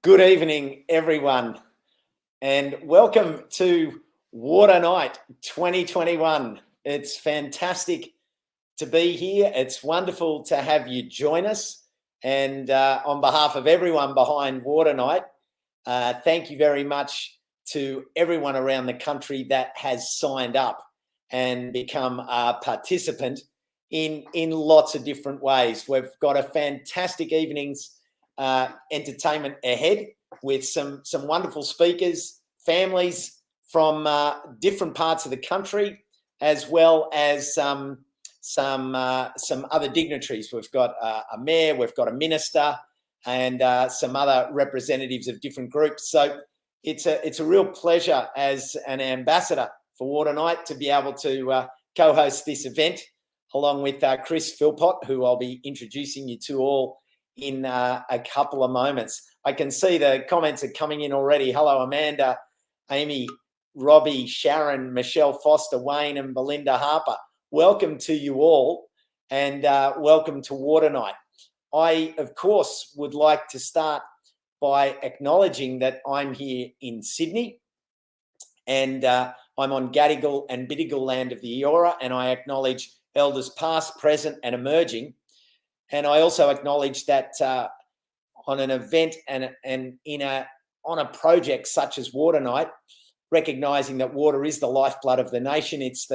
Good evening, everyone, and welcome to Water Night 2021. It's fantastic to be here. It's wonderful to have you join us. And on behalf of everyone behind Water Night, thank you very much to everyone around the country that has signed up and become a participant in lots of different ways. We've got a fantastic evening's entertainment ahead with some wonderful speakers, families from different parts of the country, as well as some other dignitaries. We've got a mayor, we've got a minister, and some other representatives of different groups. So it's a real pleasure as an ambassador for Water Night to be able to co-host this event along with Chris Philpott, who I'll be introducing you to all in a couple of moments. I can see the comments are coming in already. Hello, Amanda, Amy, Robbie, Sharon, Michelle Foster, Wayne, and Belinda Harper. Welcome to you all, and welcome to Water Night. I, of course, would like to start by acknowledging that I'm here in Sydney, and I'm on Gadigal and Bidigal land of the Eora, and I acknowledge elders past, present, and emerging. And I also acknowledge that on an event and on a project such as Water Night, recognising that water is the lifeblood of the nation. It's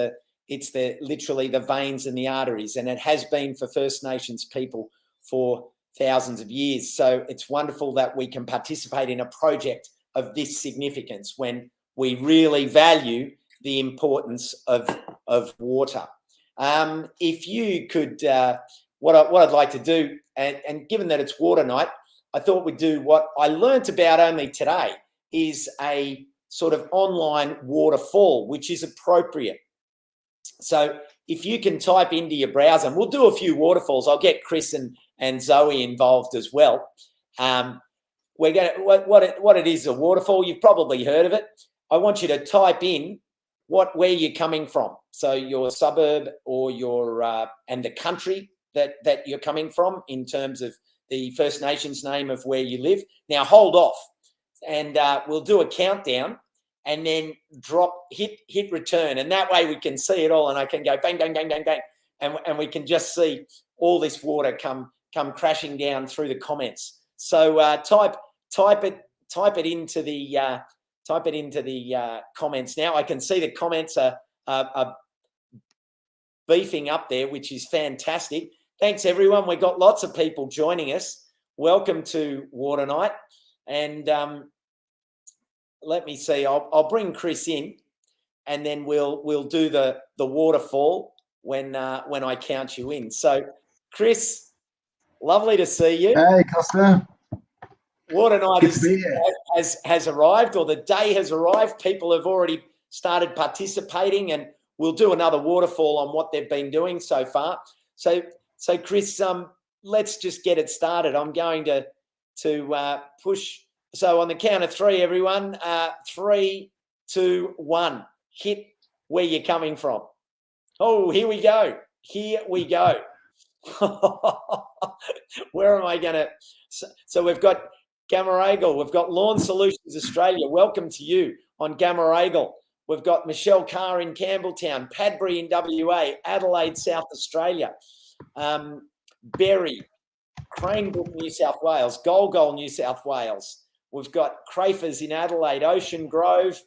literally the veins and the arteries, and it has been for First Nations people for thousands of years. So it's wonderful that we can participate in a project of this significance when we really value the importance of water. If you could. What I'd like to do, and given that it's Water Night, I thought we'd do what I learnt about only today, is a sort of online waterfall, which is appropriate. So if you can type into your browser, and we'll do a few waterfalls. I'll get Chris and Zoe involved as well. We're going to, what it is, a waterfall, you've probably heard of it. I want you to type in where you're coming from. So your suburb or your and the country that you're coming from in terms of the First Nations name of where you live. Now hold off, and we'll do a countdown, and then hit return, and that way we can see it all, and I can go bang bang bang bang bang, and we can just see all this water come crashing down through the comments. So type it into the comments now. I can see the comments are beefing up there, which is fantastic. Thanks, everyone. We've got lots of people joining us. Welcome to Water Night. And let me see. I'll bring Chris in, and then we'll do the waterfall when I count you in. So, Chris, lovely to see you. Hey, Costa. Water Night has arrived, or the day has arrived. People have already started participating, and we'll do another waterfall on what they've been doing so far. So Chris, let's just get it started. I'm going to push. So on the count of three, everyone, 3, 2, 1, hit where you're coming from. Oh, here we go. Here we go. Where am I going to? So we've got Gamaragal. We've got Lawn Solutions Australia. Welcome to you on Gamaragal. We've got Michelle Carr in Campbelltown, Padbury in WA, Adelaide, South Australia, Berry, Cranebrook, New South Wales, Golgol, New South Wales. We've got Crafers in Adelaide, Ocean Grove,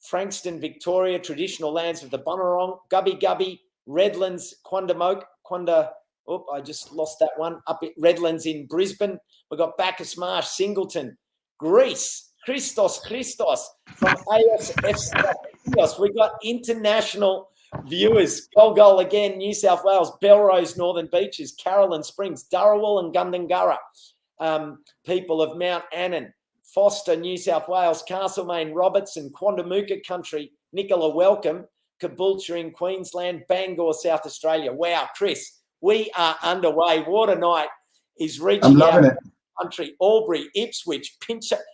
Frankston, Victoria, traditional lands of the Bunurong, Gubby Gubby, Redlands, I just lost that one, up at Redlands in Brisbane. We've got Bacchus Marsh, Singleton, Greece, Christos from ASF. We've got international viewers, Golgol again, New South Wales, Belrose, Northern Beaches, Carolyn Springs, Dharawal and Gundungurra, people of Mount Annan, Foster, New South Wales, Castlemaine, Robertson, Quandamooka country, Nicola, welcome, Caboolture in Queensland, Bangor, South Australia. Wow, Chris, we are underway. Water Night is reaching out to the country. Albury, Ipswich, Pinchunga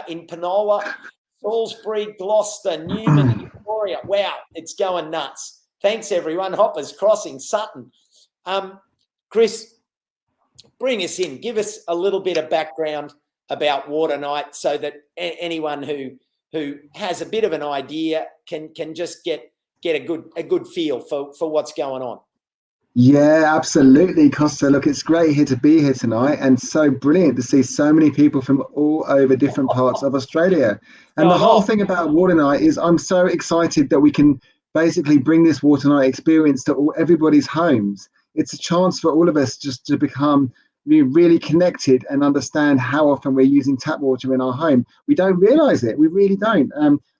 in Penola, Salisbury, Gloucester, Newman, Victoria. Wow, it's going nuts. Thanks, everyone. Hoppers Crossing, Sutton. Chris, bring us in. Give us a little bit of background about Water Night so that anyone who has a bit of an idea can just get a good feel for what's going on. Yeah, absolutely, Costa. Look, it's great here to be here tonight, and so brilliant to see so many people from all over different parts of Australia. And the whole thing about Water Night is I'm so excited that we can basically bring this Water Night experience to everybody's homes. It's a chance for all of us just to become really connected and understand how often we're using tap water in our home. We don't realise it. We really don't.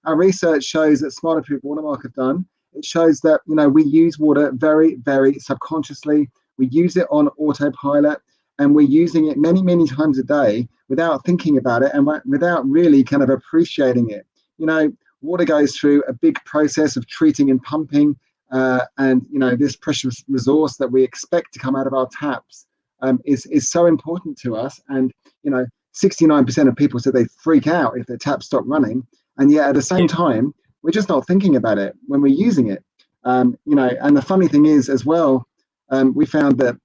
Our research shows that Smarter People Watermark have done. It shows that, you know, we use water very, very subconsciously. We use it on autopilot, and we're using it many, many times a day without thinking about it and without really kind of appreciating it. You know, water goes through a big process of treating and pumping, and, you know, this precious resource that we expect to come out of our taps is so important to us. And, you know, 69% of people said they freak out if their taps stop running. And yet at the same time, we're just not thinking about it when we're using it. You know, and the funny thing is as well, we found that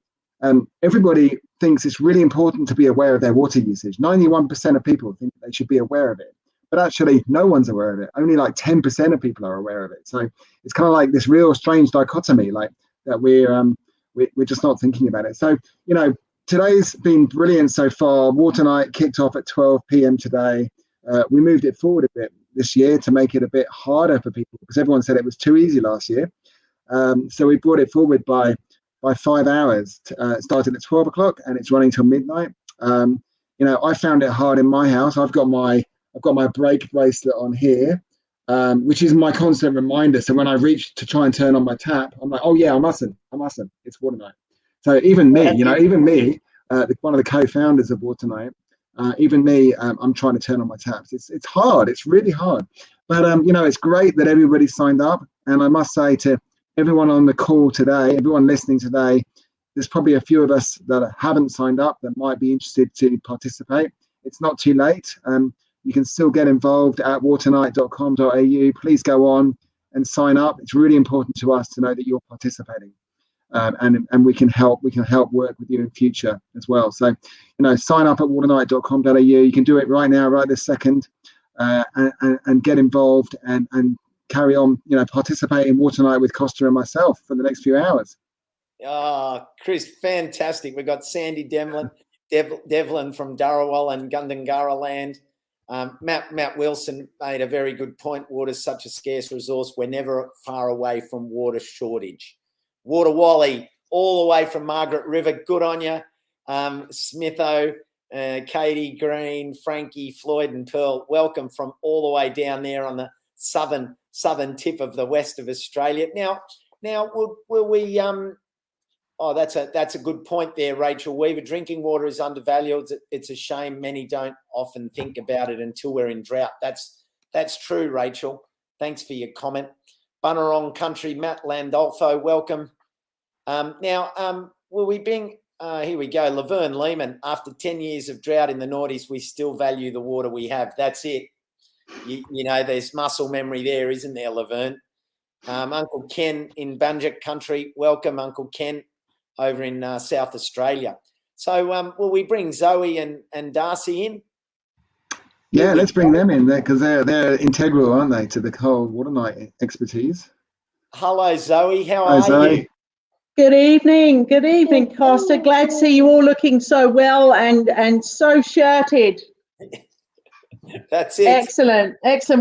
everybody thinks it's really important to be aware of their water usage. 91% of people think they should be aware of it, but actually no one's aware of it. Only like 10% of people are aware of it. So it's kind of like this real strange dichotomy, like that we're just not thinking about it. So, you know, today's been brilliant so far. Water Night kicked off at 12 p.m. today. We moved it forward a bit this year to make it a bit harder for people because everyone said it was too easy last year. So we brought it forward by 5 hours. It started at 12 o'clock and it's running till midnight. You know, I found it hard in my house. I've got my brake bracelet on here, which is my constant reminder. So when I reach to try and turn on my tap, I'm like, oh yeah, I mustn't. It's Water Night. So even me, you know, one of the co-founders of Water Night, even me, I'm trying to turn on my taps. It's hard. It's really hard. But, you know, it's great that everybody signed up. And I must say to everyone on the call today, everyone listening today, there's probably a few of us that haven't signed up that might be interested to participate. It's not too late. You can still get involved at waternight.com.au. Please go on and sign up. It's really important to us to know that you're participating. And we can help work with you in future as well. So, you know, sign up at waternight.com.au. You can do it right now, right this second, and get involved and carry on, you know, participate in Water Night with Costa and myself for the next few hours. Chris, fantastic. We've got Sandy Devlin from Darawal and Gundungara land. Matt Wilson made a very good point. Water's such a scarce resource. We're never far away from water shortage. Water Wally, all the way from Margaret River. Good on you. Smitho, Katie Green, Frankie, Floyd and Pearl, welcome from all the way down there on the southern tip of the west of Australia. Now will we that's a good point there, Rachel Weaver. Drinking water is undervalued. It's a shame many don't often think about it until we're in drought. That's true, Rachel. Thanks for your comment. Bunurong Country, Matt Landolfo, welcome. Will we bring, here we go, Laverne Lehman, after 10 years of drought in the noughties, we still value the water we have. That's it. You know, there's muscle memory there, isn't there, Laverne? Uncle Ken in Banjak Country, welcome, Uncle Ken, over in South Australia. So will we bring Zoe and Darcy in? Yeah, let's bring them in there because they're integral, aren't they, to the whole Water Night expertise. Hello, Zoe. How are Zoe. you? Good evening, Costa. Glad to see you all looking so well and so shirted. That's it. Excellent.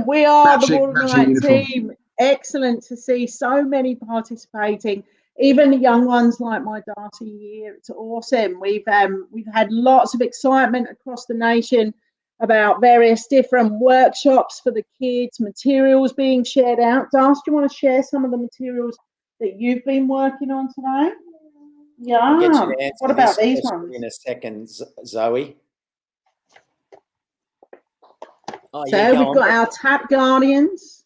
We are the Water Night uniform. team. Excellent to see so many participating, even young ones like my Darcy here. It's awesome. We've had lots of excitement across the nation about various different workshops for the kids, materials being shared out. Darcy, do you want to share some of the materials that you've been working on today? Yeah. What about these ones? In a second, Zoe. So we've got our Tap Guardians,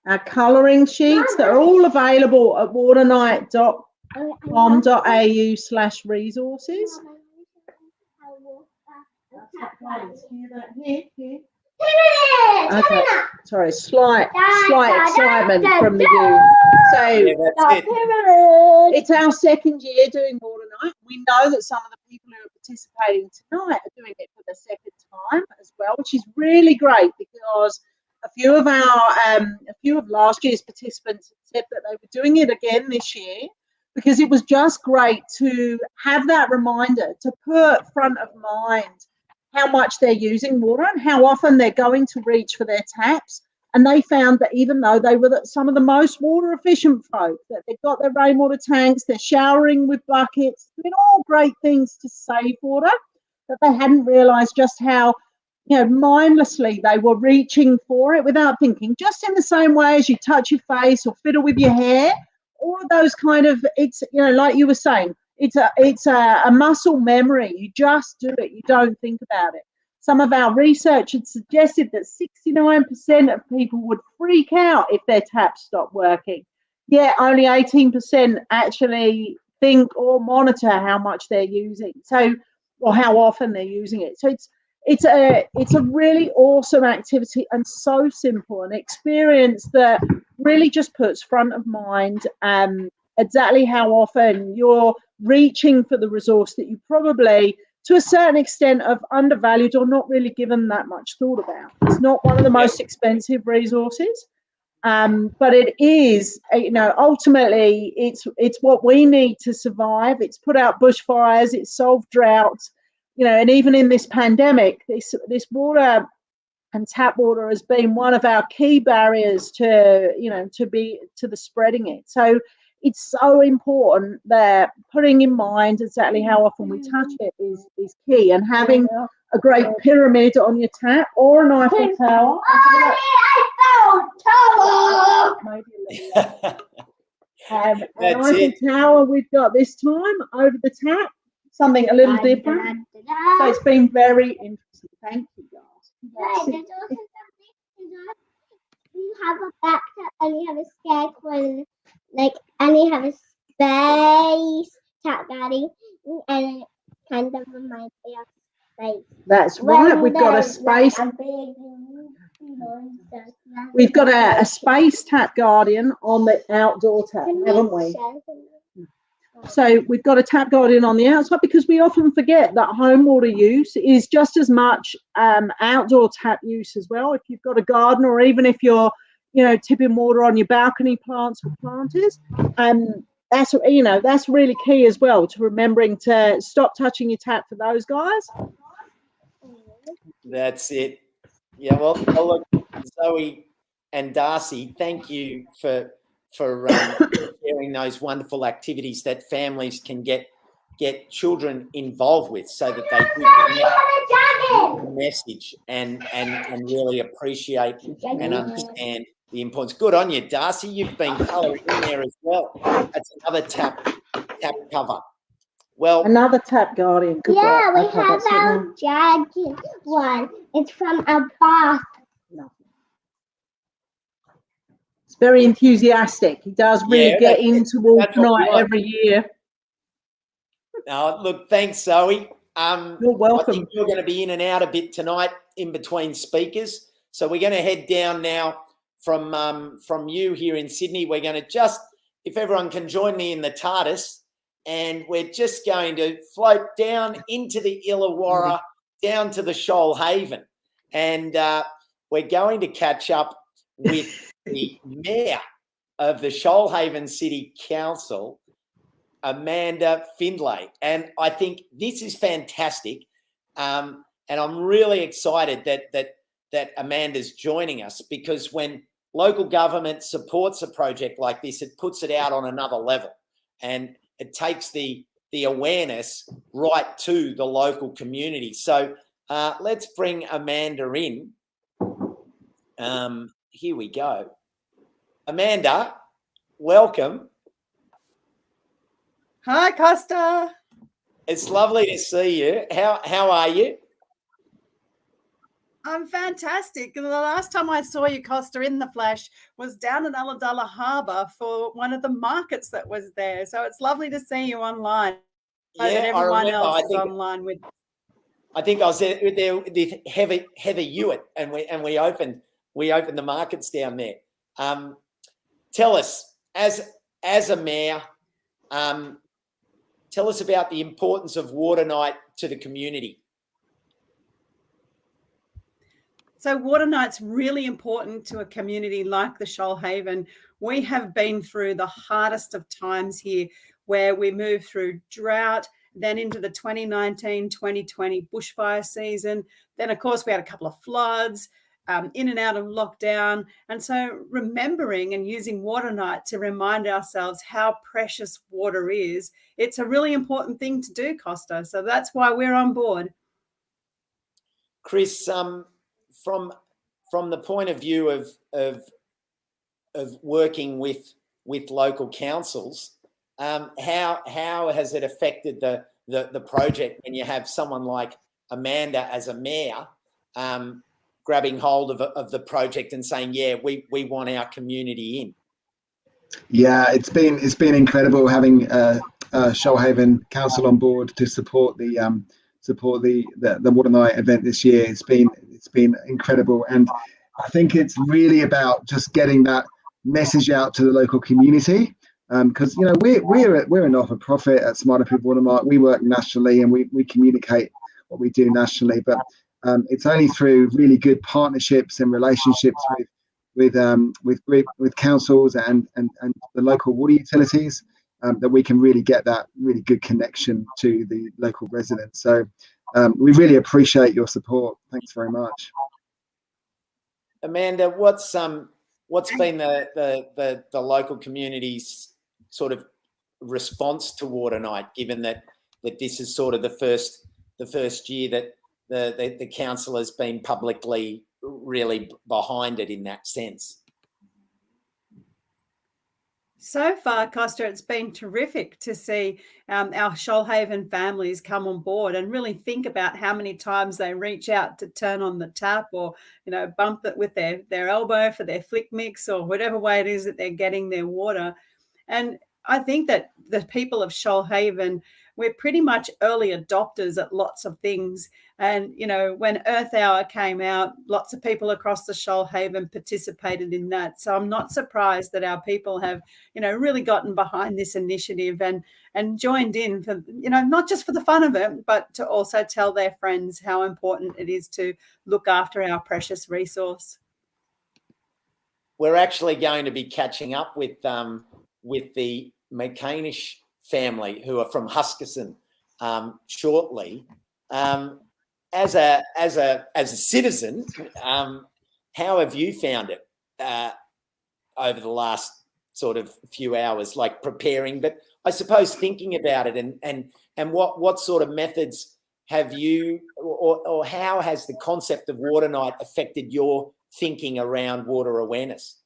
our colouring sheets that are all available at waternight.com.au/resources. Okay, sorry, slight excitement from the view. So yeah, that's it. It's our second year doing Water night. We know that some of the people who are participating tonight are doing it for the second time as well, which is really great because a few of last year's participants said that they were doing it again this year because it was just great to have that reminder to put front of mind how much they're using water and how often they're going to reach for their taps. And they found that even though they were some of the most water efficient folk, that they've got their rainwater tanks, they're showering with buckets, doing all great things to save water, that they hadn't realised just how, mindlessly they were reaching for it without thinking, just in the same way as you touch your face or fiddle with your hair. All of those kind of, it's, like you were saying, it's a muscle memory. You just do it. You don't think about it. Some of our research had suggested that 69% of people would freak out if their taps stopped working. Yet only 18% actually think or monitor how much they're using, or how often they're using it. So it's a really awesome activity and so simple, an experience that really just puts front of mind exactly how often you're reaching for the resource that you probably, to a certain extent, have undervalued or not really given that much thought about. It's not one of the most expensive resources, but it is, ultimately it's what we need to survive. It's put out bushfires, it's solved droughts, and even in this pandemic, this water and tap water has been one of our key barriers to the spreading it. So it's so important that putting in mind exactly how often we touch it is key, and having a great pyramid on your tap or an Eiffel Tower. An Eiffel Tower we've got this time over the tap, something a little different. So it's been very interesting. Thank you, guys. There's also something, you have a backpack and you have a scarecrow, and you have a space tap daddy, and it kind of reminds me of space. That's right. We've got a space. We've got a space tap guardian on the outdoor tap, haven't we? So we've got a tap guardian on the outside because we often forget that home water use is just as much outdoor tap use as well. If you've got a garden, or even if you're, tipping water on your balcony plants or planters, that's really key as well, to remembering to stop touching your tap for those guys. That's it. Yeah, well, look, Zoe and Darcy, thank you for sharing those wonderful activities that families can get children involved with, so that they get the message and really appreciate and understand the importance. Good on you, Darcy. You've been colouring in there as well. That's another tap cover. Well, another tap guardian. Good work. We have our jagged one. It's from a bath. It's very enthusiastic. He does really get into Water Night every year. Look, thanks, Zoe. You're welcome. I think you're going to be in and out a bit tonight in between speakers. So we're going to head down now from you here in Sydney. We're going to if everyone can join me in the TARDIS, and we're just going to float down into the Illawarra, down to the Shoalhaven. And we're going to catch up with the Mayor of the Shoalhaven City Council, Amanda Findlay. And I think this is fantastic. And I'm really excited that Amanda's joining us, because when local government supports a project like this, it puts it out on another level, and it takes the awareness right to the local community. So let's bring Amanda in. Here we go. Amanda, welcome. Hi, Costa. It's lovely to see you. How are you? I'm fantastic. The last time I saw you, Costa, in the flesh was down in Ulladulla Harbour for one of the markets that was there. So it's lovely to see you online. Yeah, everyone else is online with. I think I was there with Heather Hewitt, and we opened the markets down there. Tell us, as a mayor, tell us about the importance of Water Night to the community. So Water Night's really important to a community like the Shoalhaven. We have been through the hardest of times here, where we moved through drought, then into the 2019-2020 bushfire season. Then, of course, we had a couple of floods, in and out of lockdown. And so remembering and using Water Night to remind ourselves how precious water is, it's a really important thing to do, Costa. So that's why we're on board. Chris, from the point of view of working with local councils, how has it affected the project when you have someone like Amanda as a mayor grabbing hold of the project and saying, yeah, we want our community in? Yeah, it's been incredible having Shoalhaven Council on board to support the Water Night event this year. It's been incredible, and I think it's really about just getting that message out to the local community, because we're a not-for-profit at Smarter People Water Night. We work nationally and we communicate what we do nationally, but it's only through really good partnerships and relationships with councils and the local water utilities that we can really get that really good connection to the local residents. So we really appreciate your support. Thanks very much. Amanda, what's been the local community's sort of response to Water Night, given that this is sort of the first year that the council has been publicly really behind it in that sense? So far, Costa, it's been terrific to see our Shoalhaven families come on board and really think about how many times they reach out to turn on the tap or, bump it with their elbow for their flick mix or whatever way it is that they're getting their water. And I think that the people of Shoalhaven, we're pretty much early adopters at lots of things. And, when Earth Hour came out, lots of people across the Shoalhaven participated in that. So I'm not surprised that our people have, really gotten behind this initiative and joined in for, not just for the fun of it, but to also tell their friends how important it is to look after our precious resource. We're actually going to be catching up with the McCanish family, who are from Huskisson, shortly. As a citizen, how have you found it over the last sort of few hours, like preparing, but I suppose thinking about it, and what sort of methods have you, or how has the concept of Water Night affected your thinking around water awareness?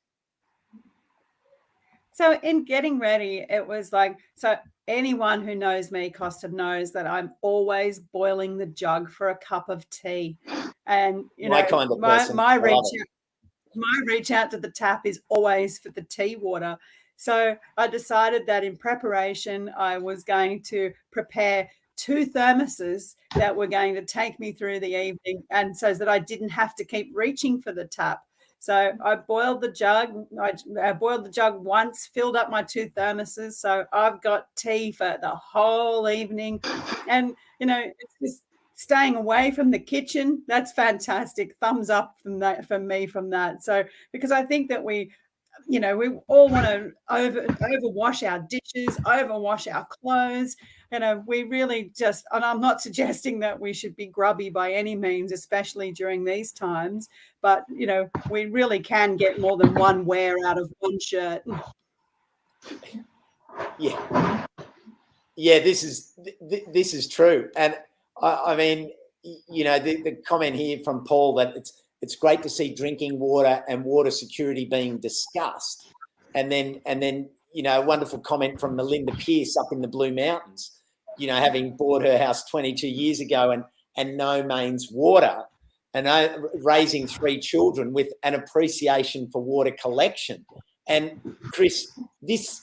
So in getting ready, it was like, so anyone who knows me, Costa, knows that I'm always boiling the jug for a cup of tea. And, my reach out to the tap is always for the tea water. So I decided that in preparation, I was going to prepare 2 thermoses that were going to take me through the evening, and so that I didn't have to keep reaching for the tap. So I boiled the jug. I boiled the jug once, filled up my 2 thermoses. So I've got tea for the whole evening. And, it's just staying away from the kitchen. That's fantastic. Thumbs up from me from that. So, because I think that we all want to overwash our dishes, overwash our clothes. We really just, and I'm not suggesting that we should be grubby by any means, especially during these times, but, we really can get more than one wear out of one shirt. Yeah, this is true. And I mean, the comment here from Paul that it's great to see drinking water and water security being discussed. And then a wonderful comment from Melinda Pearce up in the Blue Mountains, having bought her house 22 years ago and no mains water, and raising 3 children with an appreciation for water collection. And Chris, this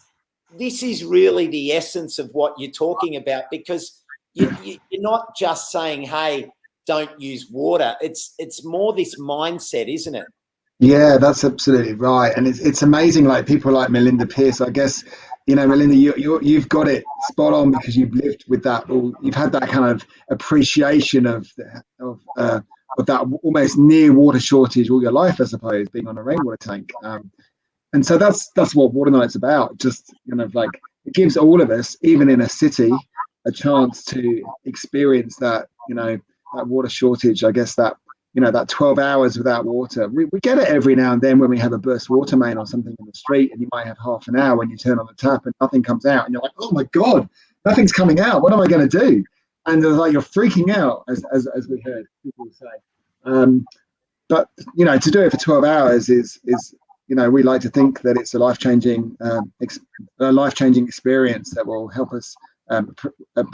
is really the essence of what you're talking about, because you're not just saying, hey, don't use water. It's more this mindset, isn't it? Yeah, that's absolutely right. And it's amazing, like people like Melinda Pearce, I guess you know, Melinda, you've got it spot on because you've lived with that, or you've had that kind of appreciation of that almost near water shortage all your life, I suppose, being on a rainwater tank. And so that's what Water Night's about. Just kind of like, it gives all of us, even in a city, a chance to experience that, you know, that water shortage. I guess that, you know, that 12 hours without water. We get it every now and then when we have a burst water main or something in the street, and you might have half an hour when you turn on the tap and nothing comes out, and you're like, oh my God, nothing's coming out. What am I going to do? And like, you're freaking out, as we heard people say. But, you know, to do it for 12 hours is you know, we like to think that it's a life-changing experience that will help us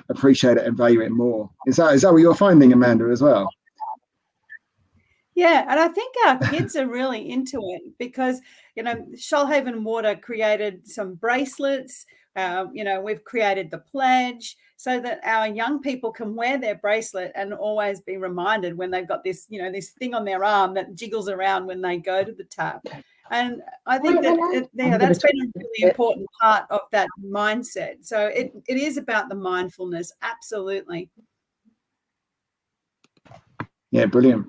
appreciate it and value it more. Is that what you're finding, Amanda, as well? Yeah, and I think our kids are really into it because, you know, Shoalhaven Water created some bracelets. You know, we've created the pledge so that our young people can wear their bracelet and always be reminded when they've got this, you know, this thing on their arm that jiggles around when they go to the tap. And I think that that's been a really important part of that mindset. So it is about the mindfulness, absolutely. Yeah, brilliant.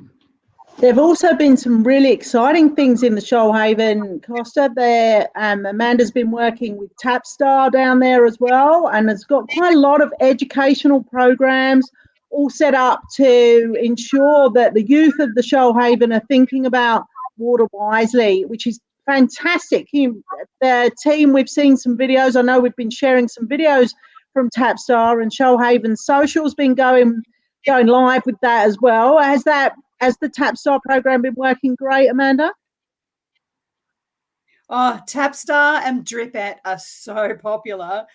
There've also been some really exciting things in the Shoalhaven, Costa. There, Amanda's been working with Tapstar down there as well, and has got quite a lot of educational programs all set up to ensure that the youth of the Shoalhaven are thinking about water wisely, which is fantastic. The team, we've seen some videos. I know we've been sharing some videos from Tapstar, and Shoalhaven Social's been going live with that as well. Has the Tapstar program been working great, Amanda? Oh, Tapstar and Dripette are so popular.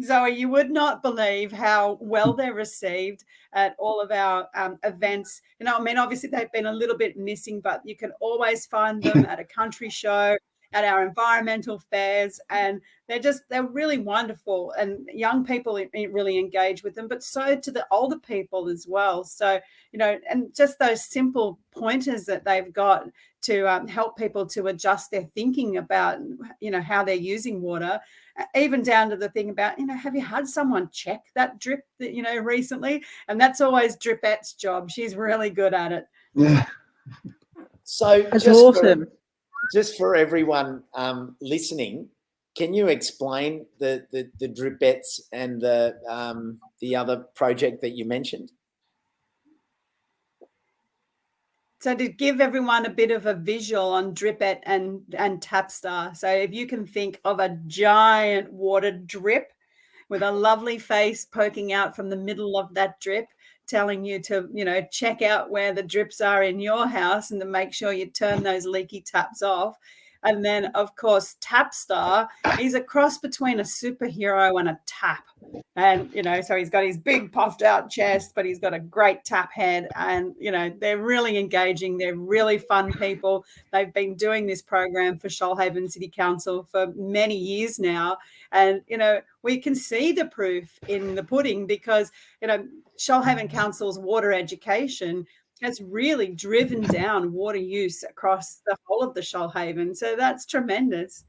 Zoe, you would not believe how well they're received at all of our events. You know, I mean, obviously they've been a little bit missing, but you can always find them at a country show, at our environmental fairs, and they're really wonderful, and young people really engage with them, but so do the older people as well. So, you know, and just those simple pointers that they've got to help people to adjust their thinking about, you know, how they're using water, even down to the thing about, you know, have you had someone check that drip that, you know, recently? And that's always Dripette's job. She's really good at it. Yeah. So that's awesome. Just for everyone listening, can you explain the Dripettes and the other project that you mentioned? So to give everyone a bit of a visual on Dripette and Tapstar. So if you can think of a giant water drip with a lovely face poking out from the middle of that drip, telling you to, you know, check out where the drips are in your house and to make sure you turn those leaky taps off. And then, of course, Tapstar, he's a cross between a superhero and a tap. And, you know, so he's got his big puffed out chest, but he's got a great tap head. And, you know, they're really engaging. They're really fun people. They've been doing this program for Shoalhaven City Council for many years now. And, you know, we can see the proof in the pudding because, you know, Shoalhaven Council's water education has really driven down water use across the whole of the Shoalhaven. So that's tremendous.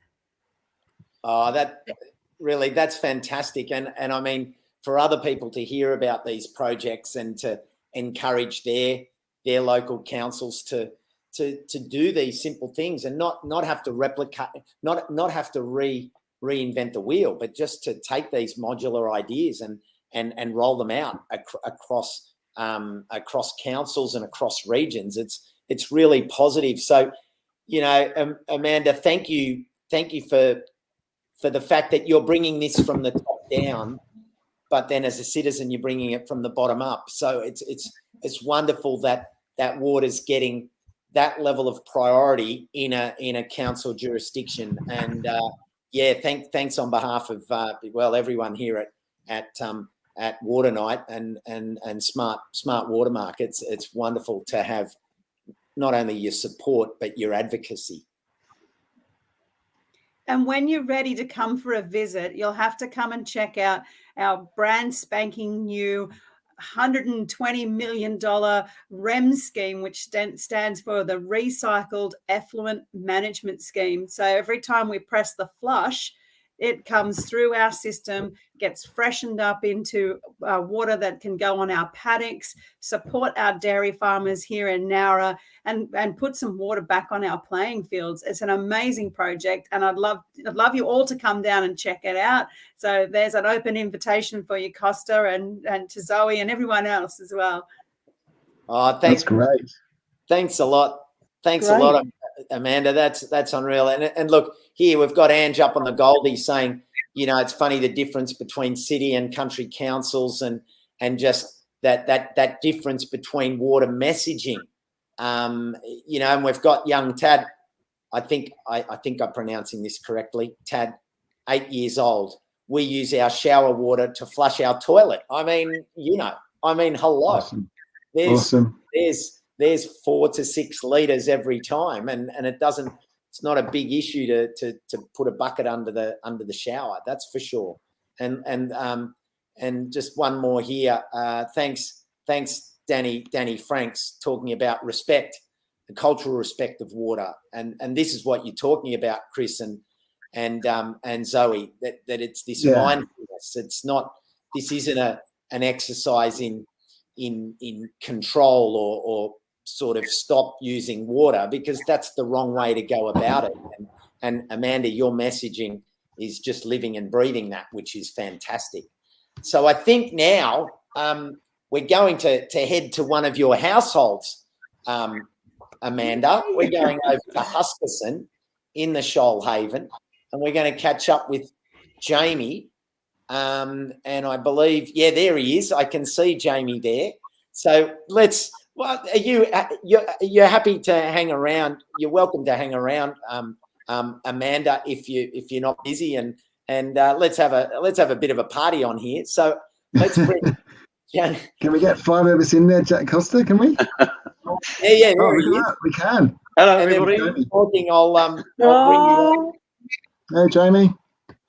Oh, that's fantastic. And I mean, for other people to hear about these projects and to encourage their local councils to do these simple things and not have to replicate, not have to reinvent the wheel, but just to take these modular ideas and roll them out across councils and across regions. It's really positive. So, you know, Amanda, thank you for the fact that you're bringing this from the top down, but then as a citizen you're bringing it from the bottom up. So it's wonderful that water's getting that level of priority in a council jurisdiction. And thanks on behalf of everyone here at Water Night and Smart Watermark. It's wonderful to have not only your support but your advocacy. And when you're ready to come for a visit, you'll have to come and check out our brand spanking new $120 million REM scheme, which stands for the Recycled Effluent Management Scheme. So every time we press the flush, It comes through our system, gets freshened up into water that can go on our paddocks, support our dairy farmers here in Nowra, and put some water back on our playing fields. It's an amazing project, and I'd love you all to come down and check it out. So there's an open invitation for you, Costa, and to Zoe and everyone else as well. Oh, that's great. Thanks a lot. Thanks a lot, Amanda. That's unreal. And look, here we've got Ange up on the Goldie saying, it's funny the difference between city and country councils and just that difference between water messaging. And we've got young Tad. I think I'm pronouncing this correctly. Tad, 8 years old. We use our shower water to flush our toilet. I mean, hello. Awesome. Awesome. There's 4 to 6 litres every time, and it's not a big issue to put a bucket under the shower. That's for sure. And just one more here. Thanks, Danny Franks, talking about respect, the cultural respect of water, and this is what you're talking about, Chris and Zoe. That it's this mindfulness. It's not. This isn't an exercise in control or sort of stop using water, because that's the wrong way to go about it. And Amanda, your messaging is just living and breathing that, which is fantastic. So I think now we're going to head to one of your households, Amanda. We're going over to Huskisson in the Shoalhaven, and we're going to catch up with Jamie. And I believe, there he is. I can see Jamie there. So you're happy to hang around? You're welcome to hang around, Amanda, if you're not busy, and let's have a bit of a party on here. So let's bring. Can we get 5 of us in there, Jack Costa? Can we? Yeah. We can. Hello, everybody. I'll bring you. Hey, Jamie.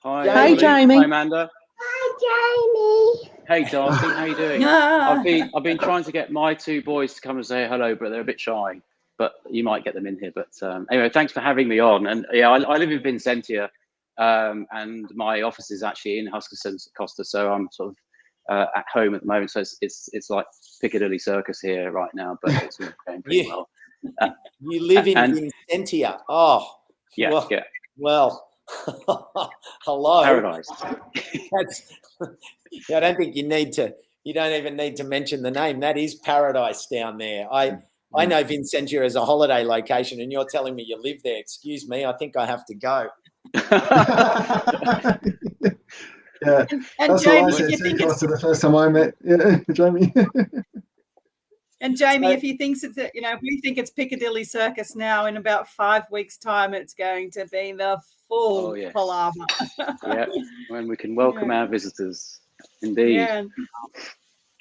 Hi. Hey, Jamie. Hi, Amanda. Hi, Jamie. Hey, Darcy. How you doing? I've been trying to get my 2 boys to come and say hello, but they're a bit shy. But you might get them in here. But anyway, thanks for having me on. And I live in Vincentia, and my office is actually in Huskisson, Costa. So I'm sort of at home at the moment. So it's like Piccadilly Circus here right now, but it's all going pretty well. You live in Vincentia. Oh, yeah. Well, hello. Paradise. I don't think you don't even need to mention the name. That is paradise down there. I know Vincentia as a holiday location, and you're telling me you live there. Excuse me, I think I have to go. Yeah, and that's Jamie, what I said to Costa the first time I met Jamie. And Jamie, if you think if we think it's Piccadilly Circus now, in about 5 weeks' time, it's going to be the full palaver. Yeah, when we can welcome our visitors, indeed. Yeah.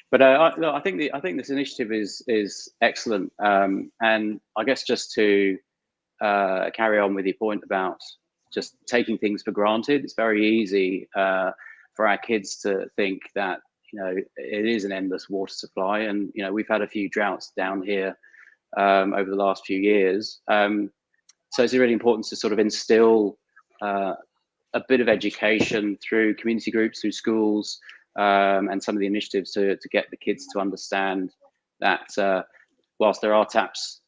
But I think this initiative is excellent, and I guess just to carry on with your point about just taking things for granted, it's very easy for our kids to think that it is an endless water supply, and we've had a few droughts down here over the last few years. So it's really important to sort of instill a bit of education through community groups, through schools, and some of the initiatives to get the kids to understand that whilst there are taps,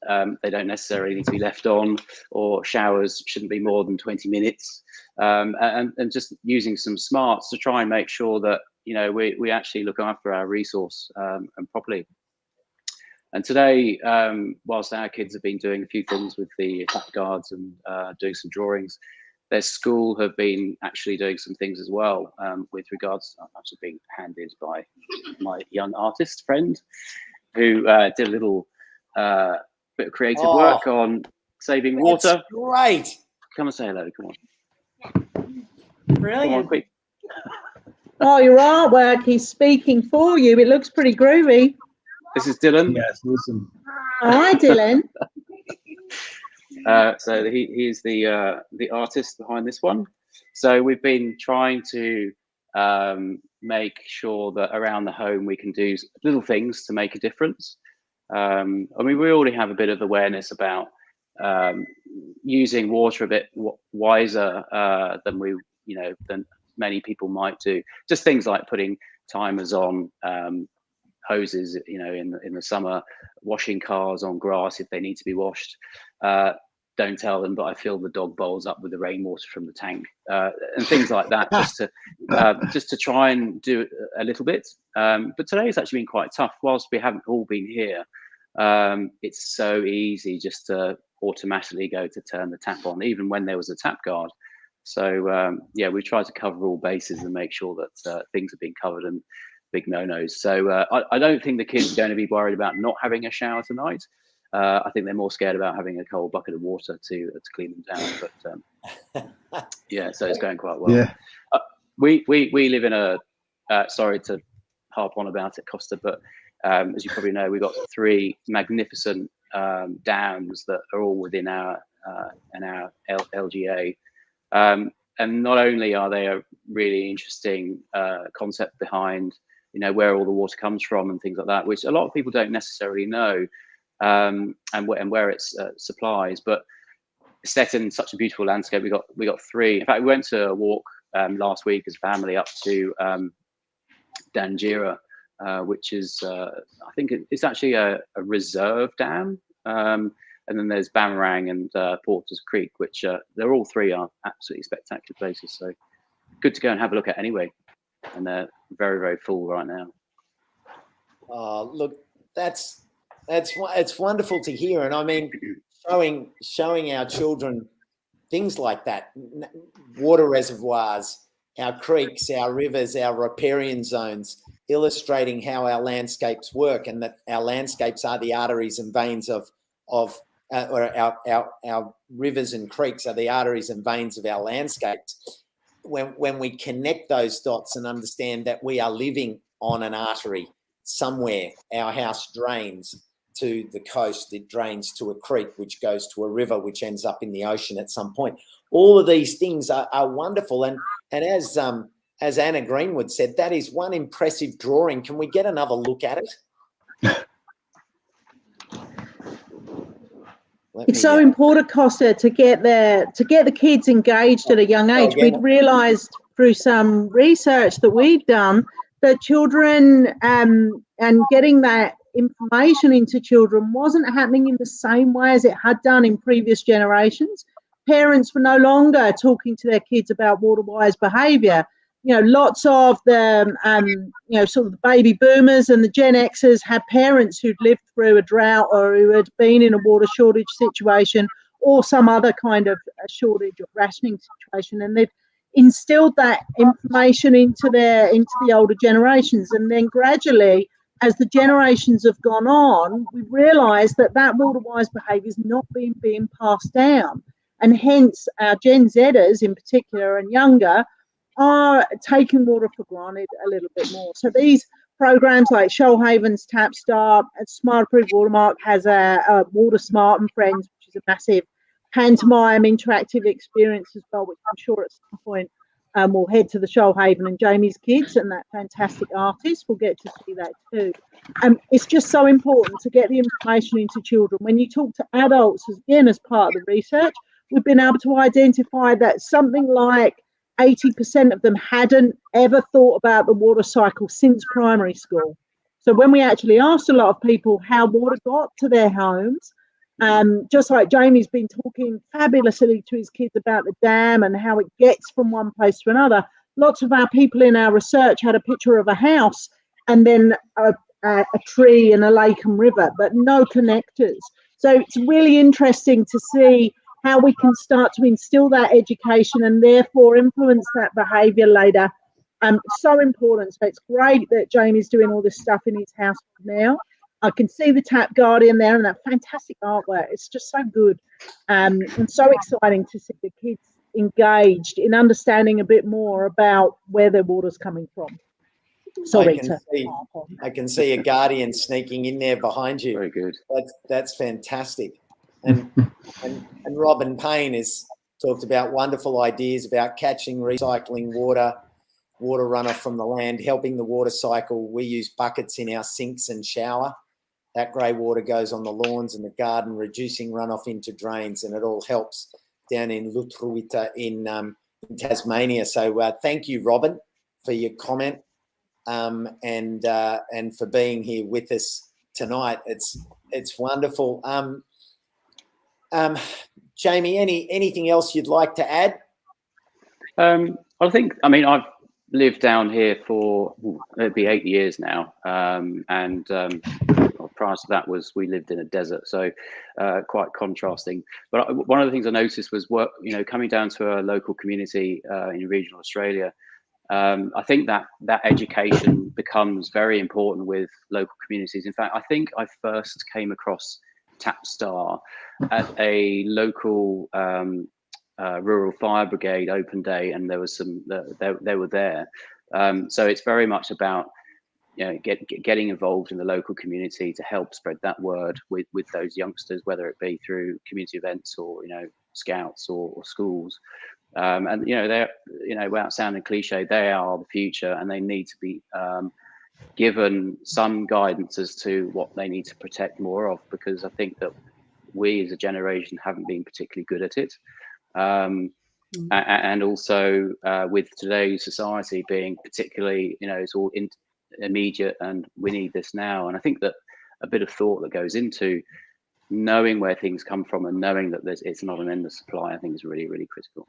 they don't necessarily need to be left on, or showers shouldn't be more than 20 minutes, and just using some smarts to try and make sure that we actually look after our resource and properly. And today, whilst our kids have been doing a few things with the guards and doing some drawings, their school have been actually doing some things as well with regards to actually being handed by my young artist friend, who did a little bit of creative work on saving water. That's great. Come and say hello. Come on. Brilliant. Come on, quick. Oh, your artwork is speaking for you. It looks pretty groovy. This is Dylan. Yes, awesome. Hi, Dylan. So he is the artist behind this one. So we've been trying to make sure that around the home we can do little things to make a difference. I mean, we already have a bit of awareness about using water a bit wiser than we than many people might do. Just things like putting timers on hoses, in the summer, washing cars on grass if they need to be washed. Don't tell them, but I fill the dog bowls up with the rainwater from the tank, and things like that, just to try and do a little bit. But today's actually been quite tough. Whilst we haven't all been here, it's so easy just to automatically go to turn the tap on, even when there was a tap guard. So we try to cover all bases and make sure that things have been covered and big no-nos. So I don't think the kids are going to be worried about not having a shower tonight. I think they're more scared about having a cold bucket of water to clean them down. But so it's going quite well. Yeah. We live in a sorry to harp on about it, Costa, but as you probably know, we've got 3 magnificent dams that are all within our LGA. And not only are they a really interesting concept behind where all the water comes from and things like that, which a lot of people don't necessarily know, and where it's supplies, but it's set in such a beautiful landscape. We got 3. In fact, we went to a walk last week as a family up to Dangira, which is I think it's actually a reserve dam, and then there's Bamarang and Porters Creek, which they're all 3 are absolutely spectacular places. So good to go and have a look at anyway, and they're very, very full right now. Look, it's wonderful to hear, and I mean, showing our children things like that, water reservoirs, our creeks, our rivers, our riparian zones, illustrating how our landscapes work, and that our landscapes are the arteries and veins or our rivers and creeks are the arteries and veins of our landscapes. When we connect those dots and understand that we are living on an artery somewhere, our house drains to the coast, it drains to a creek, which goes to a river, which ends up in the ocean at some point. All of these things are wonderful. And as Anna Greenwood said, that is one impressive drawing. Can we get another look at it? It's so important, Costa, to get the kids engaged at a young age. We'd realised through some research that we'd done that children and getting that information into children wasn't happening in the same way as it had done in previous generations. Parents were no longer talking to their kids about water-wise behaviour. Lots of the, sort of the baby boomers and the Gen Xers had parents who'd lived through a drought or who had been in a water shortage situation or some other kind of a shortage or rationing situation, and they'd instilled that information into the older generations. And then gradually, as the generations have gone on, we've realised that water-wise behaviour is not being passed down, and hence our Gen Zers in particular and younger are taking water for granted a little bit more. So these programs like Shoalhaven's Tap Start, Smart Approved Watermark has a Water Smart and Friends, which is a massive pantomime interactive experience as well, which I'm sure at some point we'll head to the Shoalhaven and Jamie's kids and that fantastic artist will get to see that too. It's just so important to get the information into children. When you talk to adults, again, as part of the research, we've been able to identify that something like 80% of them hadn't ever thought about the water cycle since primary school. So when we actually asked a lot of people how water got to their homes, just like Jamie's been talking fabulously to his kids about the dam and how it gets from one place to another, lots of our people in our research had a picture of a house and then a tree and a lake and river, but no connectors. So it's really interesting to see how we can start to instill that education and therefore influence that behaviour later. So important. So it's great that Jamie's doing all this stuff in his house now. I can see the Tap Guardian there and that fantastic artwork. It's just so good and so exciting to see the kids engaged in understanding a bit more about where their water's coming from. Sorry, I can see a guardian sneaking in there behind you. Very good. That's fantastic. And Robin Payne has talked about wonderful ideas about catching, recycling water runoff from the land, helping the water cycle. We use buckets in our sinks and shower. That grey water goes on the lawns and the garden, reducing runoff into drains, and it all helps down in Lutruwita in in Tasmania. So thank you, Robin, for your comment and for being here with us tonight. It's wonderful. Jamie, anything else you'd like to add? I think, I mean, I've lived down here for, it'd be 8 years now. Prior to that we lived in a desert. So quite contrasting. But one of the things I noticed was coming down to a local community in regional Australia. I think that education becomes very important with local communities. In fact, I think I first came across TAPSTAR at a local rural fire brigade open day, and there was some they were there. So it's very much about getting involved in the local community to help spread that word with those youngsters, whether it be through community events or scouts or schools. And they're without sounding cliche, they are the future, and they need to be given some guidance as to what they need to protect more of, because I think that we as a generation haven't been particularly good at it. And also with today's society being particularly, it's all immediate and we need this now. And I think that a bit of thought that goes into knowing where things come from and knowing that it's not an endless supply, I think is really, really critical.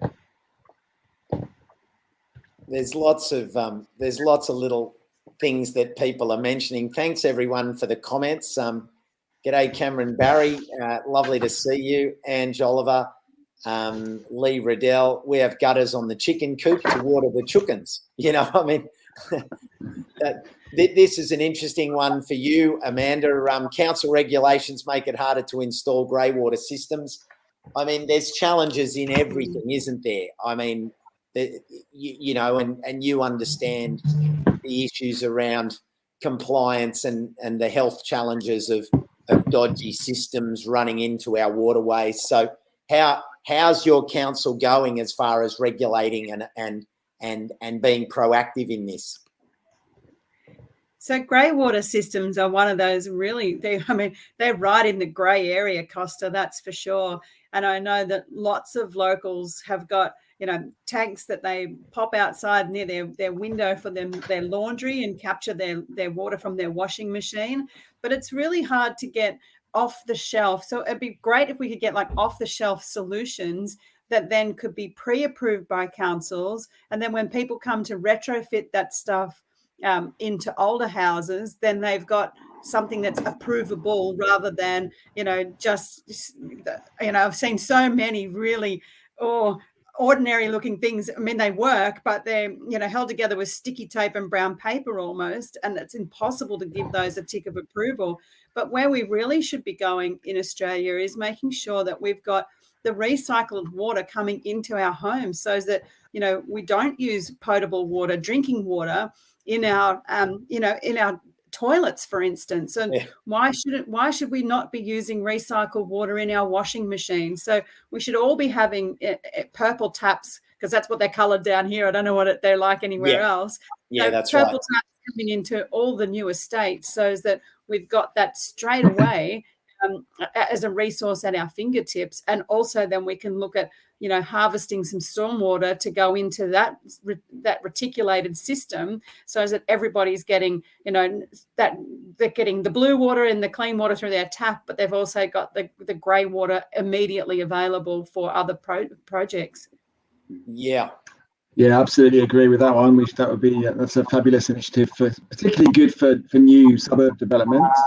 There's lots of little things that people are mentioning. Thanks everyone for the comments. G'day Cameron Barry, lovely to see you. Ange Oliver, Lee Riddell. We have gutters on the chicken coop to water the chickens. I mean, this is an interesting one for you, Amanda. Council regulations make it harder to install greywater systems. I mean, there's challenges in everything, isn't there? I mean, and you understand the issues around compliance and the health challenges of dodgy systems running into our waterways. So how's your council going as far as regulating and being proactive in this? So greywater systems are one of those really, they're right in the grey area, Costa, that's for sure. And I know that lots of locals have got, tanks that they pop outside near their window for their laundry and capture their water from their washing machine. But it's really hard to get off the shelf. So it'd be great if we could get off the shelf solutions that then could be pre-approved by councils. And then when people come to retrofit that stuff into older houses, then they've got something that's approvable rather than, I've seen so many really ordinary looking things. I mean, they work, but they're, held together with sticky tape and brown paper almost, and it's impossible to give those a tick of approval. But where we really should be going in Australia is making sure that we've got the recycled water coming into our homes so that, we don't use potable water, drinking water in our, in our toilets, for instance. And why should we not be using recycled water in our washing machine? So we should all be having purple taps, because that's what they're coloured down here. I don't know what they're like anywhere else. Yeah, so that's purple right. Taps coming into all the new estates so that we've got that straight away as a resource at our fingertips. And also then we can look at, harvesting some stormwater to go into that reticulated system so that everybody's getting, that they're getting the blue water and the clean water through their tap, but they've also got the grey water immediately available for other projects. Yeah. Yeah, absolutely agree with that one. That's a fabulous initiative, particularly good for new suburb developments.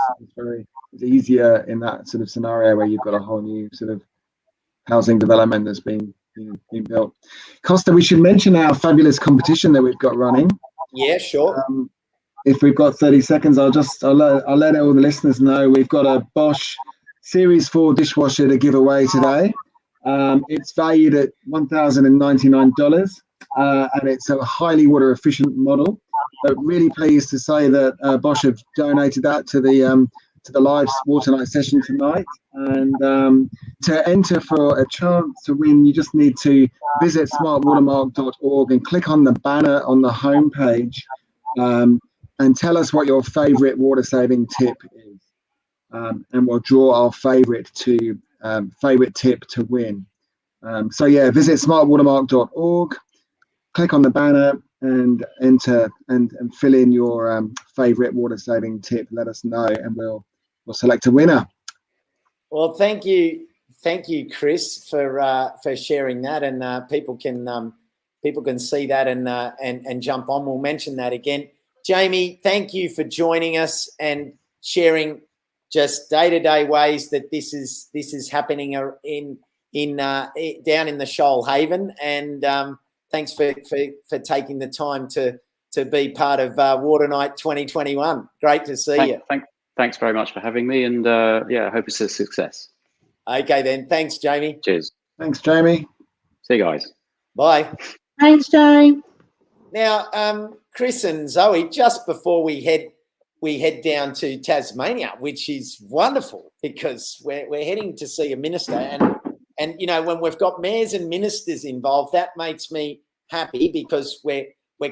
It's easier in that sort of scenario where you've got a whole new sort of housing development that's being built. Costa, we should mention our fabulous competition that we've got running. Yeah, sure. If we've got 30 seconds, I'll let all the listeners know we've got a Bosch Series 4 dishwasher to give away today. It's valued at $1,099. And it's a highly water efficient model. But really pleased to say that Bosch have donated that to the live Water Night session tonight. And to enter for a chance to win, you just need to visit smartwatermark.org and click on the banner on the homepage and tell us what your favourite water saving tip is, and we'll draw our favourite tip to win. So yeah, visit smartwatermark.org. click on the banner and enter and fill in your favourite water saving tip. Let us know, and we'll select a winner. Well, thank you, Chris, for sharing that, and people can see that and jump on. We'll mention that again. Jamie, thank you for joining us and sharing just day-to-day ways that this is happening down in the Shoalhaven, and thanks for taking the time to be part of Water Night 2021. Great to see you. Thanks very much for having me, and I hope it's a success. Okay then, thanks, Jamie. Cheers. Thanks, Jamie. See you guys. Bye. Thanks, Jamie. Now, Chris and Zoe, just before we head down to Tasmania, which is wonderful because we're heading to see a minister, and you know, when we've got mayors and ministers involved, that makes me happy because we're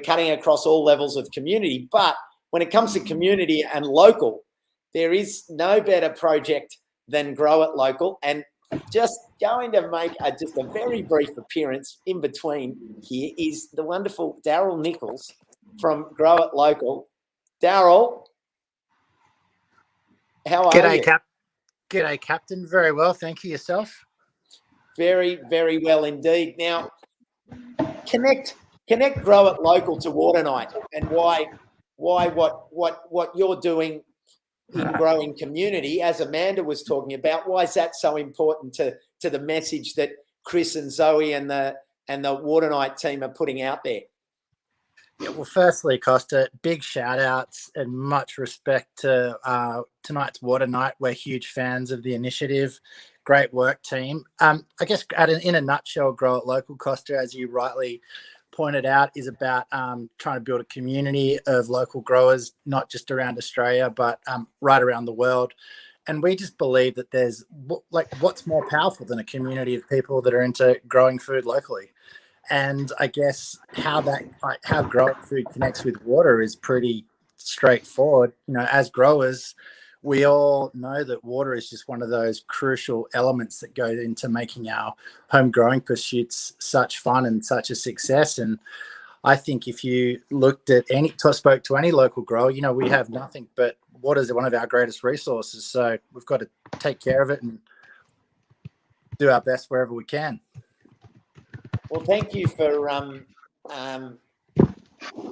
cutting across all levels of community. But when it comes to community and local, there is no better project than Grow It Local, and just going to make just a very brief appearance in between here is the wonderful Daryl Nichols from Grow It Local. Daryl, how are you? G'day, Captain. Very well, thank you. Yourself? Very, very well indeed. Now, connect Grow It Local to Water Night, and why what you're doing in growing community, as Amanda was talking about. Why is that so important to the message that Chris and Zoe and the Water Night team are putting out there? Yeah, well, firstly, Costa, big shout outs and much respect to tonight's Water Night. We're huge fans of the initiative. Great work, team. I guess in a nutshell, Grow It Local, Costa, as you rightly pointed out, is about trying to build a community of local growers, not just around Australia, but right around the world. And we just believe that there's what's more powerful than a community of people that are into growing food locally. And I guess how growing food connects with water is pretty straightforward. You know, as growers, we all know that water is just one of those crucial elements that go into making our home growing pursuits such fun and such a success. And I think if you spoke to any local grower, you know, we have nothing but water is one of our greatest resources. So we've got to take care of it and do our best wherever we can. Well, thank you for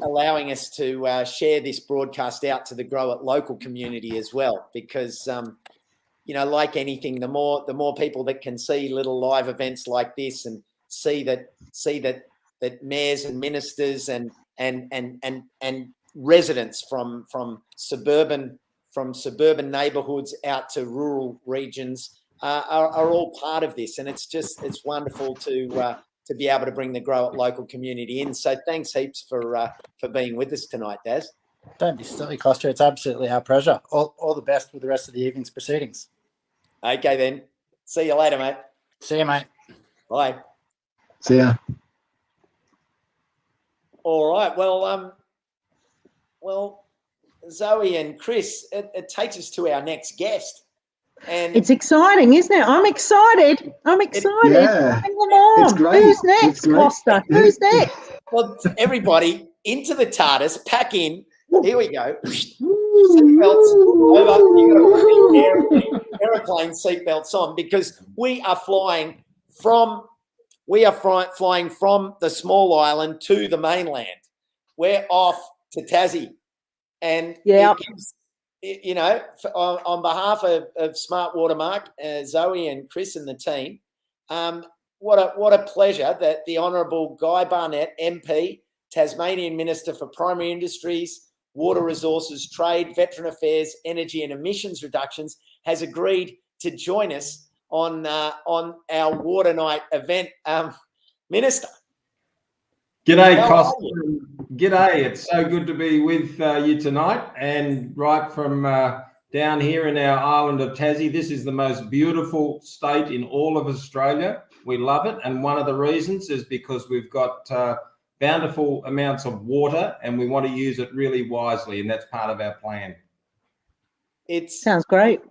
allowing us to share this broadcast out to the Grow It Local community as well, because you know, like anything, the more people that can see little live events like this and see that mayors and ministers and residents from suburban neighbourhoods out to rural regions are all part of this, and it's wonderful to be able to bring the Grow It Local community in. So thanks heaps for being with us tonight, Daz. Don't be silly, Costa. It's absolutely our pleasure. All the best with the rest of the evening's proceedings. Okay then. See you later, mate. See you, mate. Bye. See ya. All right. Well, Zoe and Chris, it takes us to our next guest. And it's exciting, isn't it? I'm excited. Yeah. Bring them on. It's great. Who's next, Costa? Who's next? Well, everybody into the TARDIS, pack in. Here we go. Seatbelts over. You've got to put the aeroplane seatbelts on, because we are flying from the small island to the mainland. We're off to Tassie, and yeah. You know, on behalf of Smart Watermark, Zoe and Chris and the team, what a pleasure that the Honourable Guy Barnett, MP, Tasmanian Minister for Primary Industries, Water Resources, Trade, Veteran Affairs, Energy and Emissions Reductions, has agreed to join us on our Water Night event. Minister. G'day, Costa. G'day. It's so good to be with you tonight, and right from down here in our island of Tassie. This is the most beautiful state in all of Australia. We love it, and one of the reasons is because we've got bountiful amounts of water, and we want to use it really wisely, and that's part of our plan. It sounds great.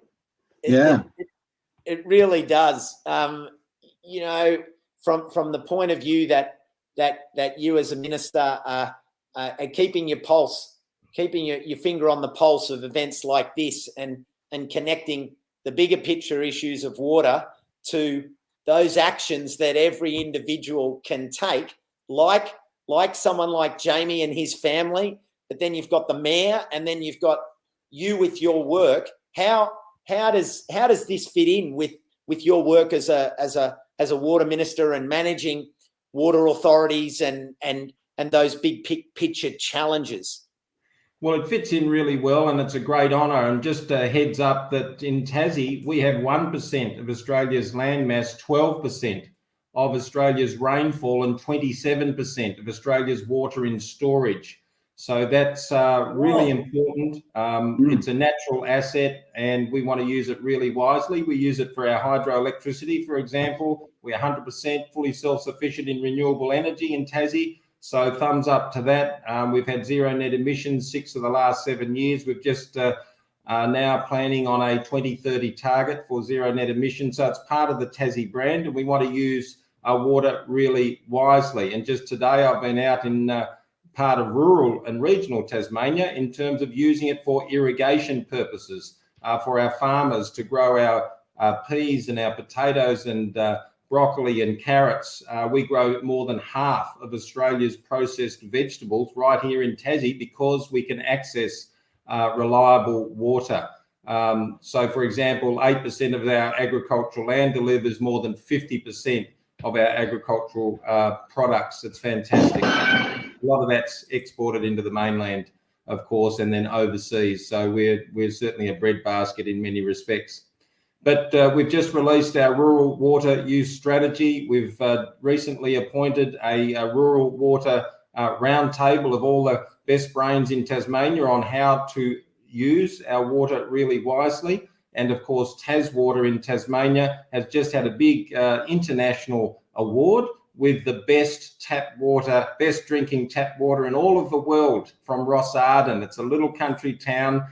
It really does. You know, from the point of view that that you as a minister are keeping your pulse, keeping your finger on the pulse of events like this, and connecting the bigger picture issues of water to those actions that every individual can take, like someone like Jamie and his family. But then you've got the mayor, and then you've got you with your work. How does this fit in with your work as a water minister and managing water authorities and those big picture challenges? Well, it fits in really well, and it's a great honour. And just a heads up that in Tassie, we have 1% of Australia's landmass, 12% of Australia's rainfall, and 27% of Australia's water in storage. So that's really important. It's a natural asset, and we want to use it really wisely. We use it for our hydroelectricity, for example. We're 100% fully self-sufficient in renewable energy in Tassie. So thumbs up to that. We've had zero net emissions 6 of the last 7 years. We've just now planning on a 2030 target for zero net emissions. So it's part of the Tassie brand, and we want to use our water really wisely. And just today I've been out in part of rural and regional Tasmania in terms of using it for irrigation purposes, for our farmers to grow our peas and our potatoes and broccoli and carrots. We grow more than half of Australia's processed vegetables right here in Tassie because we can access reliable water. So, for example, 8% of our agricultural land delivers more than 50% of our agricultural products. It's fantastic. A lot of that's exported into the mainland, of course, and then overseas. So we're certainly a breadbasket in many respects. But we've just released our rural water use strategy. We've recently appointed a rural water roundtable of all the best brains in Tasmania on how to use our water really wisely. And of course, TasWater in Tasmania has just had a big international award with the best drinking tap water in all of the world from Rossarden. It's a little country town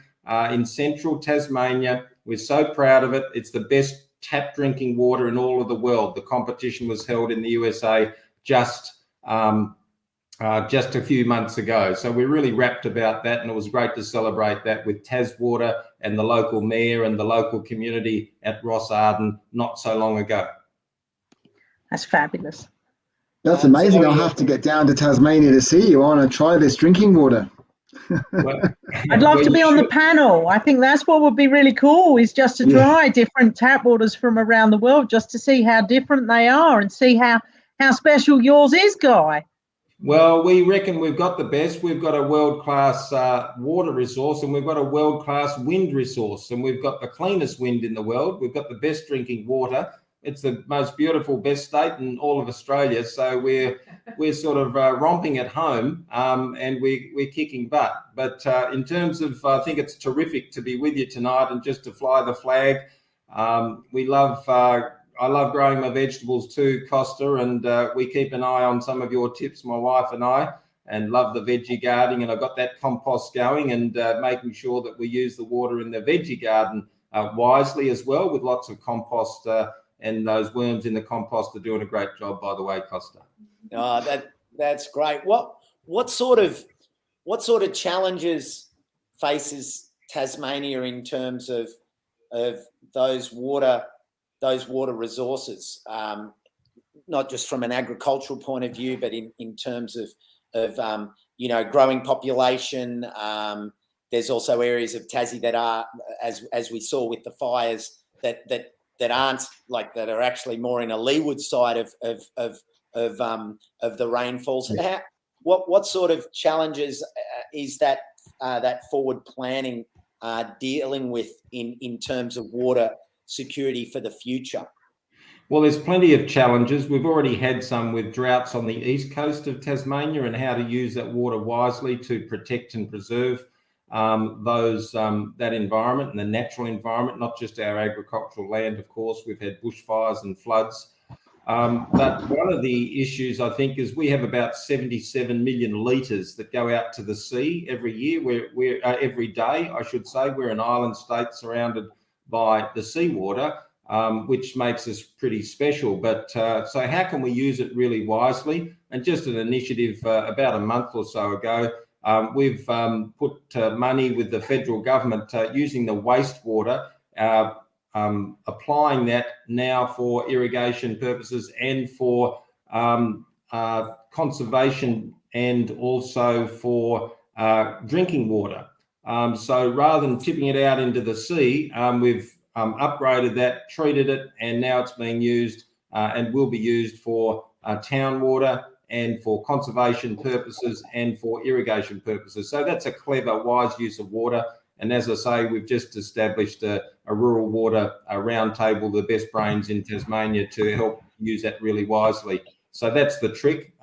in central Tasmania. We're so proud of it. It's the best tap drinking water in all of the world. The competition was held in the USA just a few months ago. So we're really rapt about that, and it was great to celebrate that with TasWater and the local mayor and the local community at Rossarden not so long ago. That's fabulous. That's amazing. I'll have to get down to Tasmania to see you. I want to try this drinking water. Well, I'd love to be on the panel. I think that's what would be really cool, is just to try different tap waters from around the world, just to see how different they are and see how special yours is, Guy. Well, we reckon we've got the best. We've got a world-class water resource, and we've got a world-class wind resource, and we've got the cleanest wind in the world. We've got the best drinking water. It's the most beautiful, best state in all of Australia. So we're sort of romping at home, and we're kicking butt. But in terms of, I think it's terrific to be with you tonight and just to fly the flag. I love growing my vegetables too, Costa, and we keep an eye on some of your tips, my wife and I, and love the veggie gardening. And I've got that compost going, and making sure that we use the water in the veggie garden wisely as well, with lots of compost. And those worms in the compost are doing a great job, by the way, Costa. Oh, that's great. What sort of challenges faces Tasmania in terms of those water resources, not just from an agricultural point of view, but in terms of growing population. There's also areas of Tassie that are, as we saw with the fires, that aren't like, that are actually more in a leeward side of the rainfalls. Yeah. What sort of challenges is that forward planning dealing with in terms of water security for the future? Well, there's plenty of challenges. We've already had some with droughts on the east coast of Tasmania, and how to use that water wisely to protect and preserve that environment and the natural environment, not just our agricultural land, of course. We've had bushfires and floods. But one of the issues, I think, is we have about 77 million litres that go out to the sea every year. We're every day, I should say. We're an island state surrounded by the seawater. which makes us pretty special. But so how can we use it really wisely? And just an initiative about a month or so ago, we've put money with the federal government using the wastewater, applying that now for irrigation purposes and for conservation and also for drinking water. So rather than tipping it out into the sea, we've upgraded that, treated it, and now it's being used and will be used for town water and for conservation purposes and for irrigation purposes. So that's a clever, wise use of water. And as I say, we've just established a rural water roundtable, the best brains in Tasmania, to help use that really wisely. So that's the trick.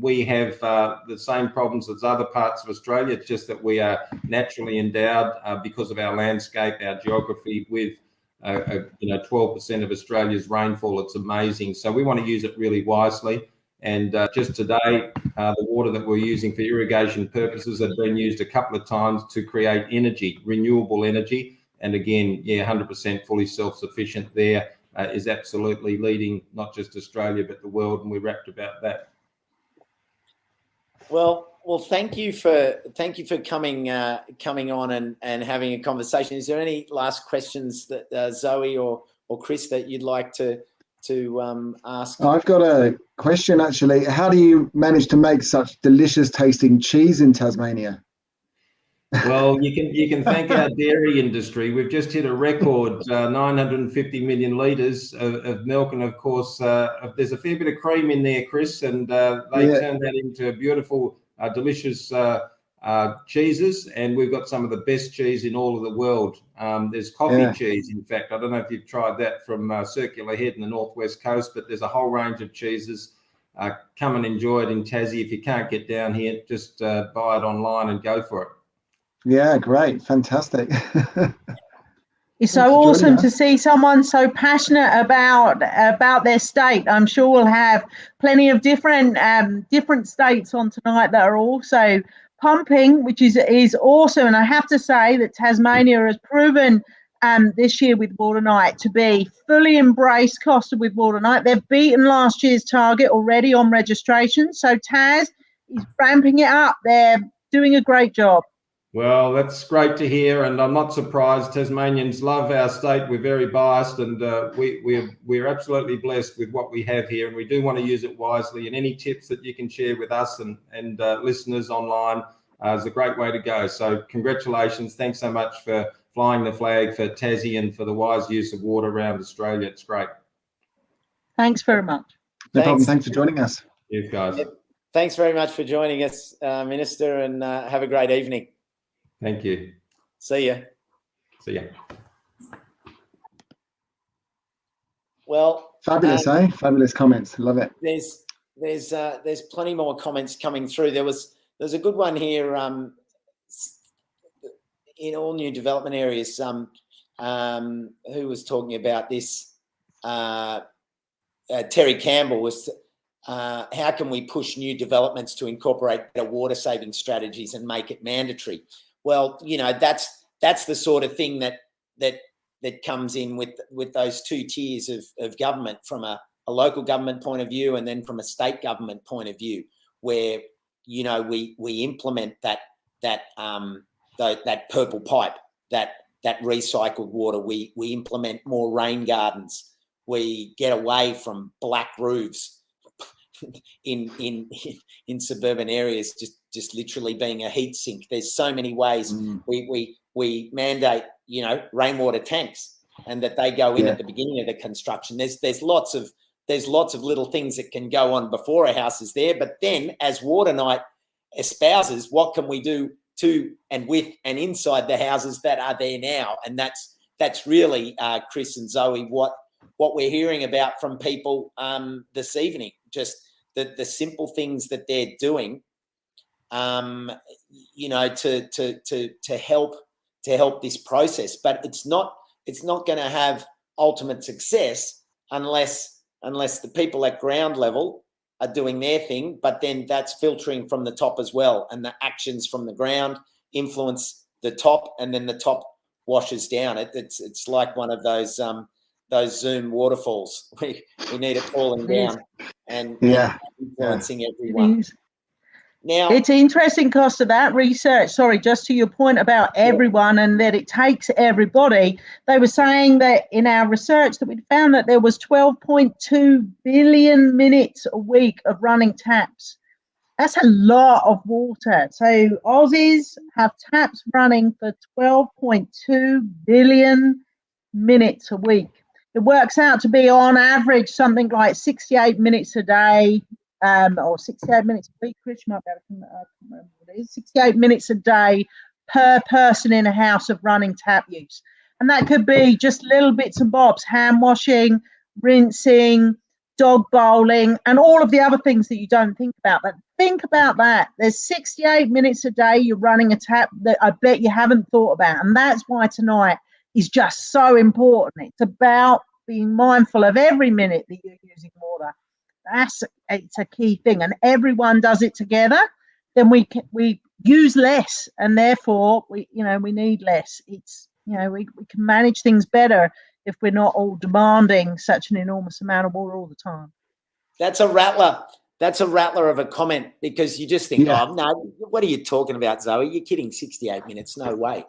We have the same problems as other parts of Australia. It's just that we are naturally endowed because of our landscape, our geography, with 12% of Australia's rainfall. It's amazing. So we want to use it really wisely. And just today, the water that we're using for irrigation purposes have been used a couple of times to create energy, renewable energy. And again, 100% fully self-sufficient there is absolutely leading not just Australia, but the world. And we're rapt about that. Well, thank you for coming on and having a conversation. Is there any last questions that Zoe or Chris that you'd like to ask? I've got a question actually. How do you manage to make such delicious tasting cheese in Tasmania? Well, you can thank our dairy industry. We've just hit a record 950 million litres of milk, and of course there's a fair bit of cream in there, Chris, and they turn that into beautiful, delicious cheeses. And we've got some of the best cheese in all of the world. There's coffee cheese, in fact. I don't know if you've tried that from Circular Head in the northwest coast, but there's a whole range of cheeses. Come and enjoy it in Tassie. If you can't get down here, just buy it online and go for it. Yeah, great. Fantastic. It's so awesome to see someone so passionate about their state. I'm sure we'll have plenty of different states on tonight that are also pumping, which is awesome. And I have to say that Tasmania has proven this year with Water Night to be fully embraced Costa with Water Night. They've beaten last year's target already on registration. So Tas is ramping it up. They're doing a great job. Well, that's great to hear, and I'm not surprised. Tasmanians love our state. We're very biased, and we're absolutely blessed with what we have here, and we do want to use it wisely. And any tips that you can share with us and listeners online is a great way to go. So congratulations. Thanks so much for flying the flag for Tassie and for the wise use of water around Australia. It's great. Thanks very much. No problem. Thanks for joining us. Yes, guys. Thanks very much for joining us, Minister, and have a great evening. Thank you. See ya. See ya. Well, fabulous, fabulous comments. Love it. There's plenty more comments coming through. There's a good one here. In all new development areas, who was talking about this? Terry Campbell was. How can we push new developments to incorporate better water saving strategies and make it mandatory? Well, that's the sort of thing that comes in with those two tiers of government, from a local government point of view and then from a state government point of view, where we implement that purple pipe, that recycled water. We implement more rain gardens. We get away from black roofs in suburban areas, just literally being a heat sink. There's so many ways. We mandate rainwater tanks, and that they go in at the beginning of the construction. There's lots of little things that can go on before a house is there, but then as Water Night espouses, what can we do to and with and inside the houses that are there now? And that's really Chris and Zoe, what we're hearing about from people this evening. Just the simple things that they're doing, to help this process. But it's not going to have ultimate success unless the people at ground level are doing their thing. But then that's filtering from the top as well, and the actions from the ground influence the top, and then the top washes down. It's like one of those those Zoom waterfalls. We need it falling down and influencing everyone. Now, it's interesting, Costa, that research, sorry, just to your point about everyone and that it takes everybody. They were saying that in our research that we'd found that there was 12.2 billion minutes a week of running taps. That's a lot of water. So Aussies have taps running for 12.2 billion minutes a week. It works out to be on average something like 68 minutes a day, or 68 minutes a week. Chris might be able to remember what it is. 68 minutes a day per person in a house of running tap use. And that could be just little bits and bobs, hand washing, rinsing, dog bowling, and all of the other things that you don't think about. But think about that. There's 68 minutes a day you're running a tap that I bet you haven't thought about. And that's why tonight is just so important. It's about being mindful of every minute that you're using water. It's a key thing, and everyone does it together. Then we use less, and therefore we need less. It's we can manage things better if we're not all demanding such an enormous amount of water all the time. That's a rattler. That's a rattler of a comment, because you just think, oh no, what are you talking about, Zoe? You're kidding. 68 minutes? No way.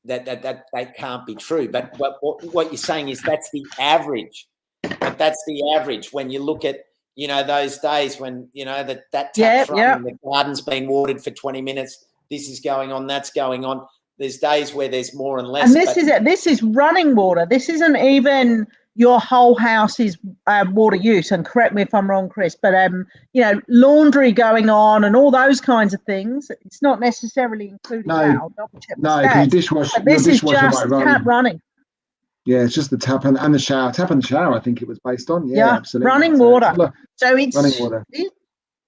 That can't be true. But what you're saying is that's the average. But that's the average when you look at, those days when, that tap's running, the garden's been watered for 20 minutes. This is going on, that's going on. There's days where there's more and less. And this is running water. This isn't even your whole house's water use. And correct me if I'm wrong, Chris, but laundry going on and all those kinds of things. It's not necessarily including that. I'll double check the stats. Your dishwasher. But this is just tap running. Yeah, it's just the tap and the shower. Tap and the shower, I think it was based on. Yeah, absolutely. Running water. So it's running water.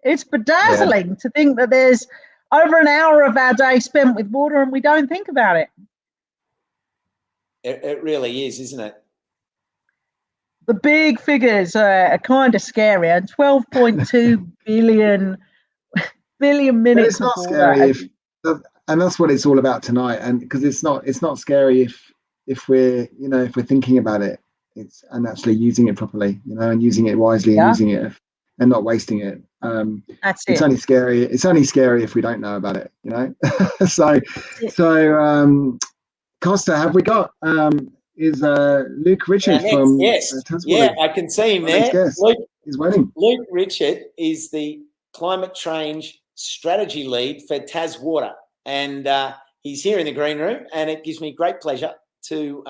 It's bedazzling to think that there's over an hour of our day spent with water and we don't think about it. It really is, isn't it? The big figures are kind of scary. And 12.2 billion minutes. It's not scary and that's what it's all about tonight. And because it's not scary if we're thinking about it, and actually using it properly, and using it wisely and using it and not wasting it. That's it's only scary. It's only scary if we don't know about it, So Costa, have we got is Luke Richard from Tasmania? I can see him there. Luke is waiting. Luke Richard is the climate change strategy lead for Tas Water, and he's here in the green room, and it gives me great pleasure to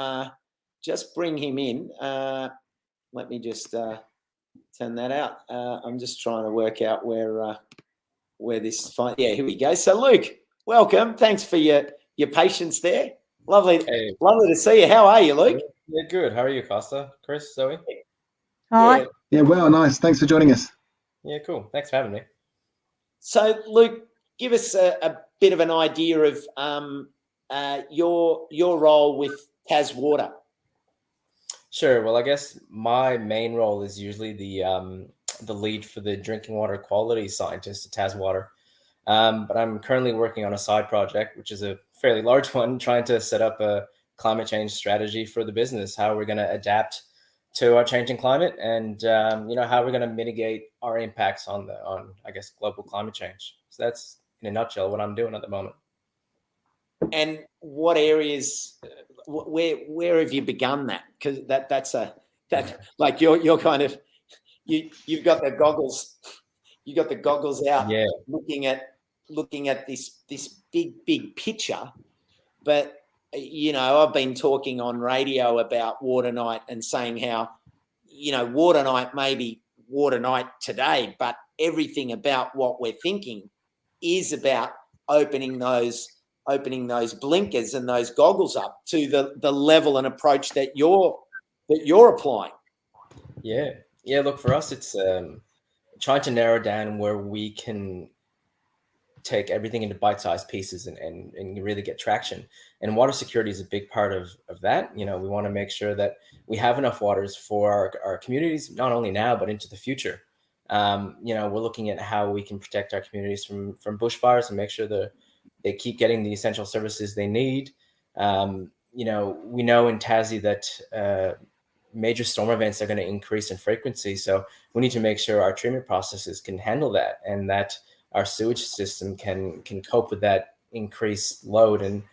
just bring him in. Let me just turn that out. I'm just trying to work out where this. Yeah, here we go. So, Luke, welcome. Thanks for your patience there. Lovely to see you. How are you, Luke? Yeah, good. How are you, Costa? Chris, Zoe? Hi. Yeah, well, nice. Thanks for joining us. Yeah, cool. Thanks for having me. So, Luke, give us a bit of an idea of your role with Tas Water. Sure. Well, I guess my main role is usually the lead for the drinking water quality scientist at Tas Water. But I'm currently working on a side project, which is a fairly large one, trying to set up a climate change strategy for the business, how we're going to adapt to our changing climate, and how we're going to mitigate our impacts on I guess global climate change. So that's in a nutshell what I'm doing at the moment. And what areas, where have you begun that? Because that's like you're kind of you've got the goggles, out, looking at this big picture. But I've been talking on radio about Water Night and saying how Water Night may be Water Night today, but everything about what we're thinking is about opening those blinkers and those goggles up to the level and approach that you're applying. Yeah. Look, for us, it's trying to narrow down where we can take everything into bite-sized pieces and really get traction. And water security is a big part of that. We want to make sure that we have enough waters for our communities, not only now but into the future. We're looking at how we can protect our communities from bushfires and make sure that they keep getting the essential services they need. We know in Tassie that major storm events are going to increase in frequency. So we need to make sure our treatment processes can handle that, and that our sewage system can cope with that increased load, and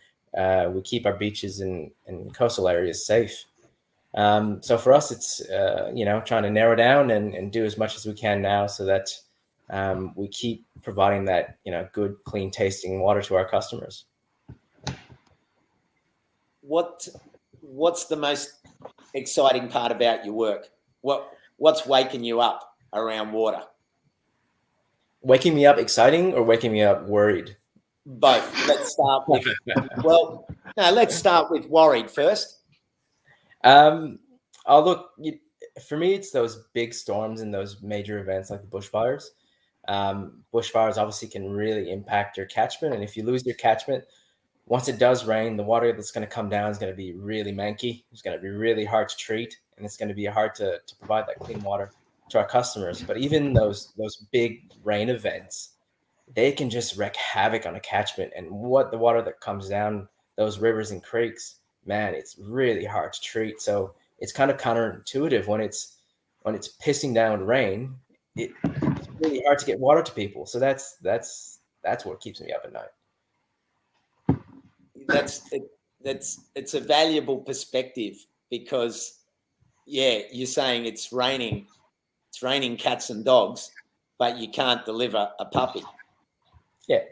we keep our beaches and coastal areas safe. So for us, it's trying to narrow down and do as much as we can now, so that we keep providing that good, clean tasting water to our customers. What's the most exciting part about your work? What's waking you up around water? Waking me up exciting or waking me up worried? Both. Let's start with let's start with worried first. For me, it's those big storms and those major events like the bushfires. Bushfires obviously can really impact your catchment, and if you lose your catchment, once it does rain, the water that's going to come down is going to be really manky. It's going to be really hard to treat, and it's going to be hard to provide that clean water to our customers. But even those big rain events, they can just wreak havoc on a catchment. And the water that comes down those rivers and creeks, man, it's really hard to treat. So it's kind of counterintuitive when it's pissing down rain. It's really hard to get water to people. So that's what keeps me up at night. It's a valuable perspective, because you're saying it's raining cats and dogs, but you can't deliver a puppy. It's,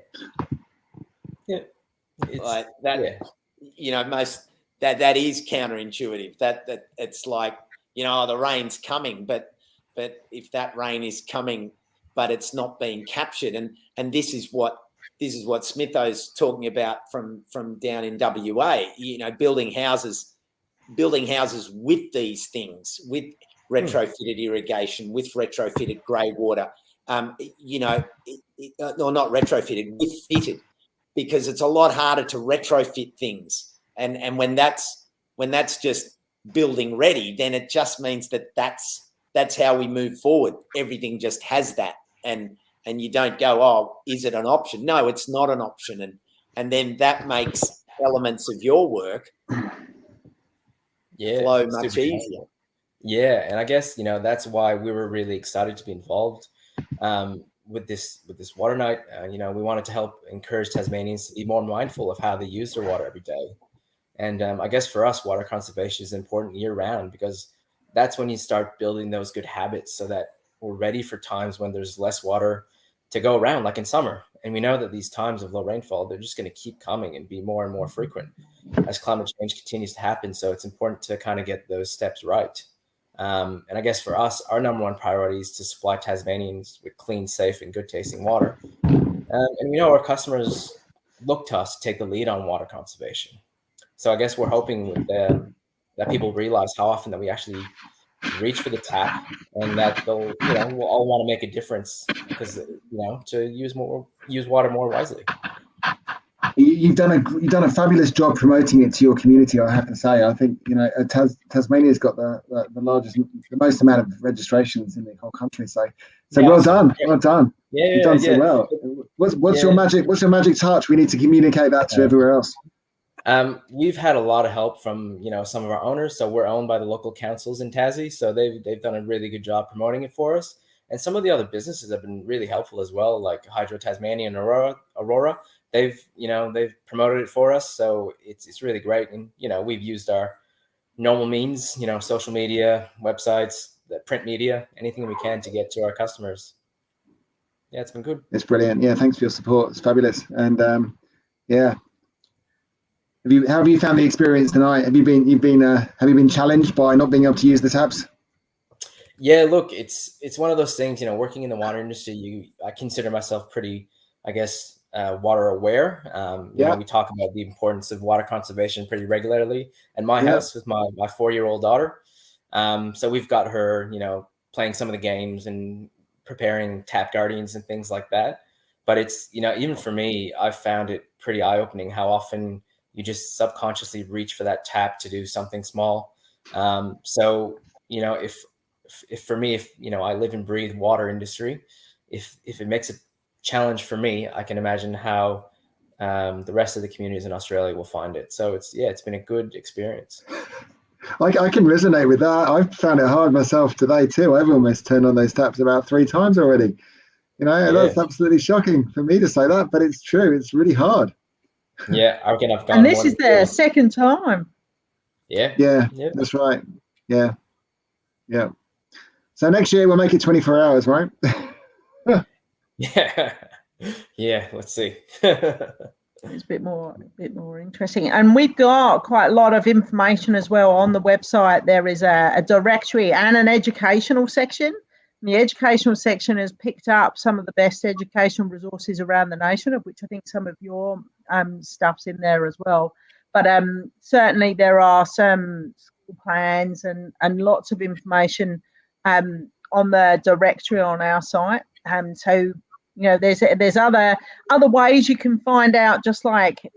like that. That is counterintuitive. That it's like, the rain's coming, but if that rain is coming but it's not being captured, and this is what Smitho's talking about from down in WA, building houses with these things, with retrofitted irrigation, with retrofitted grey water, or not retrofitted, with fitted, because it's a lot harder to retrofit things. And when that's just building ready, then it just means that's how we move forward. Everything just has that. And you don't go, oh, is it an option? No, it's not an option. And then that makes elements of your work flow much easier. Yeah, and I guess that's why we were really excited to be involved with this water night. We wanted to help encourage Tasmanians to be more mindful of how they use their water every day. And I guess for us, water conservation is important year round, because that's when you start building those good habits, so that we're ready for times when there's less water to go around, like in summer. And we know that these times of low rainfall, they're just going to keep coming and be more and more frequent as climate change continues to happen. So it's important to kind of get those steps right. And I guess for us, our number one priority is to supply Tasmanians with clean, safe, and good tasting water. And we know our customers look to us to take the lead on water conservation. So I guess we're hoping that people realize how often that we actually reach for the tap, and that they'll, we'll all want to make a difference, because to use water more wisely. You've done a fabulous job promoting it to your community, I have to say. I think Tasmania's got the most amount of registrations in the whole country. So well done. Yeah, you've done so well. What's your magic touch? We need to communicate that to everywhere else. We've had a lot of help from some of our owners. So we're owned by the local councils in Tassie, so they've done a really good job promoting it for us. And some of the other businesses have been really helpful as well, like Hydro Tasmania and Aurora. They've promoted it for us, so it's really great. And we've used our normal means, social media, websites, the print media, anything we can to get to our customers. Yeah, it's been good. It's brilliant. Yeah, thanks for your support. It's fabulous. And how have you found the experience tonight? Have you been challenged by not being able to use the taps? Yeah, look, it's one of those things. Working in the water industry, I consider myself pretty, I guess, water aware. We talk about the importance of water conservation pretty regularly at my house with my 4-year-old daughter. So we've got her, playing some of the games and preparing tap guardians and things like that. But it's, even for me, I've found it pretty eye-opening how often you just subconsciously reach for that tap to do something small. So, if for me, I live and breathe water industry, if it makes a challenge for me, I can imagine how the rest of the communities in Australia will find it. So it's been a good experience. I can resonate with that. I've found it hard myself today too. I've almost turned on those taps about 3 times already. That's absolutely shocking for me to say that, but it's true. It's really hard. Yeah, I reckon I've gone. And this is the second time. Yeah, that's right. Yeah. So next year we'll make it 24 hours, right? Yeah. Let's see. It's a bit more interesting, and we've got quite a lot of information as well on the website. There is a directory and an educational section. And the educational section has picked up some of the best educational resources around the nation, of which I think some of your stuff's in there as well. But certainly there are some school plans and lots of information on the directory on our site. So there's other ways you can find out, just like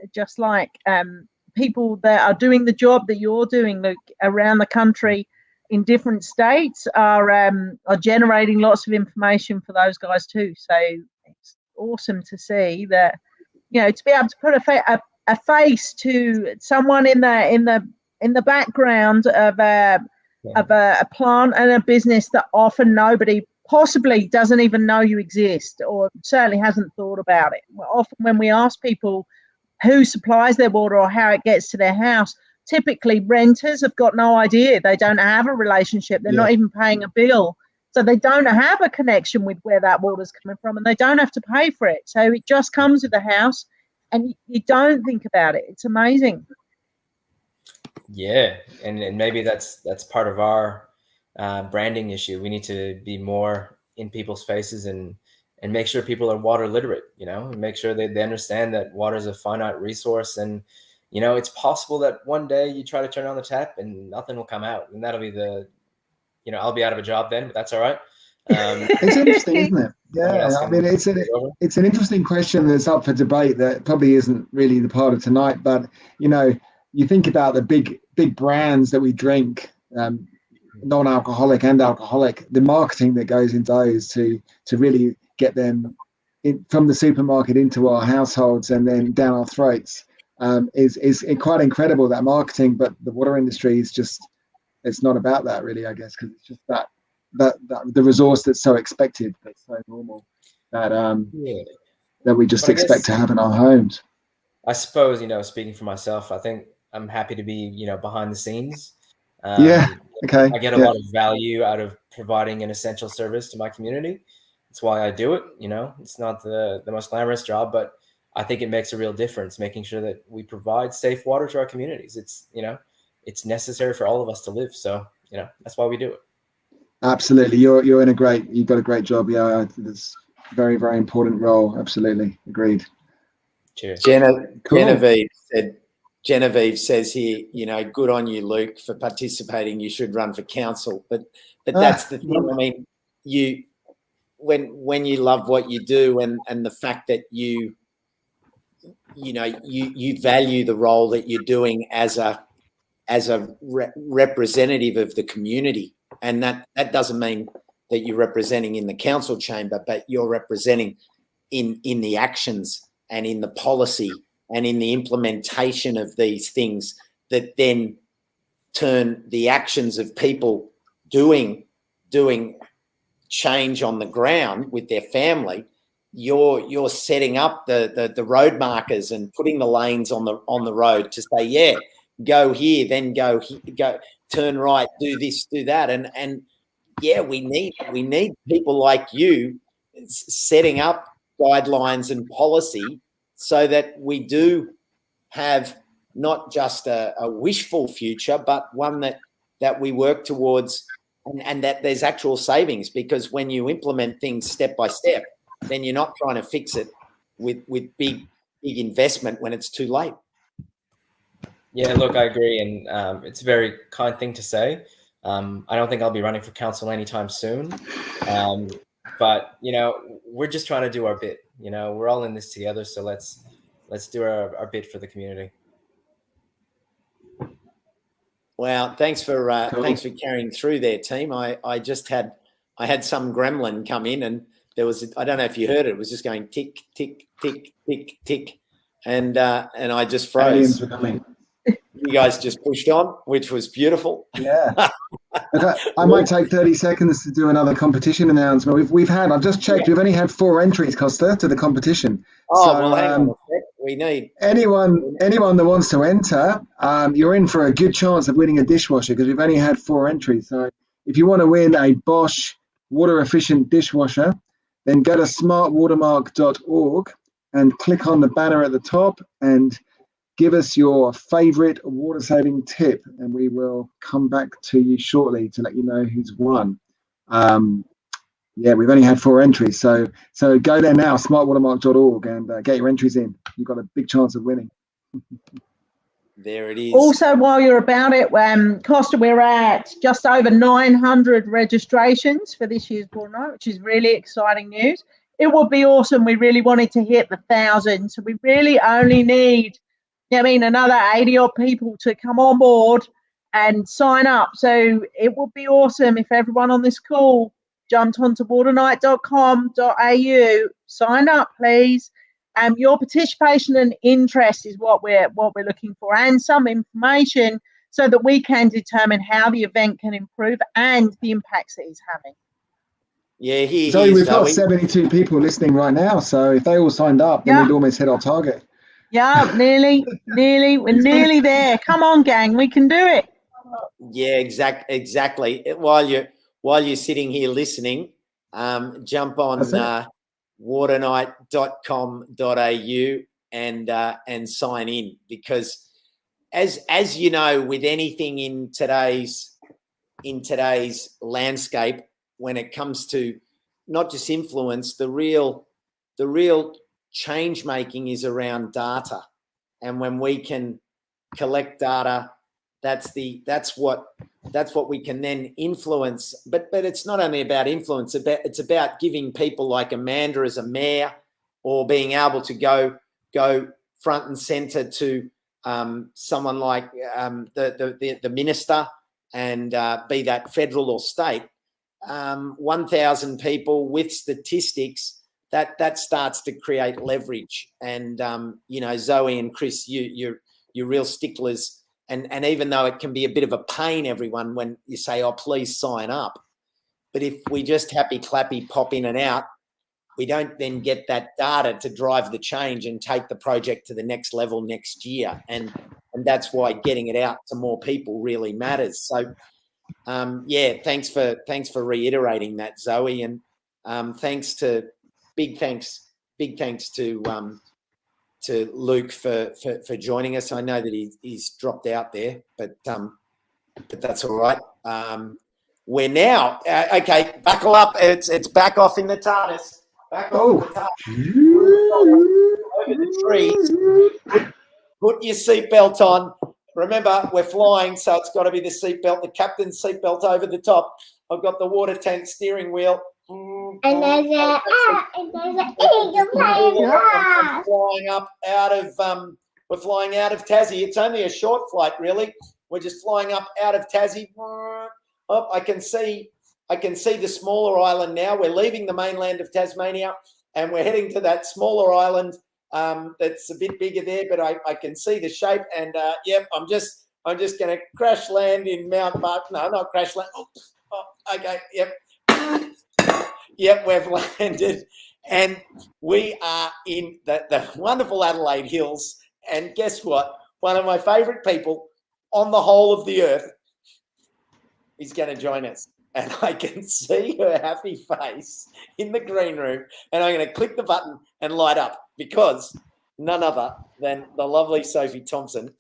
people that are doing the job that you're doing, Luke, around the country in different states are generating lots of information for those guys too. So it's awesome to see that, to be able to put a face to someone in the background of a plant and a business that often nobody possibly doesn't even know you exist, or certainly hasn't thought about it. Often when we ask people who supplies their water or how it gets to their house, typically renters have got no idea. They don't have a relationship. They're not even paying a bill. So they don't have a connection with where that water's coming from, and they don't have to pay for it. So it just comes with the house, and you don't think about it. It's amazing. Yeah, and maybe that's part of our branding issue. We need to be more in people's faces and make sure people are water literate, and make sure they understand that water is a finite resource. And, it's possible that one day you try to turn on the tap and nothing will come out. And that'll be I'll be out of a job then, but that's all right. It's interesting, isn't it? Yeah, I mean, it's an interesting question that's up for debate that probably isn't really the part of tonight. But, you think about the big brands that we drink, non-alcoholic and alcoholic, the marketing that goes into those to really get them from the supermarket into our households and then down our throats is quite incredible, that marketing. But the water industry is it's not about that really, I guess, because it's just that the resource that's so expected, that's so normal, that we just expect to have in our homes. I suppose, speaking for myself, I think I'm happy to be, behind the scenes. Okay. I get a lot of value out of providing an essential service to my community. That's why I do it. It's not the most glamorous job, but I think it makes a real difference, making sure that we provide safe water to our communities. It's necessary for all of us to live. So, that's why we do it. Absolutely. You've got a great job. Yeah. It's a very, very important role. Absolutely. Agreed. Cheers. Genevieve says here, good on you, Luke, for participating. You should run for council. But that's the thing. I mean, when you love what you do, and the fact that you value the role that you're doing as a representative of the community, and that doesn't mean that you're representing in the council chamber, but you're representing in the actions and in the policy and in the implementation of these things that then turn the actions of people doing change on the ground with their family. You're setting up the road markers and putting the lanes on the road to say, go here, then go turn right, do this, do that, and we need people like you setting up guidelines and policy so that we do have not just a wishful future, but one that we work towards, and that there's actual savings. Because when you implement things step by step, then you're not trying to fix it with big investment when it's too late. Yeah, look, I agree, and it's a very kind thing to say. I don't think I'll be running for council anytime soon, but we're just trying to do our bit. We're all in this together, so let's do our bit for the community. Well, thanks for carrying through there, team. I had some gremlin come in, and there was, I don't know if you heard it. It was just going tick tick tick tick tick, and I just froze. Aliens were coming. you guys just pushed on, which was beautiful. Yeah. Okay, I might take 30 seconds to do another competition announcement. We've had, I've just checked, we've only had 4 entries, Costa, to the competition. Oh, so, well, hang on a sec. We need anyone that wants to enter, you're in for a good chance of winning a dishwasher because we've only had 4 entries. So if you want to win a Bosch water efficient dishwasher, then go to smartwatermark.org and click on the banner at the top and give us your favorite water saving tip, and we will come back to you shortly to let you know who's won. Yeah, we've only had 4 entries, so go there now, smartwatermark.org, and get your entries in. You've got a big chance of winning. There it is. Also, while you're about it, Costa, we're at just over 900 registrations for this year's Water Night, which is really exciting news. It would be awesome. We really wanted to hit the 1,000, so we really only need, another 80 odd people to come on board and sign up. So it would be awesome if everyone on this call jumped onto waternight.com.au, signed up, please. Your participation and interest is what we're looking for, and some information so that we can determine how the event can improve and the impacts that it's having. Yeah, we've got 72 people listening right now, so if they all signed up, then we'd almost hit our target. Yeah, nearly. We're nearly there. Come on, gang, we can do it. Yeah, exactly. While you're sitting here listening, jump on waternight.com.au and sign in, because as you know, with anything in today's landscape, when it comes to not just influence, the real change making is around data. And when we can collect data, that's what we can then influence. But it's not only about influence, it's about giving people like Amanda as a mayor, or being able to go front and center to someone like the minister, and be that federal or state. 1,000 people with statistics, that starts to create leverage. And Zoe and Chris, you're real sticklers. And even though it can be a bit of a pain, everyone, when you say, oh, please sign up, but if we just happy clappy pop in and out, we don't then get that data to drive the change and take the project to the next level next year. And that's why getting it out to more people really matters. So thanks for reiterating that, Zoe, and big thanks to Luke for joining us. I know that he's dropped out there, but that's all right. We're now okay. Buckle up. It's back off in the TARDIS. Back off in the TARDIS. Over the trees. Put your seatbelt on. Remember, we're flying, so it's got to be the seatbelt, the captain's seatbelt over the top. I've got the water tank steering wheel. And there's an eagle flying past. We're flying out of Tassie. It's only a short flight, really. We're just flying up out of Tassie. Oh, I can see the smaller island now. We're leaving the mainland of Tasmania, and we're heading to that smaller island that's a bit bigger there, but I can see the shape. And I'm just going to crash land in Mount Bark. No, not crash land. Oh, okay. Yep. Yep, we've landed, and we are in the wonderful Adelaide Hills. And guess what? One of my favourite people on the whole of the earth is going to join us. And I can see her happy face in the green room. And I'm going to click the button and light up, because none other than the lovely Sophie Thomson.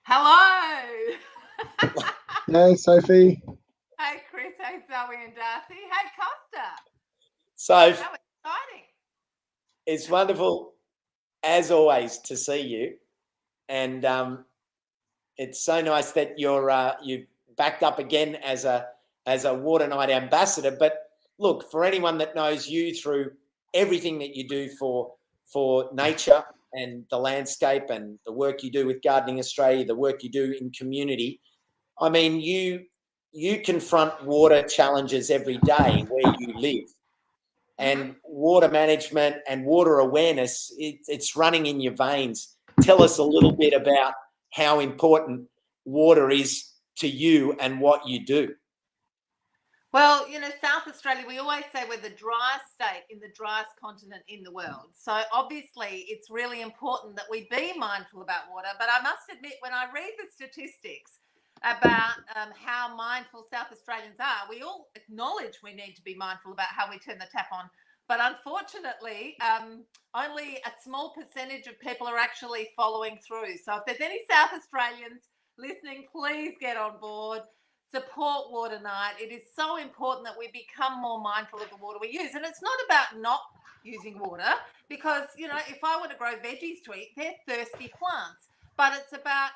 Hello. Hey, Sophie. Hey, Chris. Hey, Zoe and Darcy. Hey, Costa. So that was exciting. It's wonderful, as always, to see you. And it's so nice that you've backed up again as a Water Night ambassador. But look, for anyone that knows you through everything that you do for nature and the landscape, and the work you do with Gardening Australia, the work you do in community, I mean, you confront water challenges every day where you live. And water management and water awareness, it's running in your veins. Tell us a little bit about how important water is to you and what you do? Well, South Australia, we always say we're the driest state in the driest continent in the world. So obviously it's really important that we be mindful about water. But I must admit, when I read the statistics about how mindful South Australians are, we all acknowledge we need to be mindful about how we turn the tap on. But unfortunately, only a small percentage of people are actually following through. So if there's any South Australians listening, please get on board. Support Water Night. It is so important that we become more mindful of the water we use. And it's not about not using water, because, if I want to grow veggies to eat, they're thirsty plants. But it's about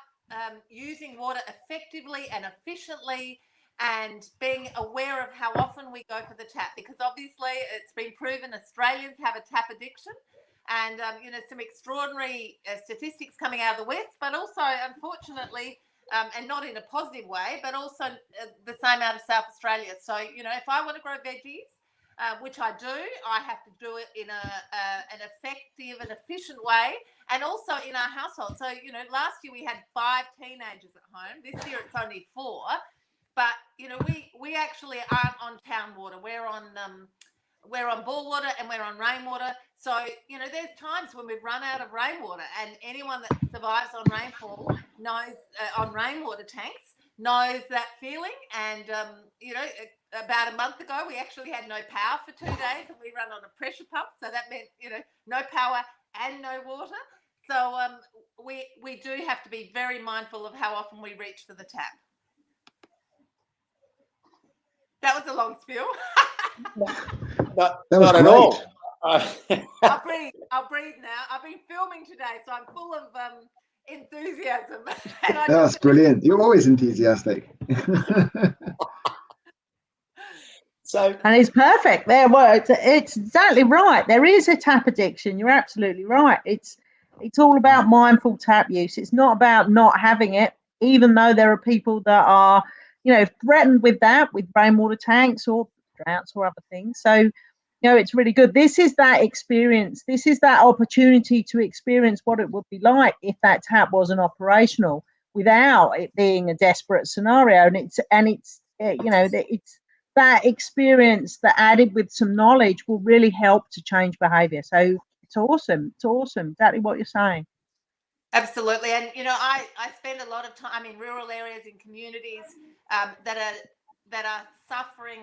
using water effectively and efficiently, and being aware of how often we go for the tap, because obviously it's been proven Australians have a tap addiction. And, some extraordinary statistics coming out of the West, but also, unfortunately, and not in a positive way, but also the same out of South Australia. So, if I want to grow veggies, which I do, I have to do it in an effective and efficient way, and also in our household. So, last year we had 5 teenagers at home. This year it's only 4. But, we actually aren't on town water. We're on bore water and we're on rainwater. So, there's times when we've run out of rainwater, and anyone that survives on rainfall knows, on rainwater tanks, knows that feeling. And, about a month ago, we actually had no power for 2 days, and we run on a pressure pump. So that meant, no power and no water. So we do have to be very mindful of how often we reach for the tap. That was a long spiel. Not at all. I'll breathe now. I've been filming today, so I'm full of enthusiasm. That's brilliant. You're always enthusiastic. And it's perfect there. Well, it's exactly right. There is a tap addiction. You're absolutely right. It's all about mindful tap use. It's not about not having it, even though there are people that are, threatened with that, with rainwater tanks or droughts or other things. So, it's really good. This is that experience. This is that opportunity to experience what it would be like if that tap wasn't operational, without it being a desperate scenario. And it's that experience that, added with some knowledge, will really help to change behaviour. So it's awesome. It's awesome. Exactly what you're saying. Absolutely. And, I spend a lot of time in rural areas, in communities that are suffering,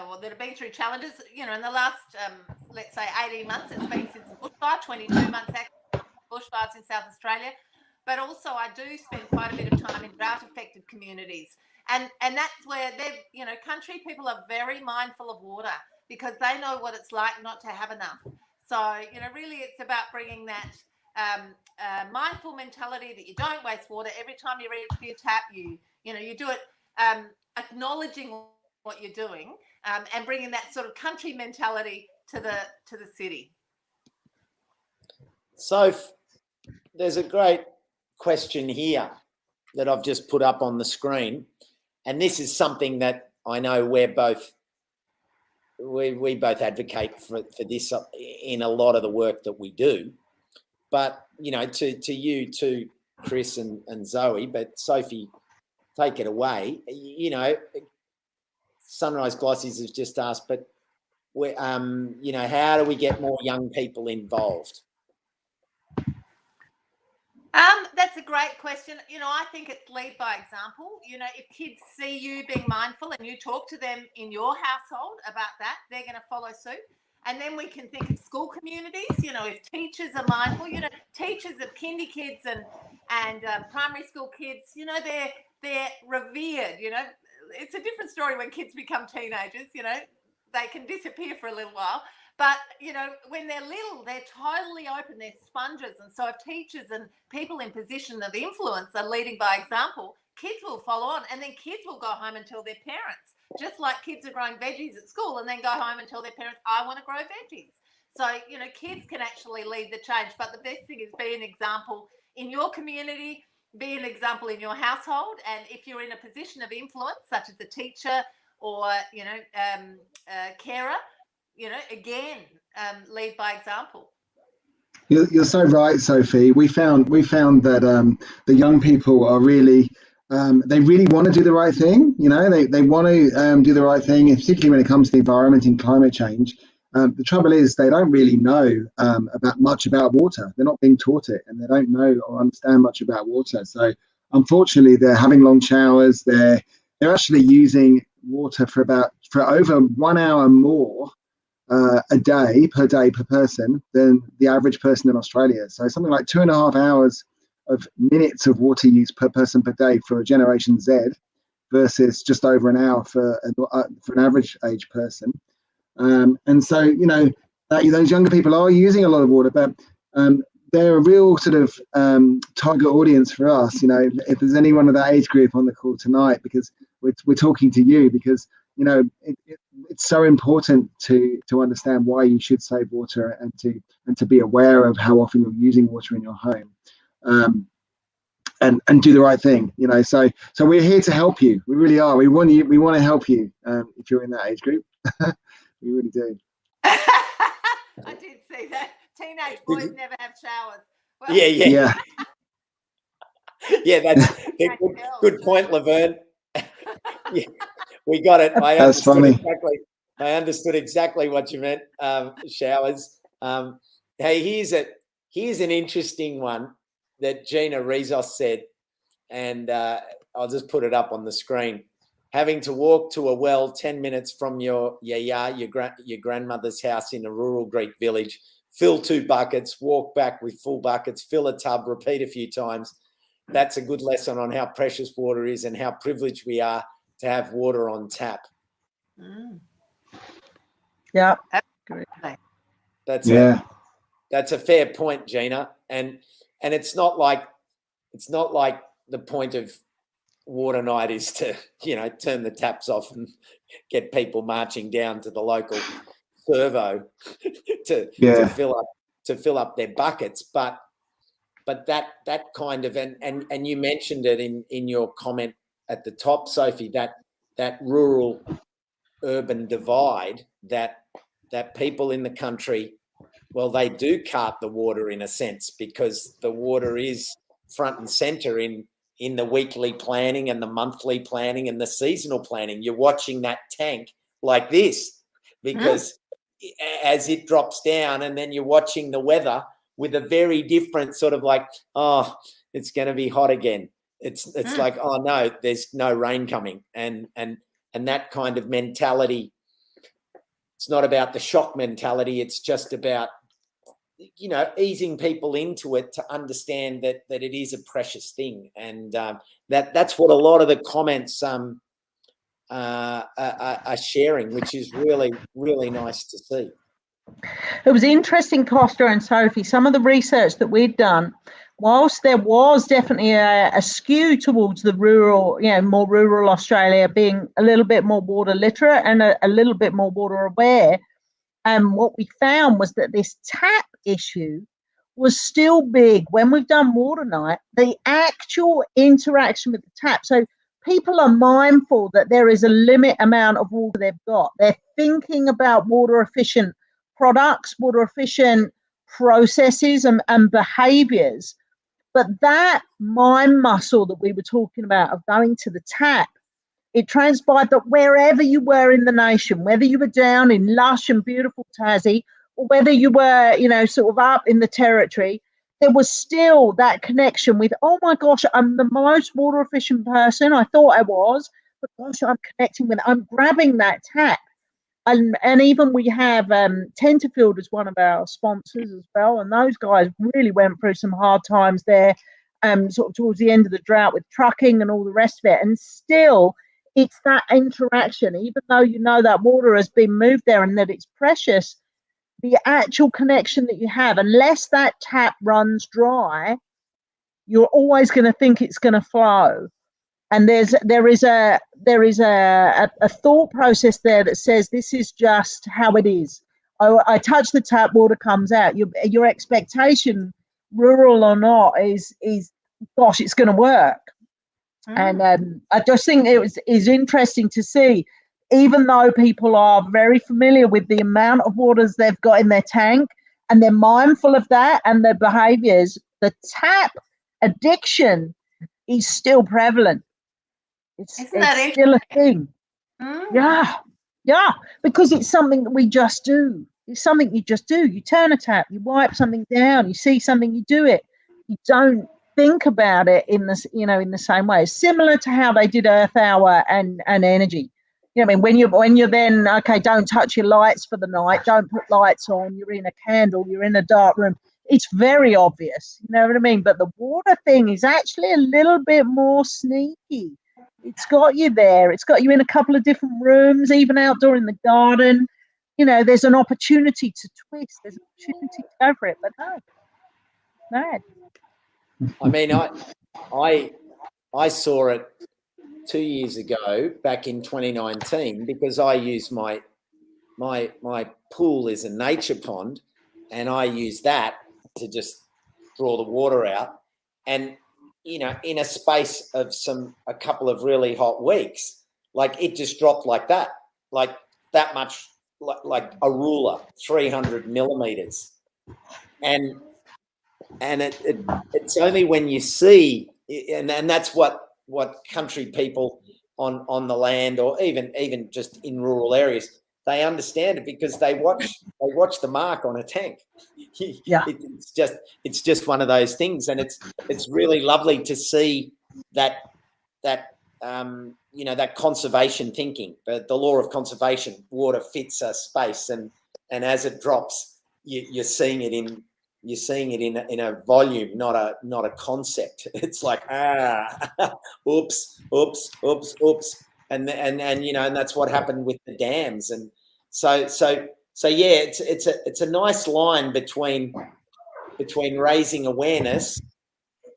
or that have been through challenges. In the last, let's say, 18 months, it's been since the bushfire, 22 months actually, bushfires in South Australia. But also I do spend quite a bit of time in drought-affected communities. And that's where country people are very mindful of water, because they know what it's like not to have enough. So, really it's about bringing that mindful mentality that you don't waste water. Every time you reach for your tap, you do it acknowledging what you're doing, and bringing that sort of country mentality to the city. So there's a great question here that I've just put up on the screen, and this is something that I know we both advocate for this in a lot of the work that we do. But to you too, Chris and Zoe, but Sophie, take it away. Sunrise Glossies has just asked, but how do we get more young people involved? That's a great question. I think it's lead by example. If kids see you being mindful and you talk to them in your household about that, they're going to follow suit. And then we can think of school communities. If teachers are mindful, teachers of kindy kids and primary school kids, they're revered. It's a different story when kids become teenagers. They can disappear for a little while. But, when they're little, they're totally open. They're sponges. And so if teachers and people in position of influence are leading by example, kids will follow on. And then kids will go home and tell their parents, just like kids are growing veggies at school and then go home and tell their parents, I want to grow veggies. So, kids can actually lead the change. But the best thing is be an example in your community, be an example in your household. And if you're in a position of influence, such as a teacher or, a carer, again, lead by example. You're so right, Sophie. We found that the young people are really they really want to do the right thing. You know, they want to do the right thing, particularly when it comes to the environment and climate change. The trouble is they don't really know much about water. They're not being taught it, and they don't know or understand much about water. So unfortunately, they're having long showers. They're actually using water for over 1 hour more a day per person than the average person in Australia. So something like 2.5 hours of minutes of water use per person per day for a Generation Z versus just over an hour for an average age person. And so, you know, those younger people are using a lot of water, but they're a real sort of target audience for us. You know, if there's anyone of that age group on the call tonight, because we're talking to you, because, you know, it's so important to understand why you should save water and to be aware of how often you're using water in your home, and do the right thing. You know, so we're here to help you. We really are. We want to help you if you're in that age group. We really do. I did see that. Teenage boys never have showers. Well, yeah. Yeah, that's a good point, Laverne. Yeah, we got it. That's funny. I understood exactly what you meant. Showers. Hey, here's an interesting one that Gina Rizos said, and I'll just put it up on the screen. Having to walk to a well 10 minutes from your grandmother's house in a rural Greek village, fill 2 buckets, walk back with full buckets, fill a tub, repeat a few times. That's a good lesson on how precious water is and how privileged we are to have water on tap. Yeah. That's a fair point, Gina. And it's not like the point of Water Night is to, you know, turn the taps off and get people marching down to the local servo to fill up their buckets. But that kind of and you mentioned it in your comment at the top, Sophie, that rural urban divide that people in the country, well, they do cart the water in a sense, because the water is front and center in the weekly planning and the monthly planning and the seasonal planning. You're watching that tank like this, because as it drops down, and then you're watching the weather with a very different sort of like, oh, it's going to be hot again. It's like, oh no, there's no rain coming. And that kind of mentality, it's not about the shock mentality. It's just about, you know, easing people into it to understand that it is a precious thing. And that's what a lot of the comments are sharing, which is really, really nice to see. It was interesting, Costa and Sophie, some of the research that we'd done, whilst there was definitely a skew towards the rural, you know, more rural Australia being a little bit more water literate and a little bit more water aware, what we found was that this tap issue was still big. When we've done Water Night, the actual interaction with the tap. So people are mindful that there is a limit amount of water they've got. They're thinking about water efficient products, water efficient processes and behaviours. But that mind muscle that we were talking about of going to the tap, it transpired that wherever you were in the nation, whether you were down in lush and beautiful Tassie, or whether you were, you know, sort of up in the territory, there was still that connection with, oh my gosh, I'm the most water efficient person. I thought I was, but gosh, I'm connecting with it. I'm grabbing that tap. And even we have Tenterfield as one of our sponsors as well. And those guys really went through some hard times there, sort of towards the end of the drought with trucking and all the rest of it. And still, it's that interaction, even though you know that water has been moved there and that it's precious, the actual connection that you have, unless that tap runs dry, you're always going to think it's going to flow. And there is a thought process there that says this is just how it is. I touch the tap, water comes out. Your expectation, rural or not, is gosh, it's going to work. And I just think is interesting to see, even though people are very familiar with the amount of waters they've got in their tank and they're mindful of that and their behaviours, the tap addiction is still prevalent. It's still a thing. Yeah, because it's something that we just do. It's something you just do. You turn a tap, you wipe something down, you see something, you do it. You don't think about it in this, in the same way. Similar to how they did Earth Hour and energy. You know what I mean? When you're then, okay, don't touch your lights for the night, don't put lights on, you're in a candle, you're in a dark room. It's very obvious, you know what I mean? But the water thing is actually a little bit more sneaky. It's got you there. It's got you in a couple of different rooms, even outdoor in the garden. There's an opportunity to twist. There's an opportunity to go for it. But no. I mean, I saw it 2 years ago, back in 2019, because I use my pool is a nature pond, and I use that to just draw the water out. And in a space of a couple of really hot weeks, like it just dropped like that much, like a ruler, 300 millimeters. And it's only when you see, and that's what country people on the land, or even just in rural areas, they understand it, because they watch the mark on a tank. Yeah. It's just one of those things, and it's really lovely to see that that conservation thinking, the law of conservation. Water fits a space, and as it drops, you're seeing it in a volume, not a concept. It's like oops, and that's what happened with the dams. And so yeah, it's a nice line between raising awareness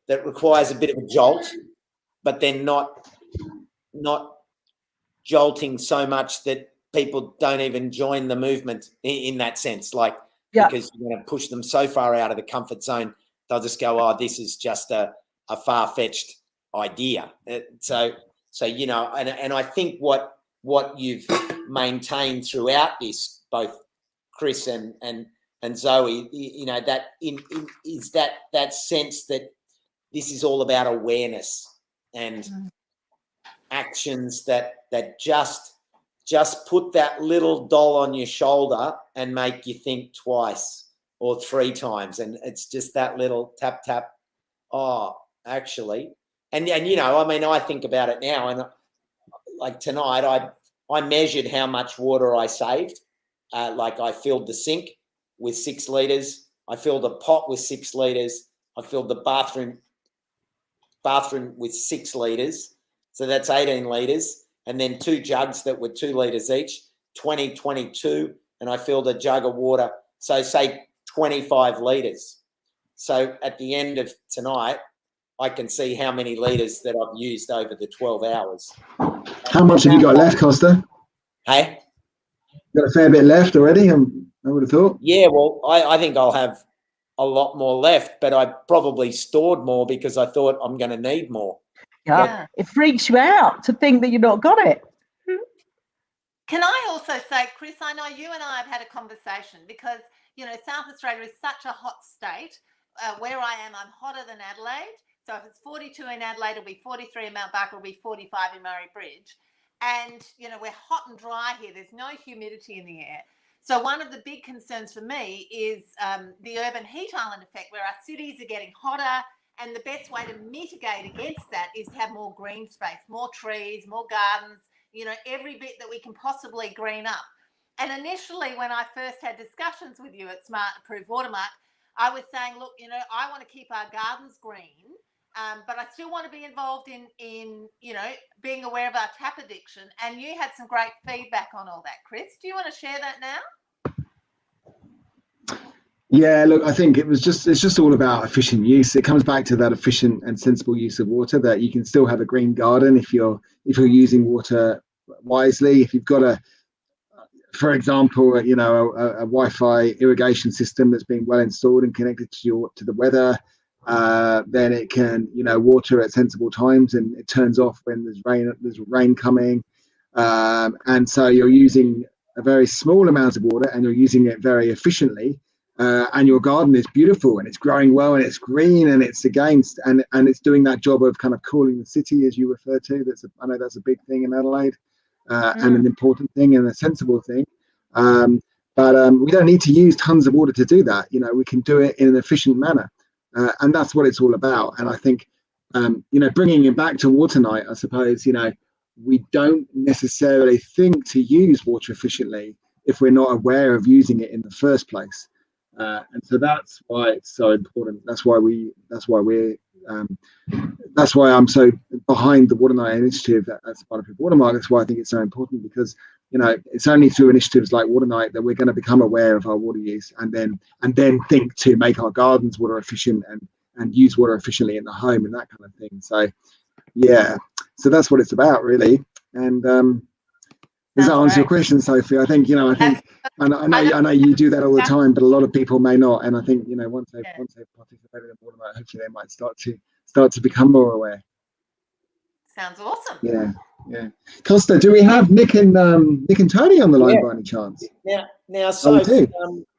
that requires a bit of a jolt, but then not jolting so much that people don't even join the movement in that sense. Like, because you're going to push them so far out of the comfort zone, they'll just go, oh, this is just a far-fetched idea. So and I think what you've maintained throughout this, both Chris and Zoe, that is that sense that this is all about awareness and actions that just put that little doll on your shoulder and make you think twice or three times. And it's just that little tap, tap. Oh, actually. And I mean, I think about it now, and like tonight, I measured how much water I saved. Like I filled the sink with 6 litres. I filled a pot with 6 litres. I filled the bathroom with 6 litres. So that's 18 litres. And then 2 jugs that were 2 litres each, 22. And I filled a jug of water. So say 25 litres. So at the end of tonight, I can see how many litres that I've used over the 12 hours. How much have you got left, Costa? Hey? Got a fair bit left already, I would have thought. Yeah, well, I think I'll have a lot more left, but I probably stored more because I thought I'm going to need more. Yeah, it freaks you out to think that you've not got it. Can I also say, Chris, I know you and I have had a conversation because, South Australia is such a hot state. Where I am, I'm hotter than Adelaide. So if it's 42 in Adelaide, it'll be 43 in Mount Barker, it'll be 45 in Murray Bridge. And, we're hot and dry here. There's no humidity in the air. So one of the big concerns for me is the urban heat island effect, where our cities are getting hotter. And the best way to mitigate against that is to have more green space, more trees, more gardens, every bit that we can possibly green up. And initially, when I first had discussions with you at Smart Approved Watermark, I was saying, look, I want to keep our gardens green, but I still want to be involved in being aware of our tap addiction. And you had some great feedback on all that, Chris. Do you want to share that now? Yeah, look, I think it's just all about efficient use. It comes back to that efficient and sensible use of water, that you can still have a green garden if you're using water wisely. If you've got for example, a Wi-Fi irrigation system that's been well installed and connected to the weather, then it can water at sensible times, and it turns off when there's rain coming, and so you're using a very small amount of water and you're using it very efficiently. and your garden is beautiful and it's growing well and it's green and it's and it's doing that job of kind of cooling the city, as you refer to. I know that's a big thing in Adelaide, and an important thing and a sensible thing. But we don't need to use tons of water to do that. We can do it in an efficient manner, and that's what it's all about. And I think, bringing it back to Water Night, I suppose, we don't necessarily think to use water efficiently if we're not aware of using it in the first place. And so that's why it's so important. That's why I'm so behind the Water Night initiative as part of the Watermark. That's why I think it's so important, because it's only through initiatives like Water Night that we're going to become aware of our water use, and then think to make our gardens water efficient and use water efficiently in the home and that kind of thing. So so that's what it's about, really. And does that answer your question, Sophie? I think I know you do that all the time, but a lot of people may not. And I think once they've participated in Water Night, hopefully they might start to become more aware. Sounds awesome. Yeah. Costa, do we have Nick and Tony on the line by any chance? Now, so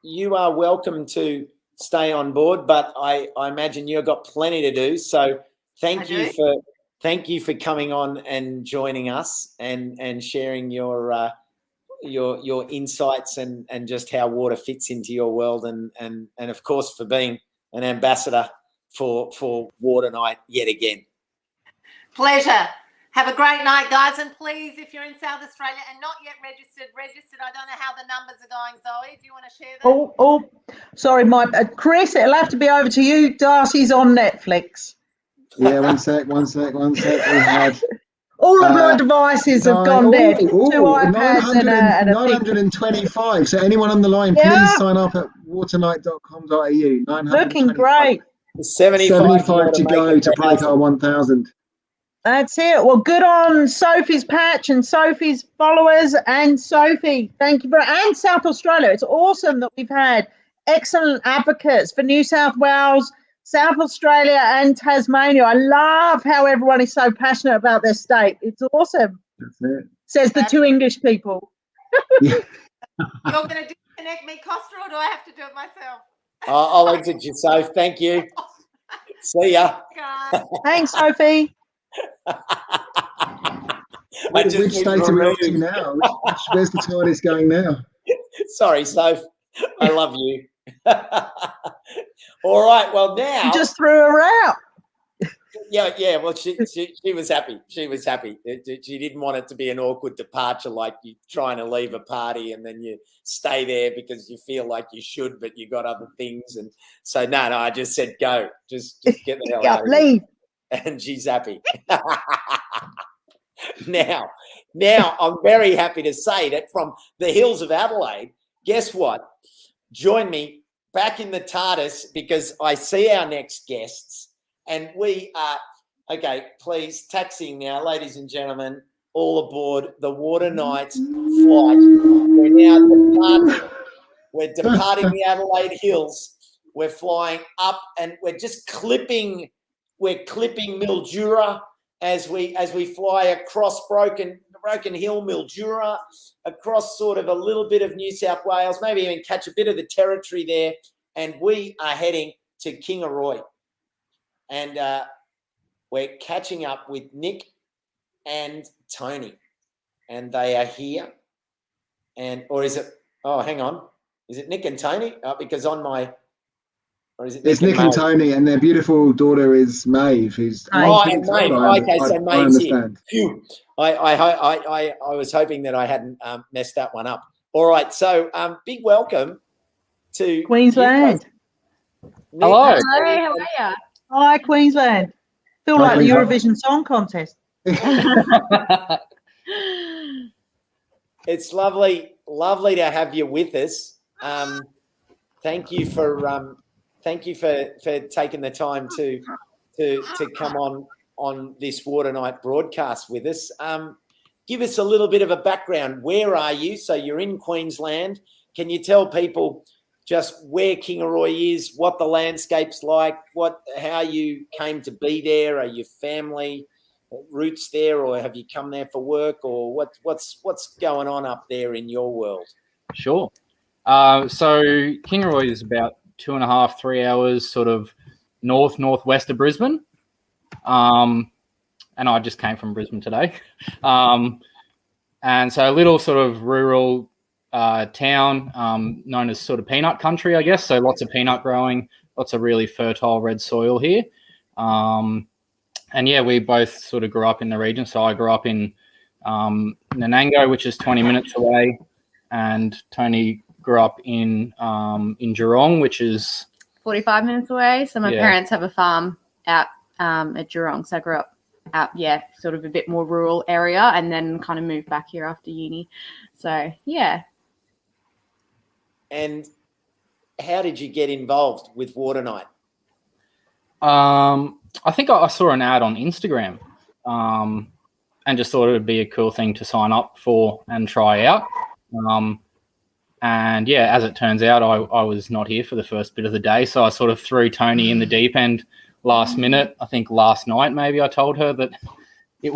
you are welcome to stay on board, but I imagine you've got plenty to do. So thank you for coming on and joining us and sharing your insights and just how water fits into your world, and of course for being an ambassador for Water Night yet again. Pleasure. Have a great night, guys. And please, if you're in South Australia and not yet registered. I don't know how the numbers are going, Zoe. Do you want to share that? Oh, sorry, Chris, it'll have to be over to you. Darcy's on Netflix. Yeah, one sec. We had all of my devices have gone dead. 2 iPads and a 925. So anyone on the line, please sign up at waternight.com.au. Looking great. 75 to go to break our 1,000. That's it. Well, good on Sophie's patch and Sophie's followers, and Sophie, thank you and South Australia. It's awesome that we've had excellent advocates for New South Wales, South Australia and Tasmania. I love how everyone is so passionate about their state. It's awesome. That's it. Says the 2 English people. You're going to disconnect me, Costa, or do I have to do it myself? I'll exit you, Soph. Thank you. See ya. Thanks, Sophie. Which state are we off to now? Where's the TARDIS going now? Sorry, Soph. I love you. All right. Well, now you just threw her out. Yeah. Well, she was happy. She was happy. She didn't want it to be an awkward departure, like you trying to leave a party and then you stay there because you feel like you should, but you got other things. And so no, I just said go. Just get the hell out of leave. Here. And she's happy. Now, I'm very happy to say that from the hills of Adelaide, guess what? Join me back in the TARDIS, because I see our next guests, and we are, okay, please, taxiing now, ladies and gentlemen, all aboard the Water Night flight. We're now departing. We're departing the Adelaide Hills. We're flying up, and we're just clipping Mildura as we fly across Broken Hill, Mildura, across sort of a little bit of New South Wales, maybe even catch a bit of the territory there, and we are heading to Kingaroy. And we're catching up with Nick and Tony, and they are here. Or is it? Oh, hang on. Is it Nick and Tony? Because on my. Or is it it's Nick and Tony, and their beautiful daughter is Maeve, who's Maeve. Okay, so Maeve's here. I was hoping that I hadn't messed that one up. All right, so big welcome to Queensland. Hello. Hello, how are you? Hi, Queensland. Feel like the Eurovision Song Contest. It's lovely to have you with us. Thank you for taking the time to come on this Water Night broadcast with us. Give us a little bit of a background. Where are you? So you're in Queensland. Can you tell people just where Kingaroy is, what the landscape's like, how you came to be there? Are your family roots there, or have you come there for work, or what's going on up there in your world? Sure. So Kingaroy is about 2.5, 3 hours sort of northwest of Brisbane. And I just came from Brisbane today. And so a little sort of rural town known as sort of peanut country, I guess. So lots of peanut growing, lots of really fertile red soil here. And yeah, we both sort of grew up in the region. So I grew up in Nanango, which is 20 minutes away, and Tony grew up in Geelong, which is 45 minutes away. So my parents have a farm out at Geelong. So I grew up out, sort of a bit more rural area, and then kind of moved back here after uni. So, yeah. And how did you get involved with Water Night? I think I saw an ad on Instagram and just thought it would be a cool thing to sign up for and try out. And yeah, as it turns out, I was not here for the first bit of the day. So I sort of threw Tony in the deep end last minute. I think last night, maybe I told her that it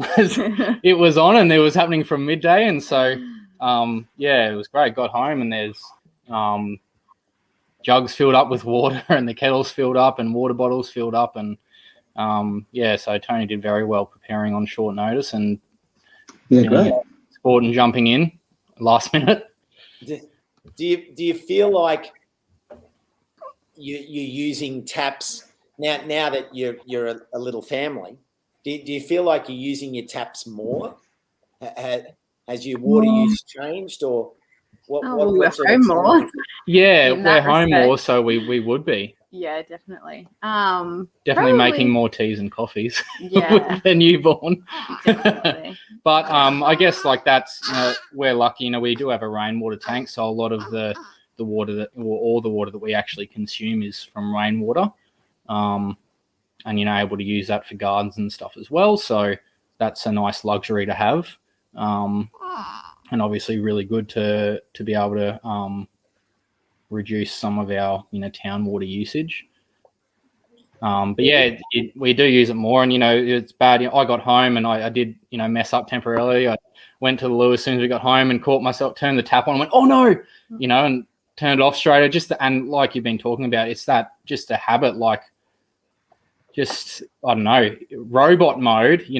was on and it was happening from midday. And so, it was great. Got home and there's jugs filled up with water and the kettles filled up and water bottles filled up. And so Tony did very well preparing on short notice and great. Sport and jumping in last minute. Do you feel like you're using taps now that you're a little family? Do you feel like you're using your taps more? Has your water use changed, or what? We're home more. Yeah, we're home more, so we would be. Yeah, definitely. Definitely making more teas and coffees with the newborn. Definitely. But I guess like that's we're lucky. We do have a rainwater tank, so a lot of the water all the water that we actually consume is from rainwater, and able to use that for gardens and stuff as well. So that's a nice luxury to have, and obviously really good to be able to reduce some of our town water usage. But yeah, we do use it more, and it's bad. I got home and I did mess up temporarily. I went to the loo as soon as we got home and caught myself, turned the tap on and went, oh no, and turned it off straight. And like you've been talking about, it's that just a habit, like just I don't know, robot mode. You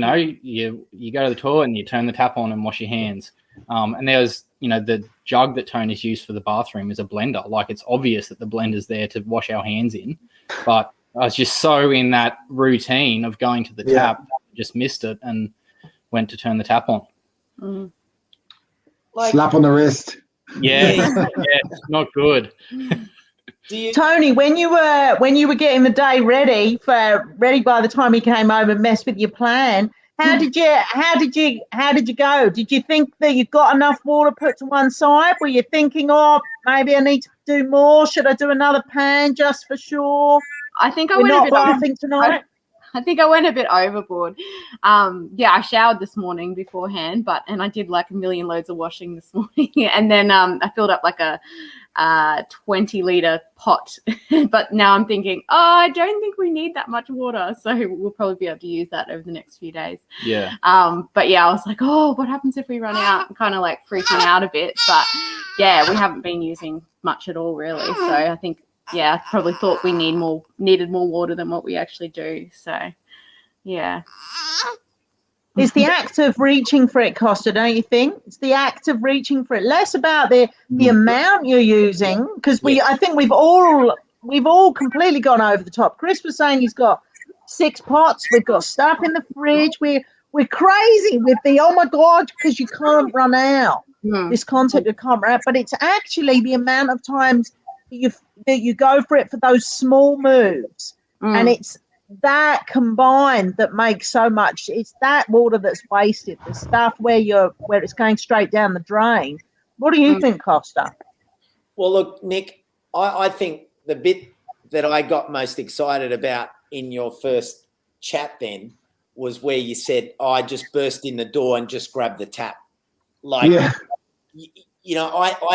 go to the toilet and you turn the tap on and wash your hands. And there's the jug that Tony's used for the bathroom is a blender. Like it's obvious that the blender's there to wash our hands in, but I was just so in that routine of going to the tap, just missed it and went to turn the tap on. Mm. Slap on the wrist. Yeah, not good. Tony, when you were getting the day ready by the time he came over and messed with your plan, how did you go? Did you think that you got enough water put to one side? Were you thinking, oh, maybe I need to do more? Should I do another pan just for sure? I think I went a bit bathing tonight. I think I went a bit overboard. I showered this morning beforehand, and I did like a million loads of washing this morning, and then I filled up like a 20-litre pot. But now I'm thinking, I don't think we need that much water, so we'll probably be able to use that over the next few days. Yeah. But yeah, I was like, oh, what happens if we run out? I'm kind of like freaking out a bit, but yeah, we haven't been using much at all really. So I think. Yeah, I probably thought we needed more water than what we actually do. So, yeah. It's the act of reaching for it, Costa, don't you think? It's the act of reaching for it. Less about the amount you're using, because I think we've all completely gone over the top. Chris was saying he's got 6 pots. We've got stuff in the fridge. We're crazy with the oh my god, because you can't run out. This concept of can't run out, but it's actually the amount of times that you go for it for those small moves, and it's that combined that makes so much. It's that water that's wasted, the stuff where it's going straight down the drain. What do you think, Costa? Well, look, Nick, I think the bit that I got most excited about in your first chat then was where you said, I just burst in the door and just grabbed the tap. I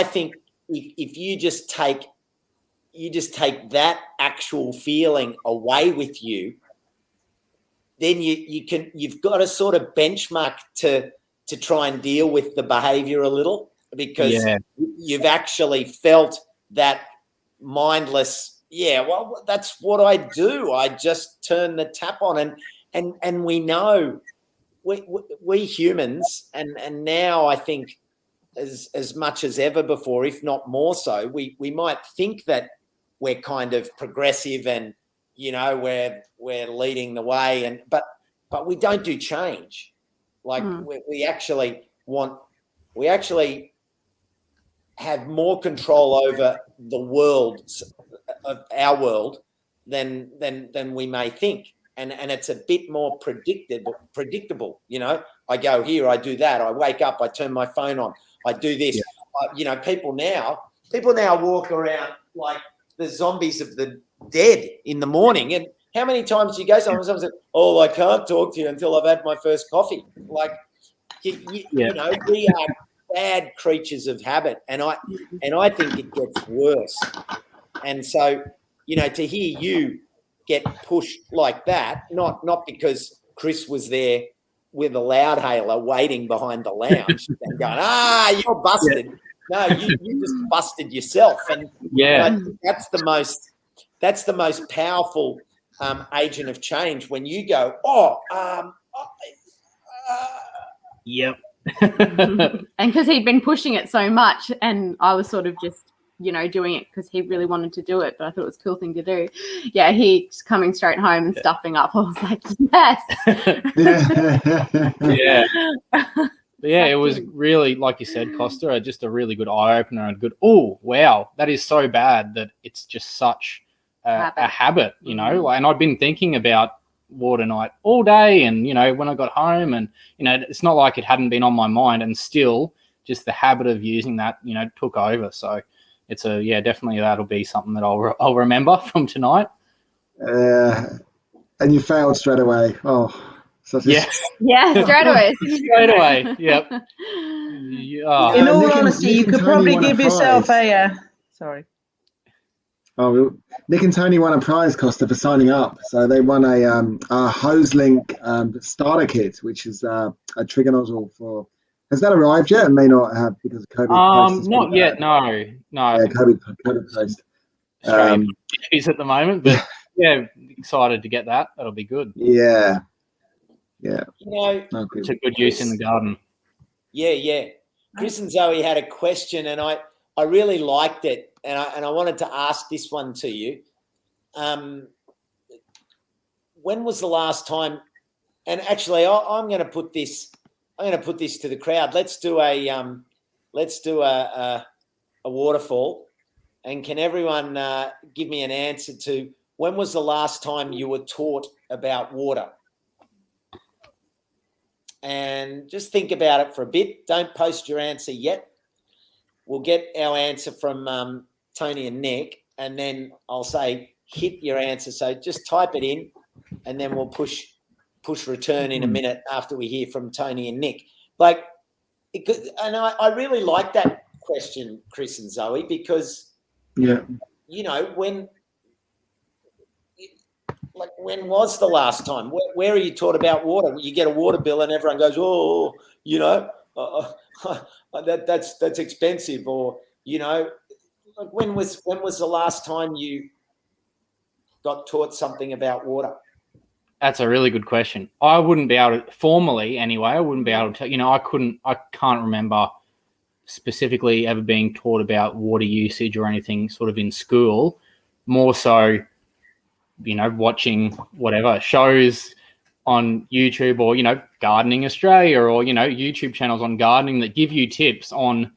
think if you just take that actual feeling away with you, then you've got to sort of benchmark to try and deal with the behavior a little, because you've actually felt that mindless, well, that's what I do. I just turn the tap on, and we know we humans, and now I think as much as ever before, if not more so, we might think that we're kind of progressive and, we're leading the way, but we don't do change. Like we actually have more control over the world, of our world, than we may think, and it's a bit more predictable. I go here, I do that, I wake up, I turn my phone on, I do this. People now walk around like the zombies of the dead in the morning. And how many times do you go? Someone says, "Oh, I can't talk to you until I've had my first coffee." Like, we are bad creatures of habit, and I think it gets worse. And so, to hear you get pushed like that, not because Chris was there with a loudhailer waiting behind the lounge and going, you're busted. No, you just busted yourself. And I think that's the most powerful agent of change, when you go, yep. And because he'd been pushing it so much, and I was sort of just, doing it because he really wanted to do it, but I thought it was a cool thing to do. Yeah, he's coming straight home and stuffing up. I was like, yes. Yeah, it was really, like you said, Costa, just a really good eye-opener and good, oh, wow, that is so bad that it's just such a habit, and I'd been thinking about water night all day, and, when I got home, and, it's not like it hadn't been on my mind, and still just the habit of using that, took over. So it's definitely that'll be something that I'll remember from tonight. And you failed straight away. Yeah, straight away. Straight away. Yep. In all honesty, you could probably give yourself a. Sorry. Oh, Nick and Tony won a prize, Costa, for signing up. So they won a HoseLink starter kit, which is a trigger nozzle for. Has that arrived yet? It may not have because of COVID. Not yet. No. Yeah, COVID post. Issues at the moment, but excited to get that. That'll be good. Yeah. It's a good use in the garden. Yeah. Chris and Zoe had a question, and I really liked it, and I wanted to ask this one to you. When was the last time? And actually, I'm going to put this to the crowd. Let's do a waterfall, and can everyone give me an answer to when was the last time you were taught about water? And just think about it for a bit. Don't post your answer yet. We'll get our answer from Tony and Nick, and then I'll say hit your answer. So just type it in, and then we'll push return in a minute after we hear from Tony and Nick. And I really like that question, Chris and Zoe, because when was the last time? Where are you taught about water? You get a water bill and everyone goes, that's expensive, or when was the last time you got taught something about water? That's a really good question. I wouldn't be able to, formally anyway, I wouldn't be able to tell, I can't remember specifically ever being taught about water usage or anything sort of in school. More so, watching whatever shows on YouTube or, Gardening Australia or, YouTube channels on gardening that give you tips on,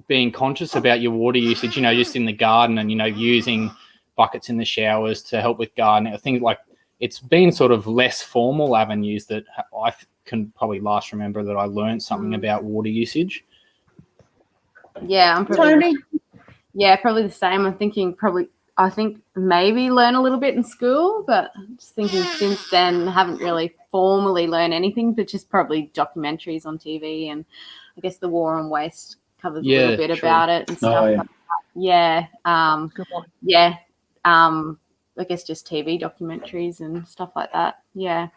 being conscious about your water usage, just in the garden and, using buckets in the showers to help with gardening. I think it's been sort of less formal avenues that I can probably last remember that I learned something about water usage. Yeah, I'm probably the same. I think maybe learn a little bit in school, but I'm just thinking since then haven't really formally learned anything, but just probably documentaries on TV, and I guess the War on Waste covers a little bit about it and stuff. I guess just TV documentaries and stuff like that. Yeah.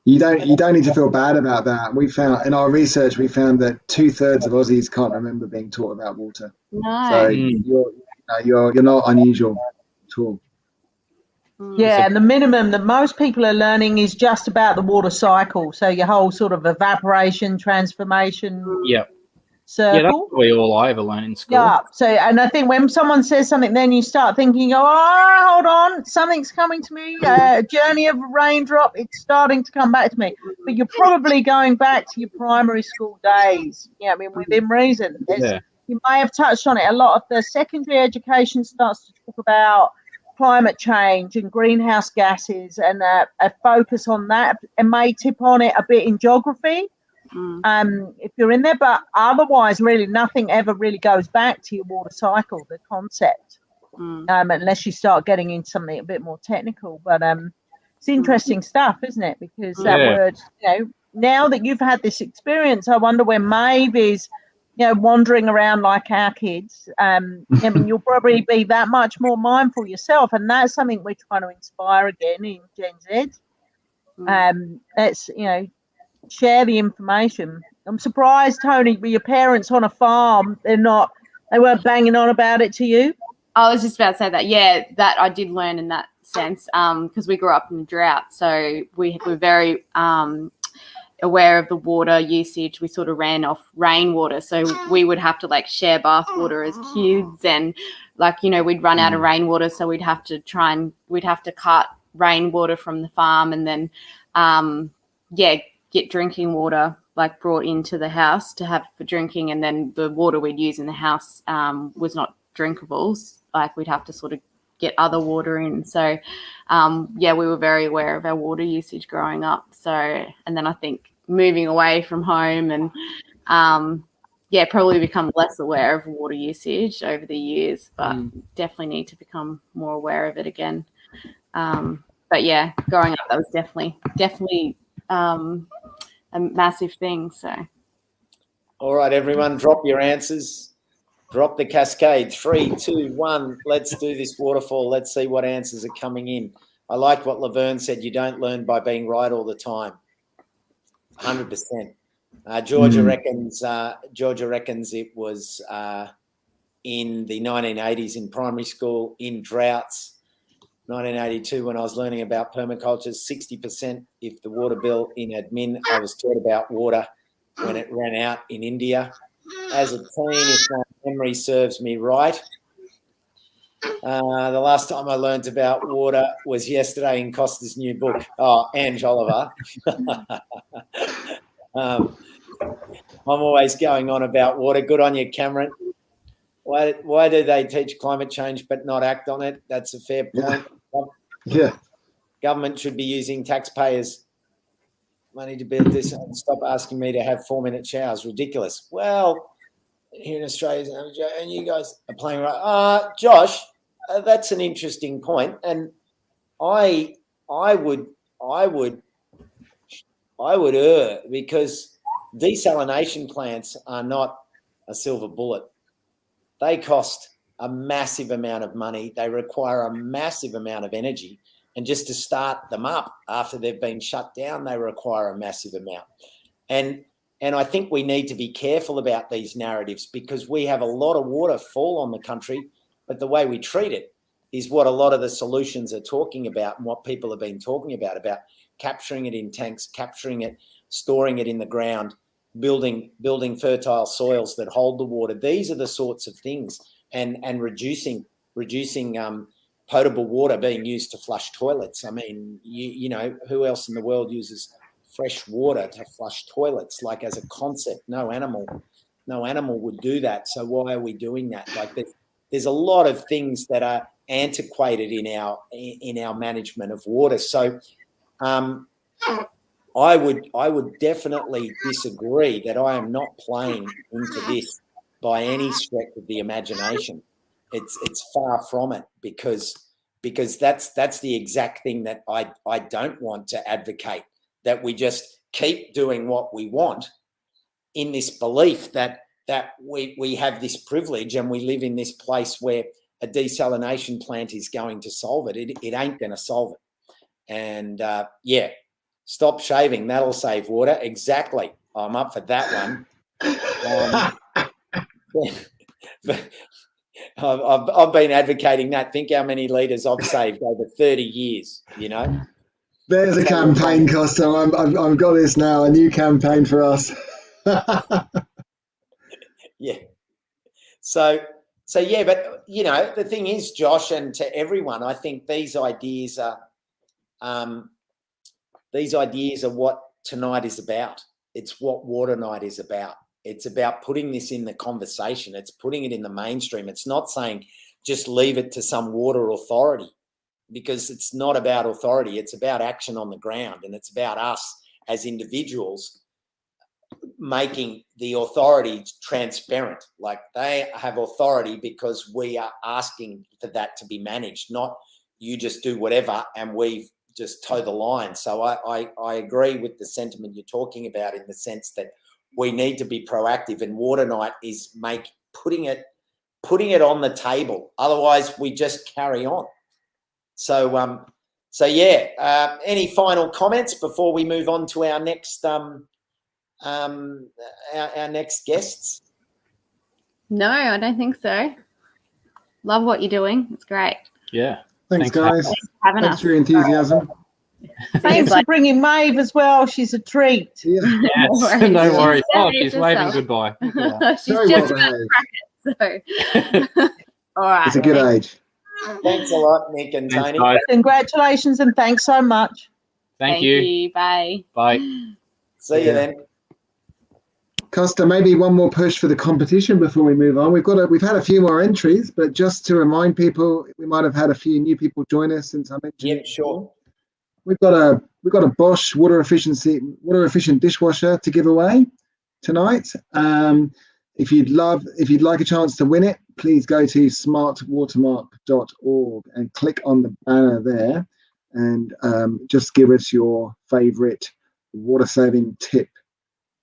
You don't need to feel bad about that. We found in our research that 2/3 of Aussies can't remember being taught about water. No. So you're not unusual at all. Yeah, and the minimum that most people are learning is just about the water cycle. So your whole sort of evaporation, transformation circle. Yeah, that's probably all I ever learned in school. Yeah. So, and I think when someone says something, then you start thinking, oh, hold on, something's coming to me. A journey of a raindrop, it's starting to come back to me. But you're probably going back to your primary school days. Yeah, I mean, within reason. You may have touched on it. A lot of the secondary education starts to talk about climate change and greenhouse gases and a focus on that, and may tip on it a bit in geography. If you're in there, but otherwise really nothing ever really goes back to your water cycle, the concept, unless you start getting into something a bit more technical. But it's interesting stuff, isn't it? Because that word, now that you've had this experience, I wonder when Maeve is wandering around like our kids. I mean, you'll probably be that much more mindful yourself, and that's something we're trying to inspire again in Gen Z. Let's share the information. I'm surprised, Tony, with your parents on a farm, they weren't banging on about it to you. I was just about to say that. Yeah, that I did learn in that sense, because we grew up in a drought, so we were very aware of the water usage. We sort of ran off rainwater, so we would have to share bath water as kids, and we'd run out of rainwater, so we'd have to cut rainwater from the farm, and then get drinking water brought into the house to have for drinking, and then the water we'd use in the house was not drinkable. We'd have to sort of get other water in. So we were very aware of our water usage growing up. So, and then I think moving away from home and probably become less aware of water usage over the years, but definitely need to become more aware of it again. But yeah, growing up, that was definitely a massive thing. So, all right, everyone, drop your answers. Drop the cascade. 3, 2, 1. Let's do this waterfall. Let's see what answers are coming in. I like what Laverne said. You don't learn by being right all the time. 100%. Georgia reckons it was in the 1980s in primary school in droughts. 1982, when I was learning about permaculture, 60% if the water bill in admin, I was taught about water when it ran out in India. As a teen, if my memory serves me right, the last time I learned about water was yesterday in Costa's new book. Oh, Ange Oliver. I'm always going on about water. Good on you, Cameron. Why do they teach climate change but not act on it? That's a fair point. Yeah. Government should be using taxpayers' money to build this and stop asking me to have 4-minute showers. Ridiculous. Well, here in Australia, and you guys are playing right. Josh, that's an interesting point, and I would err, because desalination plants are not a silver bullet. They cost a massive amount of money. They require a massive amount of energy. And just to start them up after they've been shut down, they require a massive amount. And I think we need to be careful about these narratives, because we have a lot of water fall on the country, but the way we treat it is what a lot of the solutions are talking about, and what people have been talking about capturing it in tanks, capturing it, storing it in the ground, building fertile soils that hold the water. These are the sorts of things, and reducing potable water being used to flush toilets. I mean, you know, who else in the world uses fresh water to flush toilets, like as a concept? No animal would do that. So why are we doing that? Like, there's a lot of things that are antiquated in our management of water. So I would definitely disagree that I am not playing into this by any stretch of the imagination. It's far from it, because that's the exact thing that I don't want to advocate, that we just keep doing what we want in this belief that we have this privilege and we live in this place where a desalination plant is going to solve it. It ain't going to solve it. And Stop shaving. That'll save water. Exactly. I'm up for that one. I've been advocating that. Think how many litres I've saved over 30 years, you know. There's a campaign, Costa. I've got this now, a new campaign for us. Yeah. So yeah, but you know, the thing is, Josh, and to everyone, I think these ideas are what tonight is about. It's what Water Night is about. It's about putting this in the conversation. It's putting it in the mainstream. It's not saying just leave it to some water authority, because it's not about authority. It's about action on the ground, and it's about us as individuals making the authority transparent. Like, they have authority because we are asking for that to be managed, not you just do whatever and we just toe the line. So I agree with the sentiment you're talking about, in the sense that we need to be proactive, and Water Night is putting it on the table. Otherwise, we just carry on. So yeah. Any final comments before we move on to our next our next guests? No, I don't think so. Love what you're doing. It's great. Yeah. Thanks guys. Thanks for your enthusiasm. Thanks for bringing Maeve as well. She's a treat. Yeah. Yes. No worries. Oh, she's waving goodbye. Yeah. She's just about to crack it. So, all right. It's a good age. Thanks a lot, Nick and Tony. Guys. Congratulations and thanks so much. Thank you. Bye. Bye. See you then. Costa, maybe one more push for the competition before we move on. We've had a few more entries, but just to remind people, we might have had a few new people join us since I mentioned. Yeah, sure. We've got a Bosch water efficient dishwasher to give away tonight. If you'd like a chance to win it, please go to smartwatermark.org and click on the banner there, and just give us your favourite water saving tip,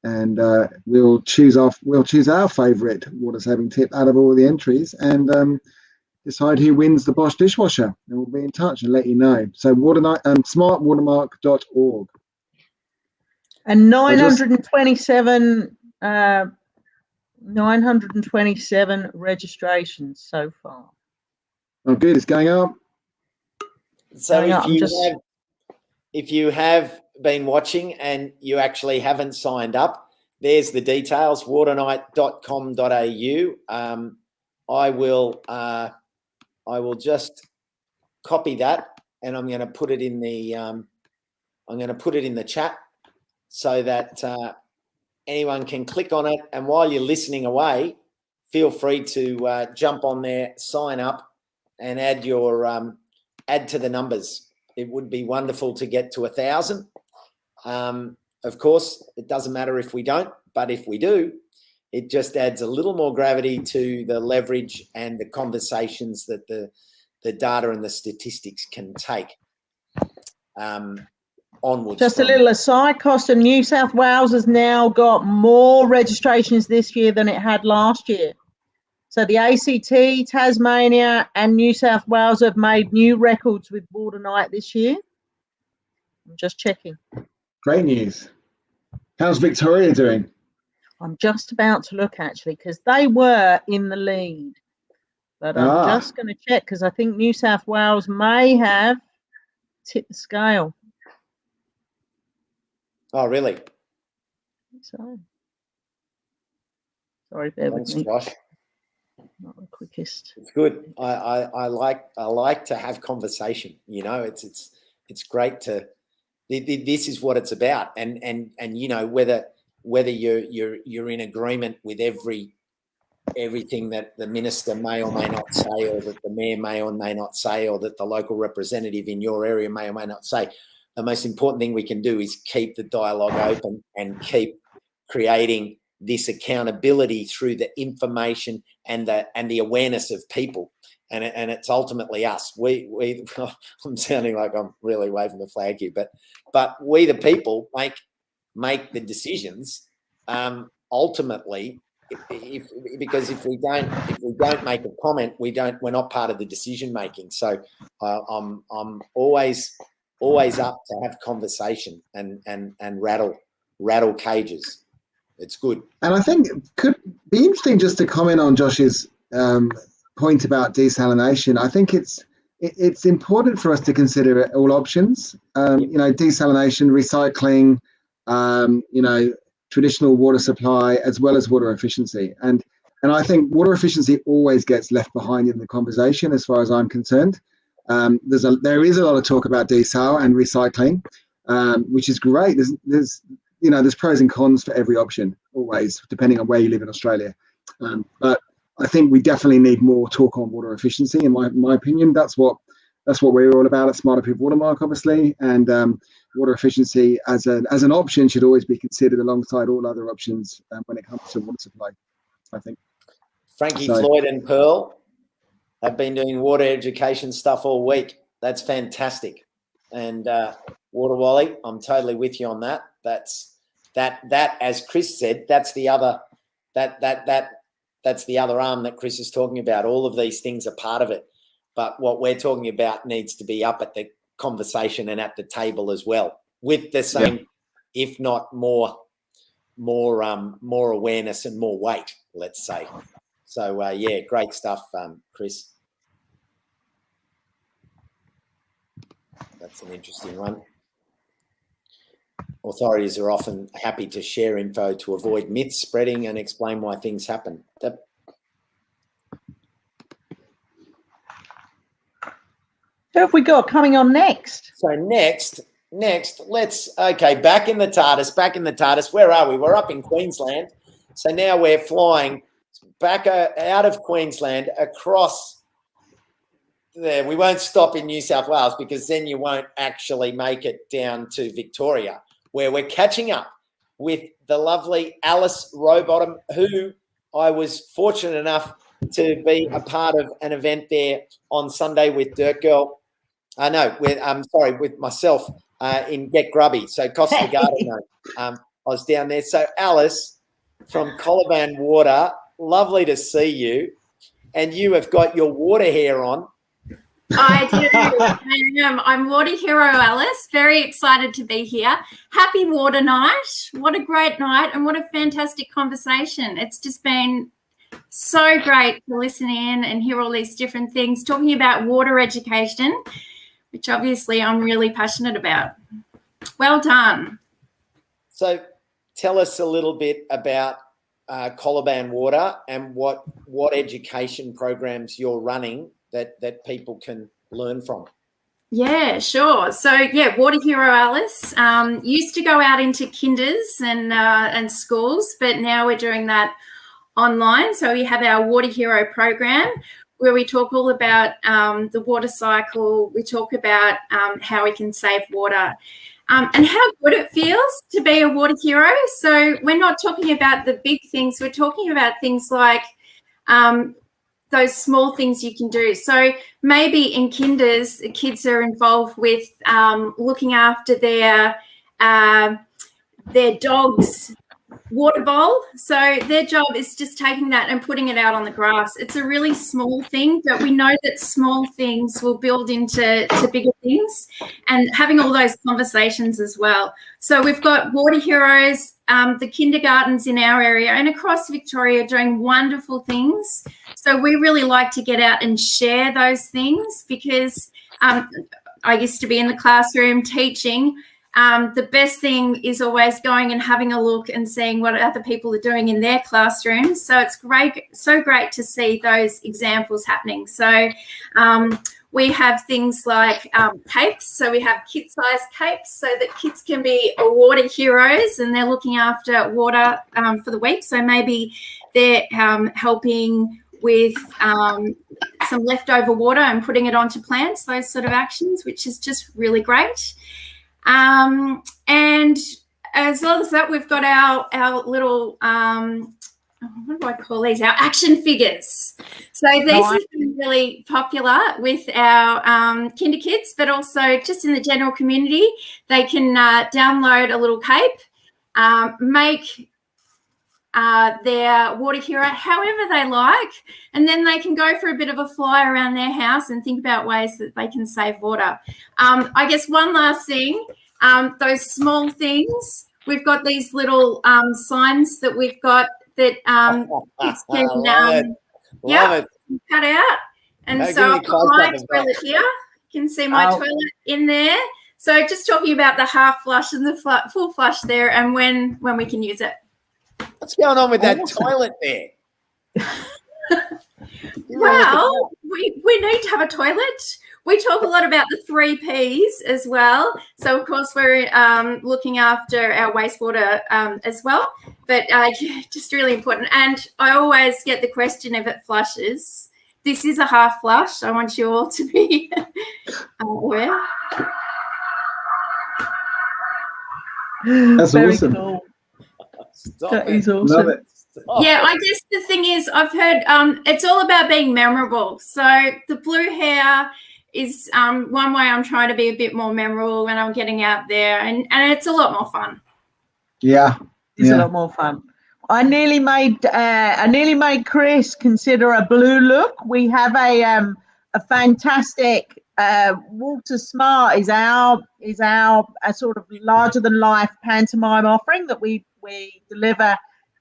and we'll choose our favourite water saving tip out of all the entries, and decide who wins the Bosch dishwasher, and we'll be in touch and let you know. So Water Night, smartwatermark.org. And 927 registrations so far. Oh, good. It's going up. So if you have been watching and you actually haven't signed up, there's the details, waternight.com.au. I will just copy that, and I'm going to put it in the chat so that anyone can click on it. And while you're listening away, feel free to jump on there, sign up, and add to the numbers. It would be wonderful to get to 1,000. Of course, it doesn't matter if we don't, but if we do, it just adds a little more gravity to the leverage and the conversations that the data and the statistics can take onwards. Just a little aside, Costa, New South Wales has now got more registrations this year than it had last year. So the ACT, Tasmania and New South Wales have made new records with Water Night this year. I'm just checking. Great news. How's Victoria doing? I'm just about to look, actually, because they were in the lead. But I'm just going to check, because I think New South Wales may have tipped the scale. Oh, really? So, sorry, bear with me. Josh. Not the quickest. It's good. I like to have conversation. You know, it's great to. This is what it's about, and you know, whether you're in agreement with everything that the minister may or may not say, or that the mayor may or may not say, or that the local representative in your area may or may not say. The most important thing we can do is keep the dialogue open and keep creating this accountability through the information and the awareness of people, and it's ultimately us. We I'm sounding like I'm really waving the flag here, but we the people make the decisions ultimately. Because if we don't make a comment, we're not part of the decision making. So I'm always always up to have conversation and rattle cages. It's good. And I think it could be interesting just to comment on Josh's point about desalination. I think it's important for us to consider all options. Desalination, recycling, traditional water supply, as well as water efficiency. And I think water efficiency always gets left behind in the conversation, as far as I'm concerned. There is a lot of talk about desal and recycling, which is great. There's pros and cons for every option, always, depending on where you live in Australia. But I think we definitely need more talk on water efficiency. In my opinion, that's what we're all about at Smarter People Watermark, obviously. And water efficiency as an option should always be considered alongside all other options when it comes to water supply, I think. Frankie, Floyd and Pearl have been doing water education stuff all week. That's fantastic. And Water Wally, I'm totally with you on that. That's as Chris said, that's the other that's the other arm that Chris is talking about. All of these things are part of it. But what we're talking about needs to be up at the conversation and at the table as well, with the same, if not more awareness and more weight, let's say. So great stuff, Chris. That's an interesting one. Authorities are often happy to share info to avoid myth spreading and explain why things happen. Who have we got coming on next? So next, back in the TARDIS. Where are we? We're up in Queensland. So now we're flying back out of Queensland across there. We won't stop in New South Wales because then you won't actually make it down to Victoria, where we're catching up with the lovely Alice Rowbottom, who I was fortunate enough to be a part of an event there on Sunday with Dirt Girl. With myself in Get Grubby. So Costa the Garden, I was down there. So Alice from Colaban Water, lovely to see you. And you have got your water hair on. I do. I'm Water Hero Alice. Very excited to be here. Happy Water Night. What a great night and what a fantastic conversation. It's just been so great to listen in and hear all these different things, talking about water education, which obviously I'm really passionate about. Well done. So tell us a little bit about Colaban Water and what education programs you're running that people can learn from. Yeah, sure. So Water Hero Alice used to go out into kinders and schools, but now we're doing that online. So we have our Water Hero program, where we talk all about the water cycle. We talk about how we can save water and how good it feels to be a water hero. So we're not talking about the big things. We're talking about things like those small things you can do. So maybe in kinders, the kids are involved with looking after their dog's water bowl. So their job is just taking that and putting it out on the grass. It's a really small thing, but we know that small things will build into bigger things, and having all those conversations as well. So we've got water heroes, the kindergartens in our area and across Victoria doing wonderful things. So we really like to get out and share those things, because I used to be in the classroom teaching. The best thing is always going and having a look and seeing what other people are doing in their classrooms. So it's so great to see those examples happening. So we have things like capes. So we have kid-sized capes so that kids can be water heroes, and they're looking after water for the week. So maybe they're helping with some leftover water and putting it onto plants, those sort of actions, which is just really great. And as well as that, we've got our little, what do I call these? Our action figures. So these have been really popular with our kinder kids, but also just in the general community. They can download a little cape, make their water hero however they like, and then they can go for a bit of a fly around their house and think about ways that they can save water. I guess one last thing, those small things, we've got these little signs that we've got that kids can cut out. And so I've got my toilet here. You can see my toilet in there. So just talking about the half flush and the full flush there, and when we can use it. What's going on with that toilet there? Well, we need to have a toilet. We talk a lot about the 3 Ps as well. So, of course, we're looking after our wastewater as well. But just really important. And I always get the question if it flushes. This is a half flush. I want you all to be aware. That's Very awesome. Cool. That is awesome. Love it. Yeah, I guess the thing is, I've heard it's all about being memorable. So the blue hair is one way I'm trying to be a bit more memorable when I'm getting out there, and it's a lot more fun. Yeah, it's a lot more fun. I nearly made Chris consider a blue look. We have a fantastic Water Smart is our a sort of larger than life pantomime offering that we deliver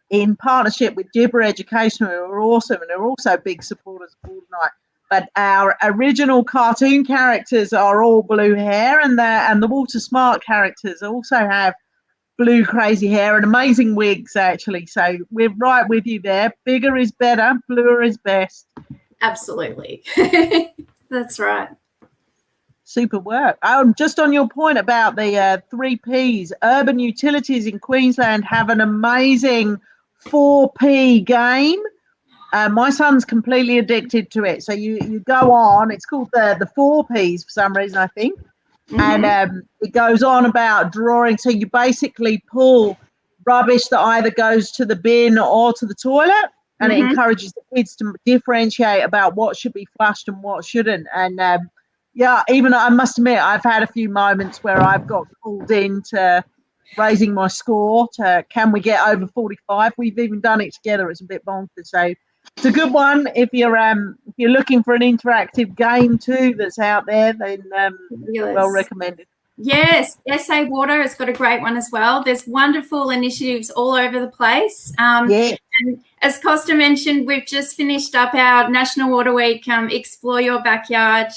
in partnership with Gibber Education, who are awesome and are also big supporters of Water Night. But our original cartoon characters are all blue hair, and the Water Smart characters also have blue crazy hair and amazing wigs, actually. So we're right with you there. Bigger is better, bluer is best. Absolutely. That's right. Super work. Just on your point about the 3 Ps, urban utilities in Queensland have an amazing 4P game. My son's completely addicted to it. So you go on, it's called the 4 Ps for some reason, I think. Mm-hmm. And it goes on about drawing. So you basically pull rubbish that either goes to the bin or to the toilet, and it encourages the kids to differentiate about what should be flushed and what shouldn't. And even I must admit, I've had a few moments where I've got pulled into raising my score to can we get over 45. We've even done it together. It's a bit bonkers. So it's a good one if you're looking for an interactive game too that's out there. Then well recommended. Yes, SA Water has got a great one as well. There's wonderful initiatives all over the place. And as Costa mentioned, we've just finished up our National Water Week Explore Your Backyard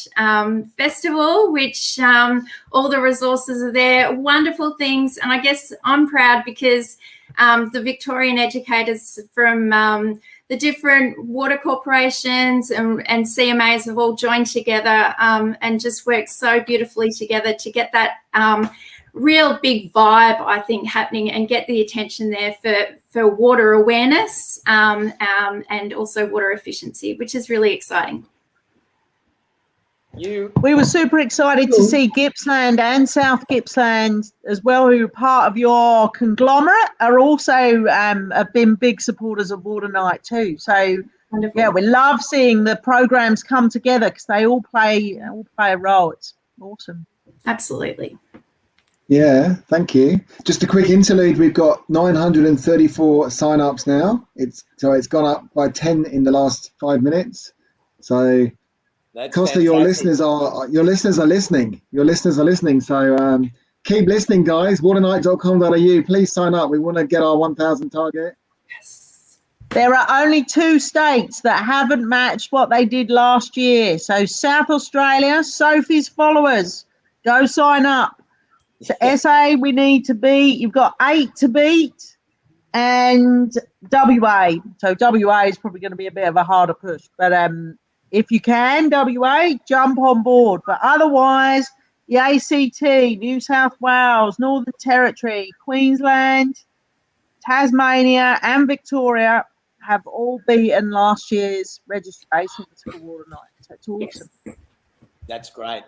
Festival, which all the resources are there, wonderful things. And I guess I'm proud because the Victorian educators from the different water corporations and CMAs have all joined together and just worked so beautifully together to get that real big vibe, I think, happening and get the attention there for water awareness and also water efficiency, which is really exciting. We were super excited to see Gippsland and South Gippsland as well, who are part of your conglomerate, are also have been big supporters of Water Night too. So wonderful. Yeah, we love seeing the programs come together because they all play a role. It's awesome. Absolutely. Yeah, thank you. Just a quick interlude. We've got 934 sign-ups now. It's gone up by 10 in the last 5 minutes. So that's Costa, fantastic. your listeners are listening. Your listeners are listening. So keep listening, guys. Waternight.com.au. Please sign up. We want to get our 1,000 target. Yes. There are only 2 states that haven't matched what they did last year. So South Australia, Sophie's followers, go sign up. So SA, we need to beat. You've got 8 to beat, and WA. So WA is probably going to be a bit of a harder push, but if you can, WA, jump on board. But otherwise, the ACT, New South Wales, Northern Territory, Queensland, Tasmania, and Victoria have all beaten last year's registrations for Water Night. So it's awesome. Yes. That's great.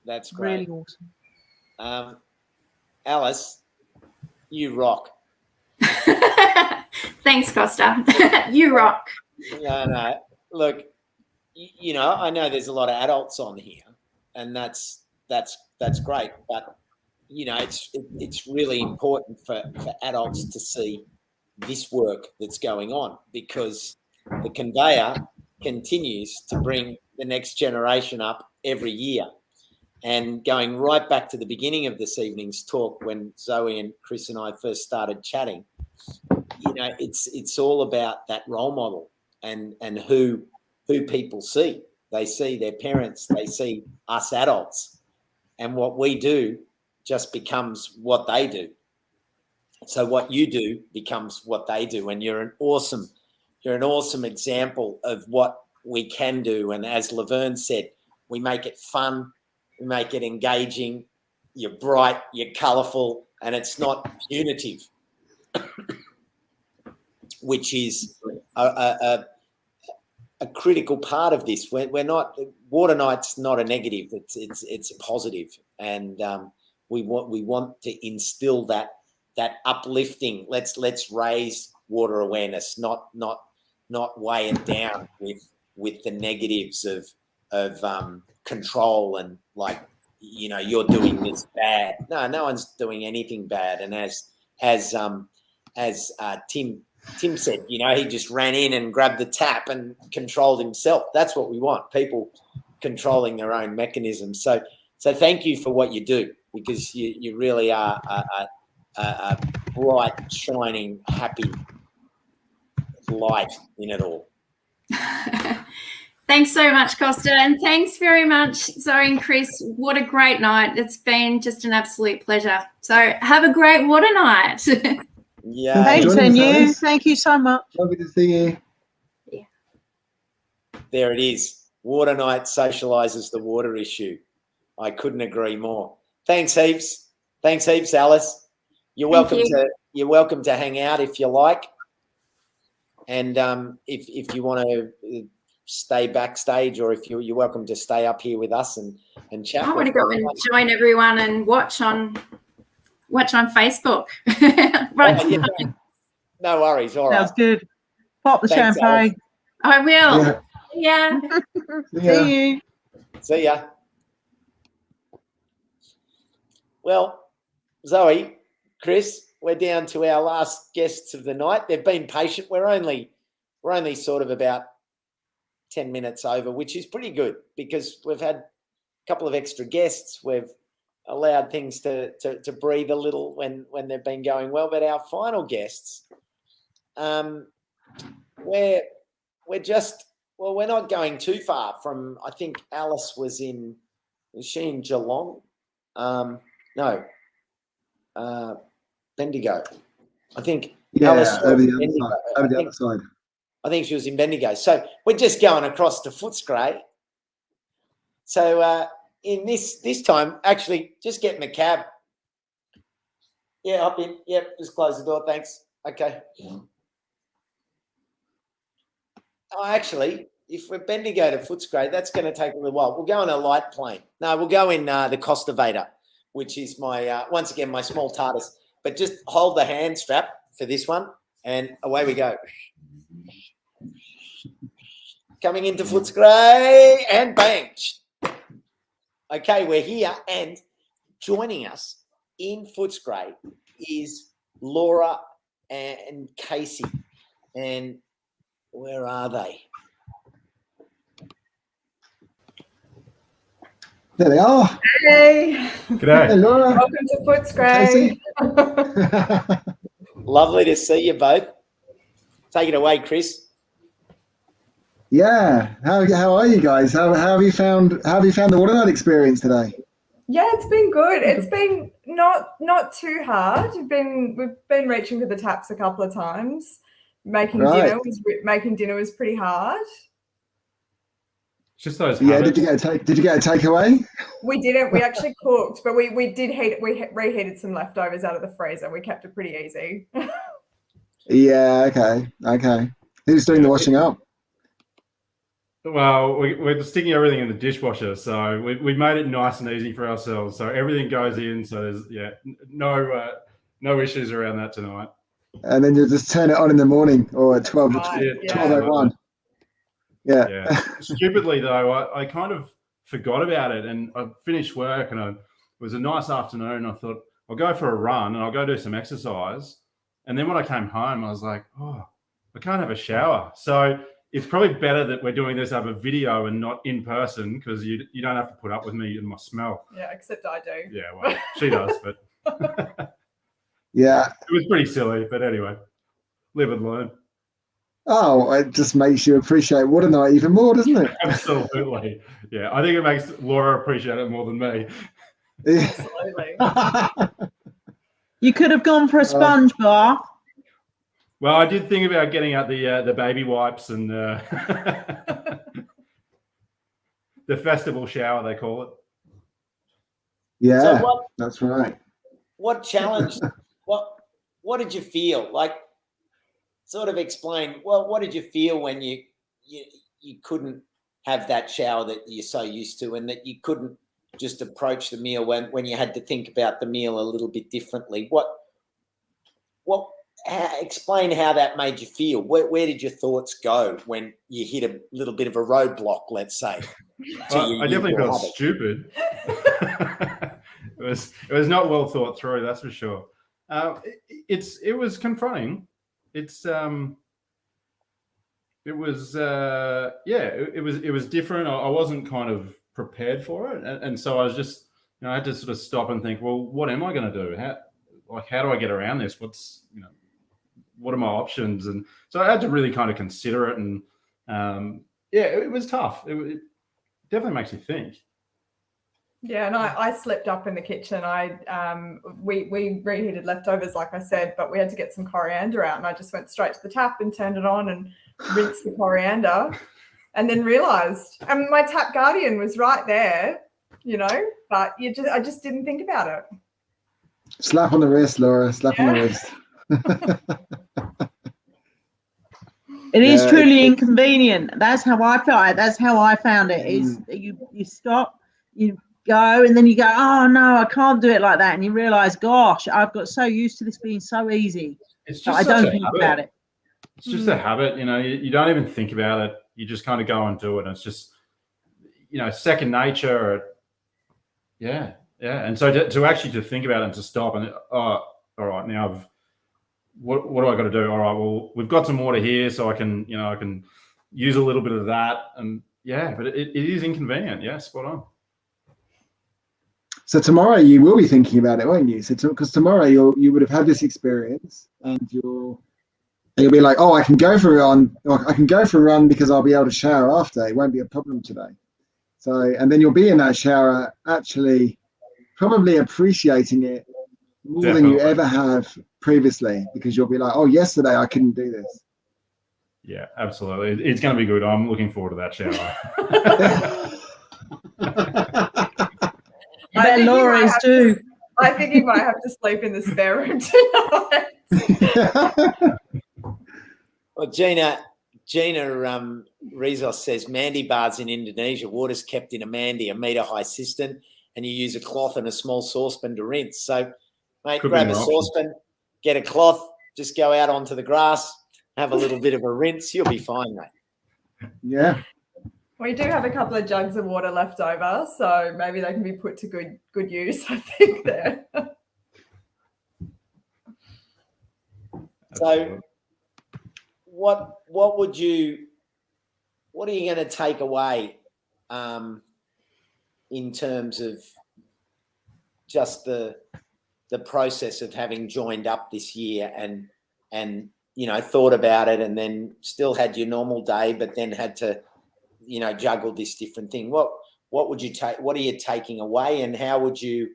That's great. Really awesome. Alice, you rock. Thanks, Costa. You rock. No. Look, I know there's a lot of adults on here, and that's great. But it's really important for adults to see this work that's going on, because the conveyor continues to bring the next generation up every year. And going right back to the beginning of this evening's talk, when Zoe and Chris and I first started chatting, you know, it's all about that role model and who people see. They see their parents, they see us adults, and what we do just becomes what they do. So what you do becomes what they do, and you're an awesome example of what we can do. And as Laverne said, we make it fun, we make it engaging. You're bright, you're colourful, and it's not punitive, which is a critical part of this. We're not, Water Night's not a negative. It's a positive, and we want to instill that uplifting. Let's raise water awareness, not weigh it down with the negatives of control and, like, you know, you're doing this bad. No one's doing anything bad. And as Tim said, you know, he just ran in and grabbed the tap and controlled himself. That's what we want, people controlling their own mechanisms. So thank you for what you do, because you really are a bright, shining, happy light in it all. Thanks so much, Costa, and thanks very much, Zoe and Chris. What a great night. It's been just an absolute pleasure. So have a great water night. Yeah. Thanks, and you. Thank you so much. Lovely to see you. Yeah. There it is. Water Night socialises the water issue. I couldn't agree more. Thanks heaps. Thanks heaps, Alice. You're welcome to hang out if you like. And if you want to stay backstage, or if you're welcome to stay up here with us and chat. I want to go and join everyone and watch on Facebook. Right. Yeah. No worries. All right. Sounds good. Pop the Thanks, champagne. Alice. I will. Yeah. See you. See ya. Well, Zoe, Chris, we're down to our last guests of the night. They've been patient. We're only sort of about 10 minutes over, which is pretty good, because we've had a couple of extra guests. We've allowed things to breathe a little when they've been going well. But our final guests, we're not going too far from, I think Alice was she in Geelong? No. Bendigo. I think Alice over the other side. I think she was in Bendigo. So we're just going across to Footscray. So in this time, actually, just get in the cab. Yeah, hop in. Yep, just close the door. Thanks. Okay. Oh, actually, if we're Bendigo to Footscray, that's going to take a little while. We'll go on a light plane. No, we'll go in the Costa Vader, which is my once again my small TARDIS. But just hold the hand strap for this one, and away we go. Coming into Footscray, and bang. Okay, we're here, and joining us in Footscray is Laura and Casey. And where are they? There they are. Hey. G'day. Hey, Laura. Welcome to Footscray. Lovely to see you both. Take it away, Chris. Yeah. How are you guys? How have you found the Water Night experience today? Yeah, it's been good. It's been not too hard. We've been reaching for the taps a couple of times. Making dinner was pretty hard. Just those. Yeah. Did you get a takeaway? We didn't. We actually cooked, but we did heat. We reheated some leftovers out of the freezer. We kept it pretty easy. Yeah. Okay. Who's doing the washing up? Well, we're sticking everything in the dishwasher, so we made it nice and easy for ourselves. So everything goes in. So there's no issues around that tonight. And then you just turn it on in the morning or at 12:01. Yeah. Stupidly though, I kind of forgot about it, and I finished work, and it was a nice afternoon. I thought I'll go for a run and I'll go do some exercise. And then when I came home, I was like, oh, I can't have a shower. So it's probably better that we're doing this over video and not in person, because you don't have to put up with me and my smell. Yeah, except I do. Yeah, well, she does, but yeah, it was pretty silly. But anyway, live and learn. Oh, it just makes you appreciate Water Night even more, doesn't it? Absolutely. Yeah, I think it makes Laura appreciate it more than me. Yeah. Absolutely. You could have gone for a sponge bath. Well, I did think about getting out the baby wipes and the festival shower, they call it. Yeah, so that's right. What challenge? What did you feel like? Sort of explain. Well, what did you feel when you couldn't have that shower that you're so used to, and that you couldn't just approach the meal when you had to think about the meal a little bit differently? Explain how that made you feel. Where did your thoughts go when you hit a little bit of a roadblock, let's say? I definitely felt stupid. It was not well thought through, that's for sure. It was confronting. It was different. I wasn't kind of prepared for it, and so I was just, I had to sort of stop and think, well, what am I going to do? How do I get around this? What are my options? And so I had to really kind of consider it, and it was tough. It definitely makes you think. Yeah, and I slept up in the kitchen. We reheated leftovers, like I said, but we had to get some coriander out, and I just went straight to the tap and turned it on and rinsed the coriander, and then realised, and my tap guardian was right there, but I just didn't think about it. Slap on the wrist, Laura. Slap on the wrist. It is truly inconvenient. That's how I felt. That's how I found it. Is you stop, you go, and then you go, oh no, I can't do it like that, and you realise, gosh, I've got so used to this being so easy. It's just I don't think about it. It's just a habit, you don't even think about it. You just kind of go and do it, and it's just, second nature. Yeah. And so to actually to think about it and to stop and all right, now what do I got to do? All right, well, we've got some water here, so I can use a little bit of that, and but it is inconvenient. Yeah, spot on. So tomorrow you will be thinking about it, won't you? So because tomorrow you would have had this experience, and you'll be like, oh, I can go for a run because I'll be able to shower after. It won't be a problem today. So, and then you'll be in that shower actually probably appreciating it more than you ever have previously, because you'll be like, oh, yesterday I couldn't do this. Yeah, absolutely. It's going to be good. I'm looking forward to that shower. I bet Laura is too. I think you might have to sleep in the spare room tonight. Well, Gina Rizos says mandi bars in Indonesia, water's kept in a mandi, a metre-high cistern, and you use a cloth and a small saucepan to rinse. So, mate, grab a saucepan, get a cloth, just go out onto the grass, have a little bit of a rinse. You'll be fine, mate. Yeah. We do have a couple of jugs of water left over, so maybe they can be put to good use, I think, there. So what are you going to take away in terms of just the process of having joined up this year and thought about it, and then still had your normal day, but then had to juggle this different thing? What would you take? What are you taking away, and how would you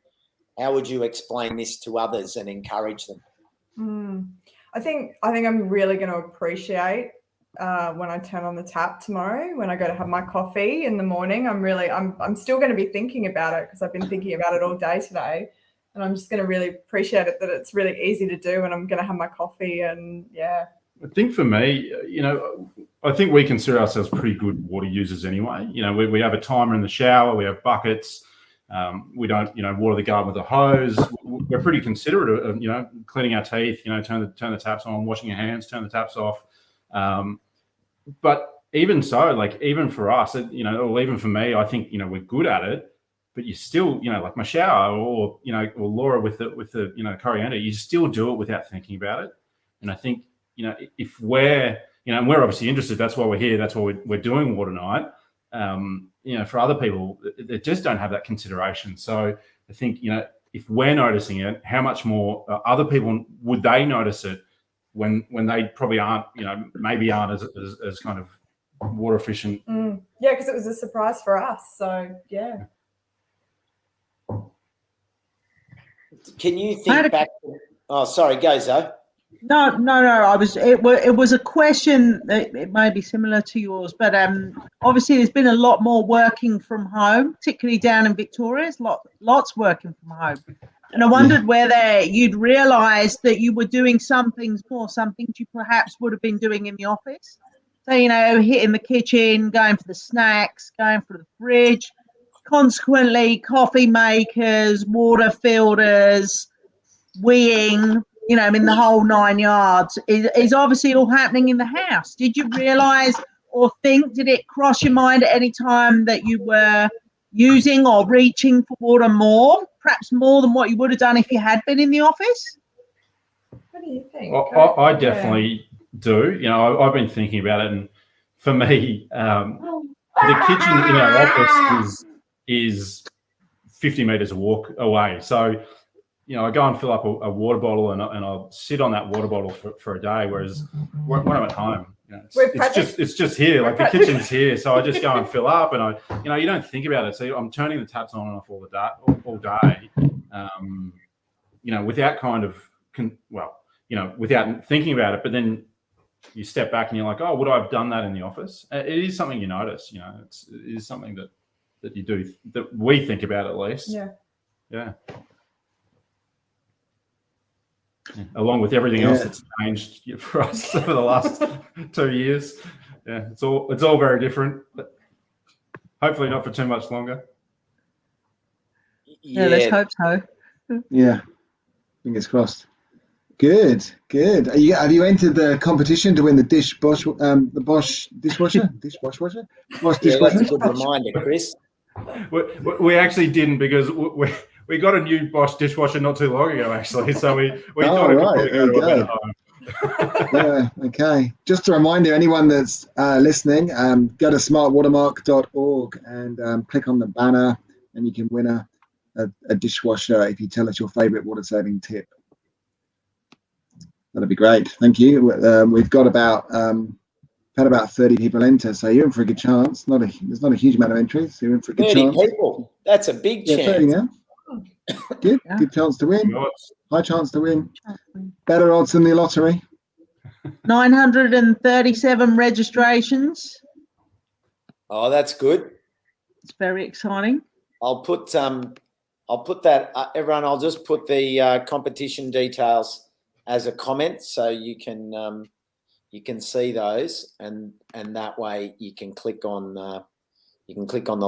explain this to others and encourage them? I think I'm really going to appreciate when I turn on the tap tomorrow, when I go to have my coffee in the morning. I'm still going to be thinking about it, because I've been thinking about it all day today, and I'm just going to really appreciate it that it's really easy to do, and I'm going to have my coffee. And I think for me, I think we consider ourselves pretty good water users anyway. We have a timer in the shower, we have buckets. We don't, water the garden with a hose. We're pretty considerate of, cleaning our teeth, turn the taps on, washing your hands, turn the taps off. But even so, even for us, or even for me, I think, we're good at it, but you still, like my shower or Laura with the coriander, you still do it without thinking about it. And I think, if we're, and we're obviously interested, that's why we're here, that's why we're doing Water Night. For other people, they just don't have that consideration. So I think, if we're noticing it, how much more other people would they notice it when they probably aren't, maybe aren't as kind of water efficient. Yeah, because it was a surprise for us. So yeah. Can you think back? Oh, sorry, go Zoe. No. It was a question that it may be similar to yours, but obviously there's been a lot more working from home, particularly down in Victoria. There's lots working from home, and I wondered whether you'd realised that you were doing some things you perhaps would have been doing in the office. So hitting the kitchen, going for the snacks, going for the fridge. Consequently, coffee makers, water filters, weeing, in the whole 9 yards is obviously all happening in the house. Did you realise or did it cross your mind at any time that you were using or reaching for water more, perhaps more than what you would have done if you had been in the office? What do you think? I definitely do. I've been thinking about it, and for me, the kitchen in our office is 50 metres a walk away. So, I go and fill up a water bottle and I'll sit on that water bottle for a day. Whereas when I'm at home, it's just here, like the kitchen's here. So I just go and fill up, and you don't think about it. So I'm turning the taps on and off all day, without kind of, without thinking about it. But then you step back and you're like, oh, would I have done that in the office? It is something you notice. It is something that you do, that we think about at least. Yeah. Along with everything else that's changed for us over the last 2 years. Yeah, it's all very different, but hopefully not for too much longer. Yeah, let's hope so. Yeah, fingers crossed. Good. Have you entered the competition to win the Bosch dishwasher? Bosch dishwasher? That's a good reminder, Chris. We actually didn't, because we got a new Bosch dishwasher not too long ago, actually. So we thought it could probably go to a better home. Yeah, okay. Just a reminder, anyone that's listening, go to smartwatermark.org and click on the banner, and you can win a dishwasher if you tell us your favourite water-saving tip. That'd be great. Thank you. We've got about 30 people enter, so you're in for a good chance. There's not a huge amount of entries, so you're in for a good 30 chance. people. That's a big chance. 30 now. Good chance to win. High chance to win. Better odds than the lottery. 937 registrations. Oh, that's good. It's very exciting. I'll put that, everyone. I'll just put the competition details as a comment, so you can see those, and that way you can click on the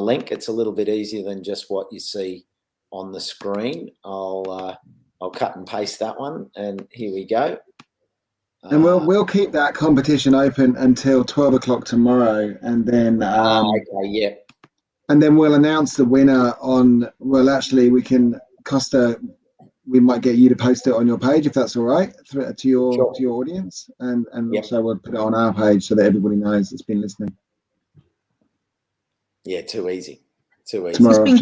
link. It's a little bit easier than just what you see on the screen. I'll cut and paste that one, and here we go. And we'll keep that competition open until 12 o'clock tomorrow, and then and then we'll announce the winner on. Well, actually, Costa, we might get you to post it on your page if that's all right, to your audience, and also we'll put it on our page so that everybody knows it's been listening. Yeah, too easy. It's been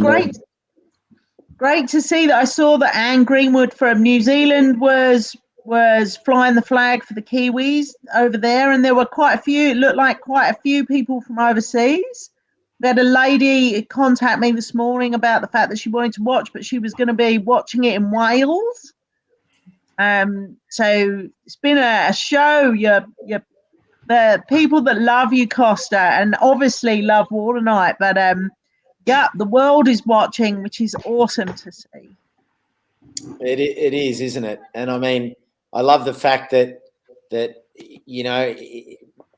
great to see that. I saw that Anne Greenwood from New Zealand was flying the flag for the Kiwis over there, and there were quite a few. It looked like quite a few people from overseas. We had a lady contact me this morning about the fact that she wanted to watch, but she was going to be watching it in Wales. So it's been a show. The people that love you, Costa, and obviously love Water Night, but the world is watching, which is awesome to see. It is, isn't it? And I mean, I love the fact that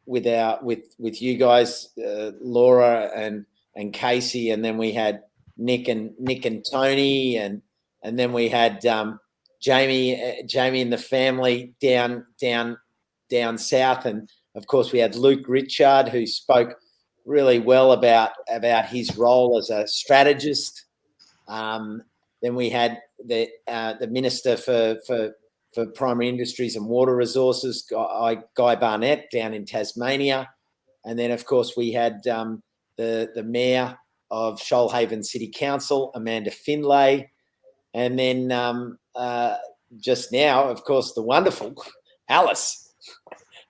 with you guys, Laura and Casey, and then we had Nick and Tony, and then we had Jamie and the family down south, and of course we had Luke Richard, who spoke really well about his role as a strategist. Then we had the Minister for Primary Industries and Water Resources, Guy Barnett down in Tasmania. And then, of course, we had the Mayor of Shoalhaven City Council, Amanda Finlay. And then just now, of course, the wonderful Alice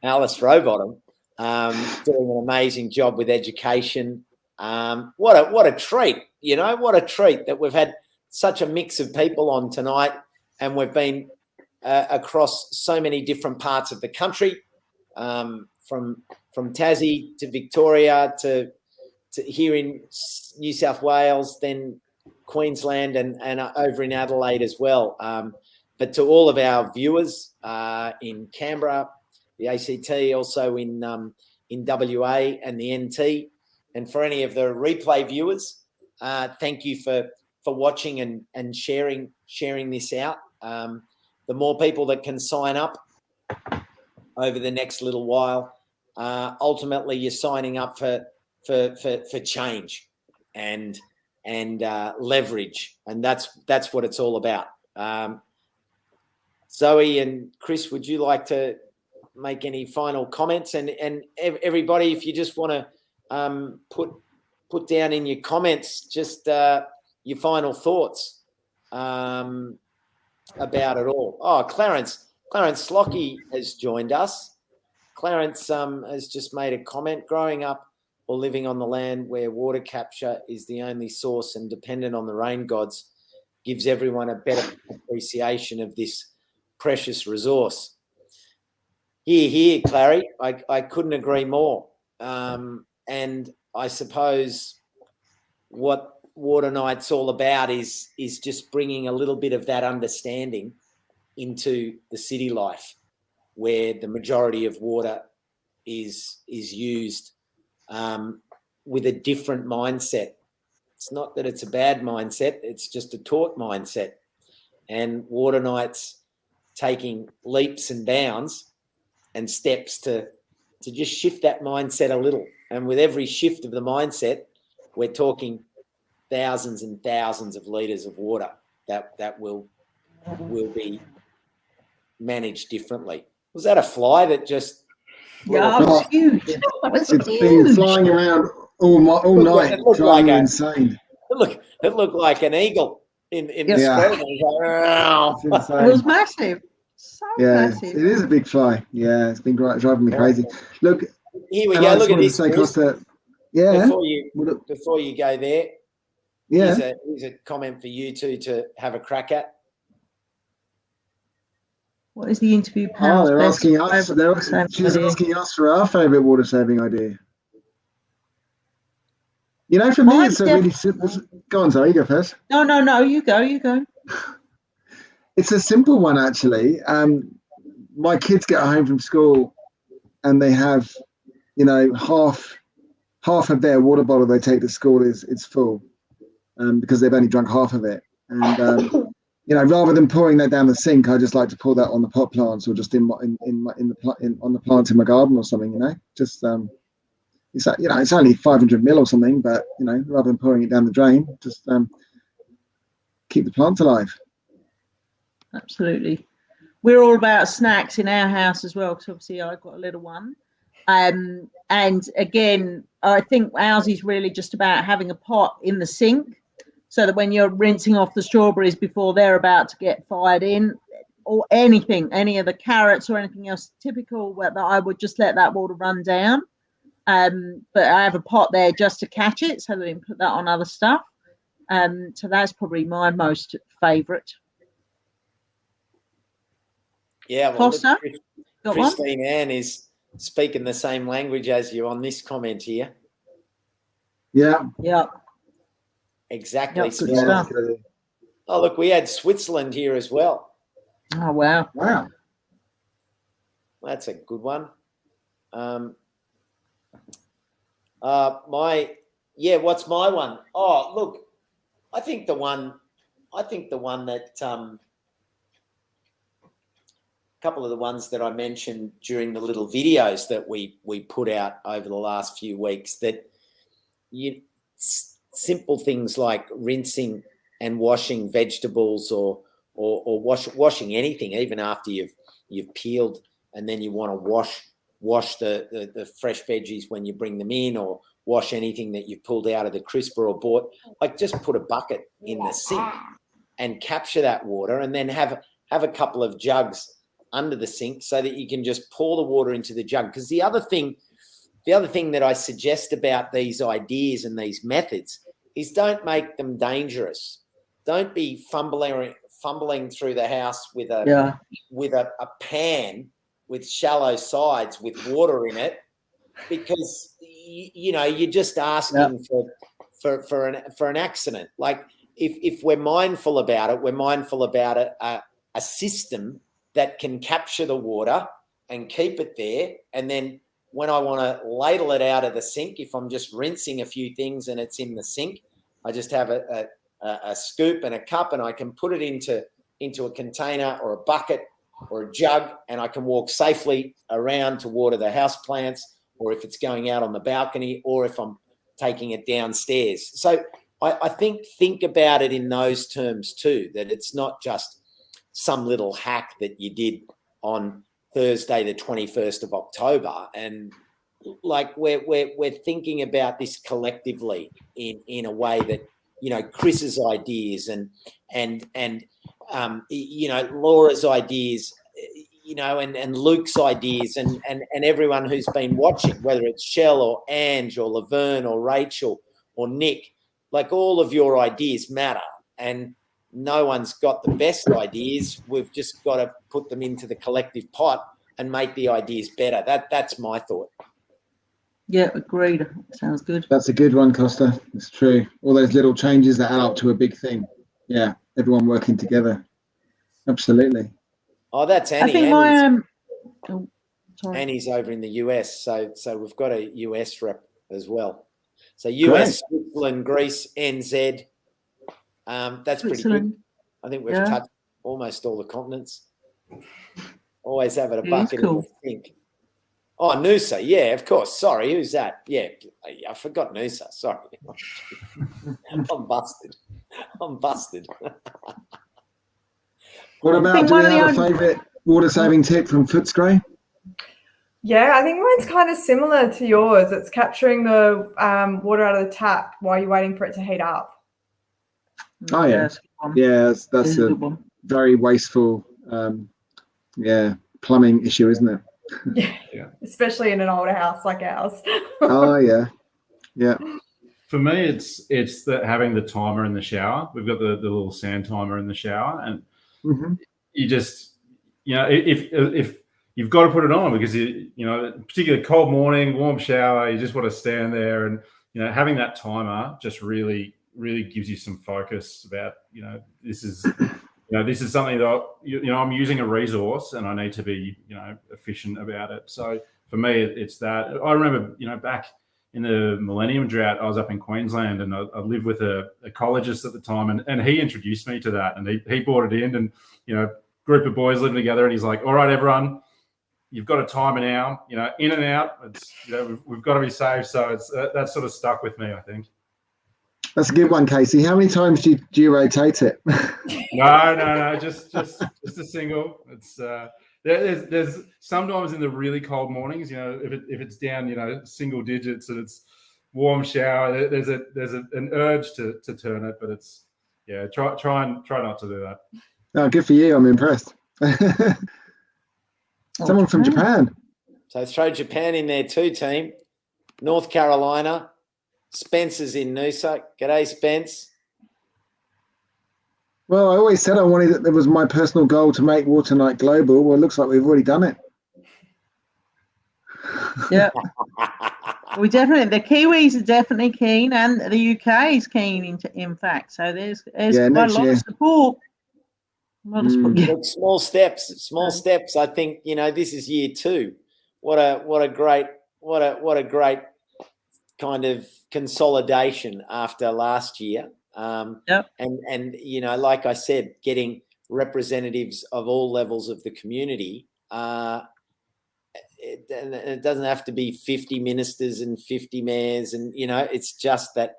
Rowbottom, doing an amazing job with education. What a treat, what a treat that we've had such a mix of people on tonight, and we've been across so many different parts of the country, from Tassie to Victoria to here in New South Wales, then Queensland and over in Adelaide as well. But to all of our viewers in Canberra, the ACT, also in WA and the NT, and for any of the replay viewers, thank you for watching and sharing this out. The more people that can sign up over the next little while, ultimately you're signing up for change and leverage, and that's what it's all about. Zoe and Chris, would you like to make any final comments? And everybody, if you just want to put down in your comments just your final thoughts about it all. Oh, Clarence Slocky has joined us. Clarence has just made a comment. Growing up or living on the land where water capture is the only source and dependent on the rain gods gives everyone a better appreciation of this precious resource. Here, Clary, I couldn't agree more. And I suppose what Water Night's all about is just bringing a little bit of that understanding into the city life, where the majority of water is used with a different mindset. It's not that it's a bad mindset, it's just a taught mindset. And Water Night's taking leaps and bounds and steps to just shift that mindset a little. And with every shift of the mindset, we're talking thousands and thousands of litres of water that will be managed differently. Was that a fly that just... Yeah, it's huge. It's been flying around all night, driving me insane. It looked like an eagle in the screen. It was massive. So massive. It is a big fly. Yeah, it's been driving me crazy. Look, here we go. Look at this. Costa, Before you go there, here's a comment for you two to have a crack at. What is the interview panel? They're asking us. She's asking us for our favourite water saving idea. For me, it's a really simple. Go on, Zoe, you go first. No, you go. It's a simple one, actually. My kids get home from school and they have, half of their water bottle they take to school is full, because they've only drunk half of it. And rather than pouring that down the sink, I just like to pour that on the pot plants or just on the plants in my garden or something. Just it's only 500 ml or something, but rather than pouring it down the drain, just keep the plants alive. Absolutely. We're all about snacks in our house as well, because obviously I've got a little one. And again, I think ours is really just about having a pot in the sink, so that when you're rinsing off the strawberries before they're about to get fired in, or anything, any of the carrots or anything else typical, that I would just let that water run down. But I have a pot there just to catch it, so that I can put that on other stuff. So that's probably my most favourite. Yeah, well, look, Christine Ann is speaking the same language as you on this comment here. Yeah. Exactly. Yep, oh, look, we had Switzerland here as well. Oh, wow. That's a good one. What's my one? Oh, look, I think the one that a couple of the ones that I mentioned during the little videos that we put out over the last few weeks, that simple things like rinsing and washing vegetables or or washing anything, even after you've peeled, and then you want to wash the fresh veggies when you bring them in, or wash anything that you've pulled out of the crisper or bought. Like, just put a bucket in the sink and capture that water, and then have a couple of jugs under the sink so that you can just pour the water into the jug. Because the other thing that I suggest about these ideas and these methods is, don't make them dangerous. Don't be fumbling through the house with a pan with shallow sides with water in it, because you're just asking for an accident. Like, if we're mindful about it, we're mindful about a system that can capture the water and keep it there, and then when I want to ladle it out of the sink, if I'm just rinsing a few things and it's in the sink, I just have a scoop and a cup, and I can put it into a container or a bucket or a jug, and I can walk safely around to water the houseplants, or if it's going out on the balcony, or if I'm taking it downstairs. So I think about it in those terms too, that it's not just some little hack that you did on Thursday, the 21st of October. And like, we're thinking about this collectively in a way that, Chris's ideas and Laura's ideas, and Luke's ideas, and everyone who's been watching, whether it's Shell or Ange or Laverne or Rachel or Nick, like, all of your ideas matter, and no one's got the best ideas. We've just got to put them into the collective pot and make the ideas better. That's my thought. Yeah, agreed. Sounds good. That's a good one, Costa. It's true. All those little changes that add up to a big thing. Yeah, everyone working together. Absolutely. Oh, that's Annie. I think Annie's over in the US, so we've got a US rep as well. So US, great. Switzerland, Greece, NZ. That's pretty good. I think we've touched almost all the continents. Always having a bucket in the sink. Oh, Noosa. Yeah, of course. Sorry, who's that? Yeah, I forgot Noosa. Sorry. I'm busted. What about, do we have a favourite water-saving tip from Footscray? Yeah, I think mine's kind of similar to yours. It's capturing the water out of the tap while you're waiting for it to heat up. Oh, yeah. Yeah, that's a very wasteful, plumbing issue, isn't it? Yeah, especially in an older house like ours. Oh, yeah. For me, it's having the timer in the shower. We've got the little sand timer in the shower, and you just, if you've got to put it on, because particularly cold morning, warm shower, you just want to stand there, and having that timer just really gives you some focus about this is something that I'm using a resource, and I need to be efficient about it. So for me, it's that. I remember back in the Millennium Drought, I was up in Queensland, and I lived with a ecologist at the time, and he introduced me to that, and he brought it in, and group of boys living together, and he's like, all right, everyone, you've got a timer now, in and out. It's we've got to be safe. So it's that sort of stuck with me, I think. That's a good one, Casey. How many times do you rotate it? No, just a single. It's there's sometimes in the really cold mornings, if it's down, single digits and it's warm shower, there's an urge to turn it, but it's try not to do that. Oh, good for you. I'm impressed. Someone from Japan. So throw Japan in there too, team. North Carolina. Spencer's in Noosa. G'day, Spence. Well, I always said I wanted it was my personal goal to make Water Night global. Well, it looks like we've already done it. Yeah. The Kiwis are definitely keen, and the UK is keen, in fact. So there's quite a lot of support. Small steps. I think this is year 2. What a great kind of consolidation after last year. And like I said, getting representatives of all levels of the community. It doesn't have to be 50 ministers and 50 mayors, and it's just that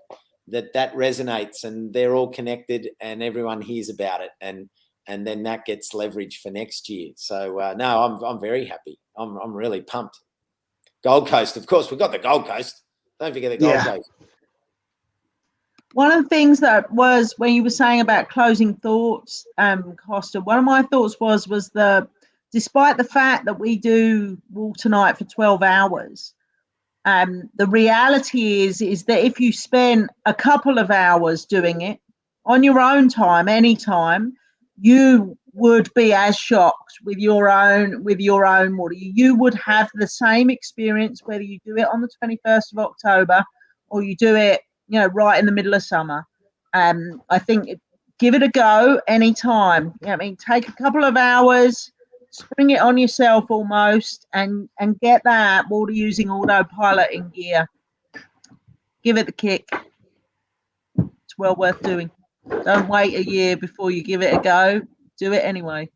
resonates, and they're all connected, and everyone hears about it, and and then that gets leverage for next year. So no, I'm very happy. I'm really pumped. Gold Coast, of course, we've got the Gold Coast. Don't forget the Gold Coast. One of the things that was when you were saying about closing thoughts, Costa, one of my thoughts was despite the fact that we do Water Night for 12 hours, the reality is that if you spend a couple of hours doing it on your own time, anytime, you would be as shocked with your own water. You would have the same experience whether you do it on the 21st of October or you do it, right in the middle of summer. I think give it a go anytime. Take a couple of hours, spring it on yourself almost, and get that water using autopilot in gear. Give it the kick. It's well worth doing. Don't wait a year before you give it a go. Do it anyway.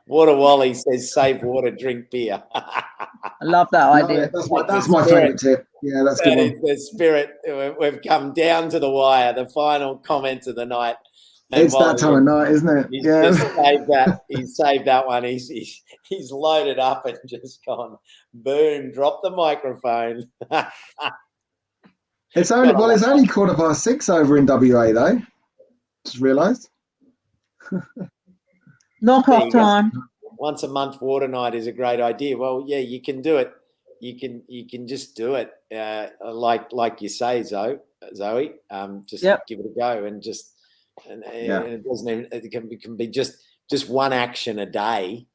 Water Wally says, save water, drink beer. I love that idea. That's my favourite tip. Yeah, that's good. That is the spirit. We've come down to the wire. The final comment of the night. And it's that time of night, isn't it? He's just saved that. He's saved that one. He's loaded up and just gone, boom, drop the microphone. It's only 6:15 over in WA though. Just realised. Knock off time. Once a month water night is a great idea. Well, yeah, you can do it. You can just do it. Like you say, Zoe. Just give it a go and just and it doesn't even, it can be just one action a day,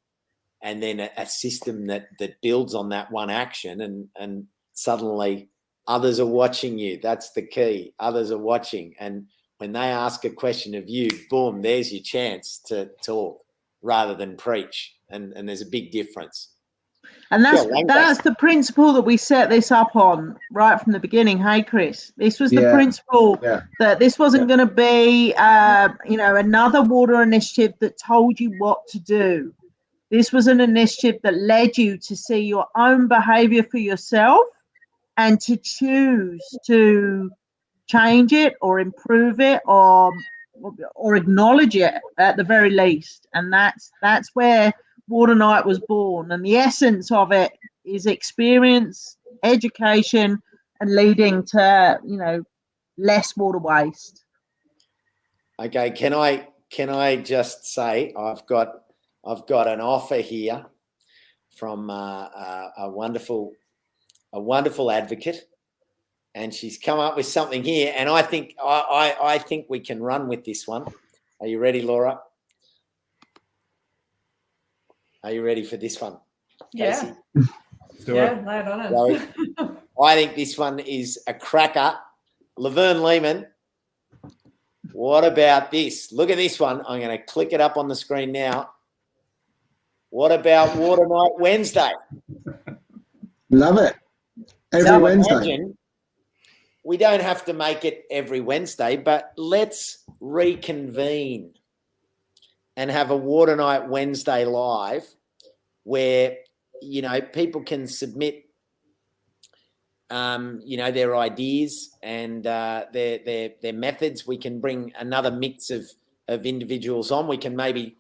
and then a system that builds on that one action, and suddenly others are watching you. That's the key. Others are watching, and when they ask a question of you, boom, there's your chance to talk rather than preach, and there's a big difference. And that's the principle that we set this up on right from the beginning. Hey, Chris, this was the principle that this wasn't going to be, another water initiative that told you what to do. This was an initiative that led you to see your own behaviour for yourself and to choose to change it or improve it or acknowledge it at the very least. And that's where Water Night was born, and the essence of it is experience, education, and leading to less water waste. Okay, can I just say I've got an offer here from a wonderful advocate, and she's come up with something here, and I think we can run with this one. Are you ready, Laura? Are you ready for this one? Yeah. Casey? Lay it on us. I think this one is a cracker. Laverne Lehman, what about this? Look at this one. I'm going to click it up on the screen now. What about Water Night Wednesday? Love it. Every Wednesday. We don't have to make it every Wednesday, but let's reconvene and have a Water Night Wednesday live where, people can submit, their ideas and their methods. We can bring another mix of individuals on. We can maybe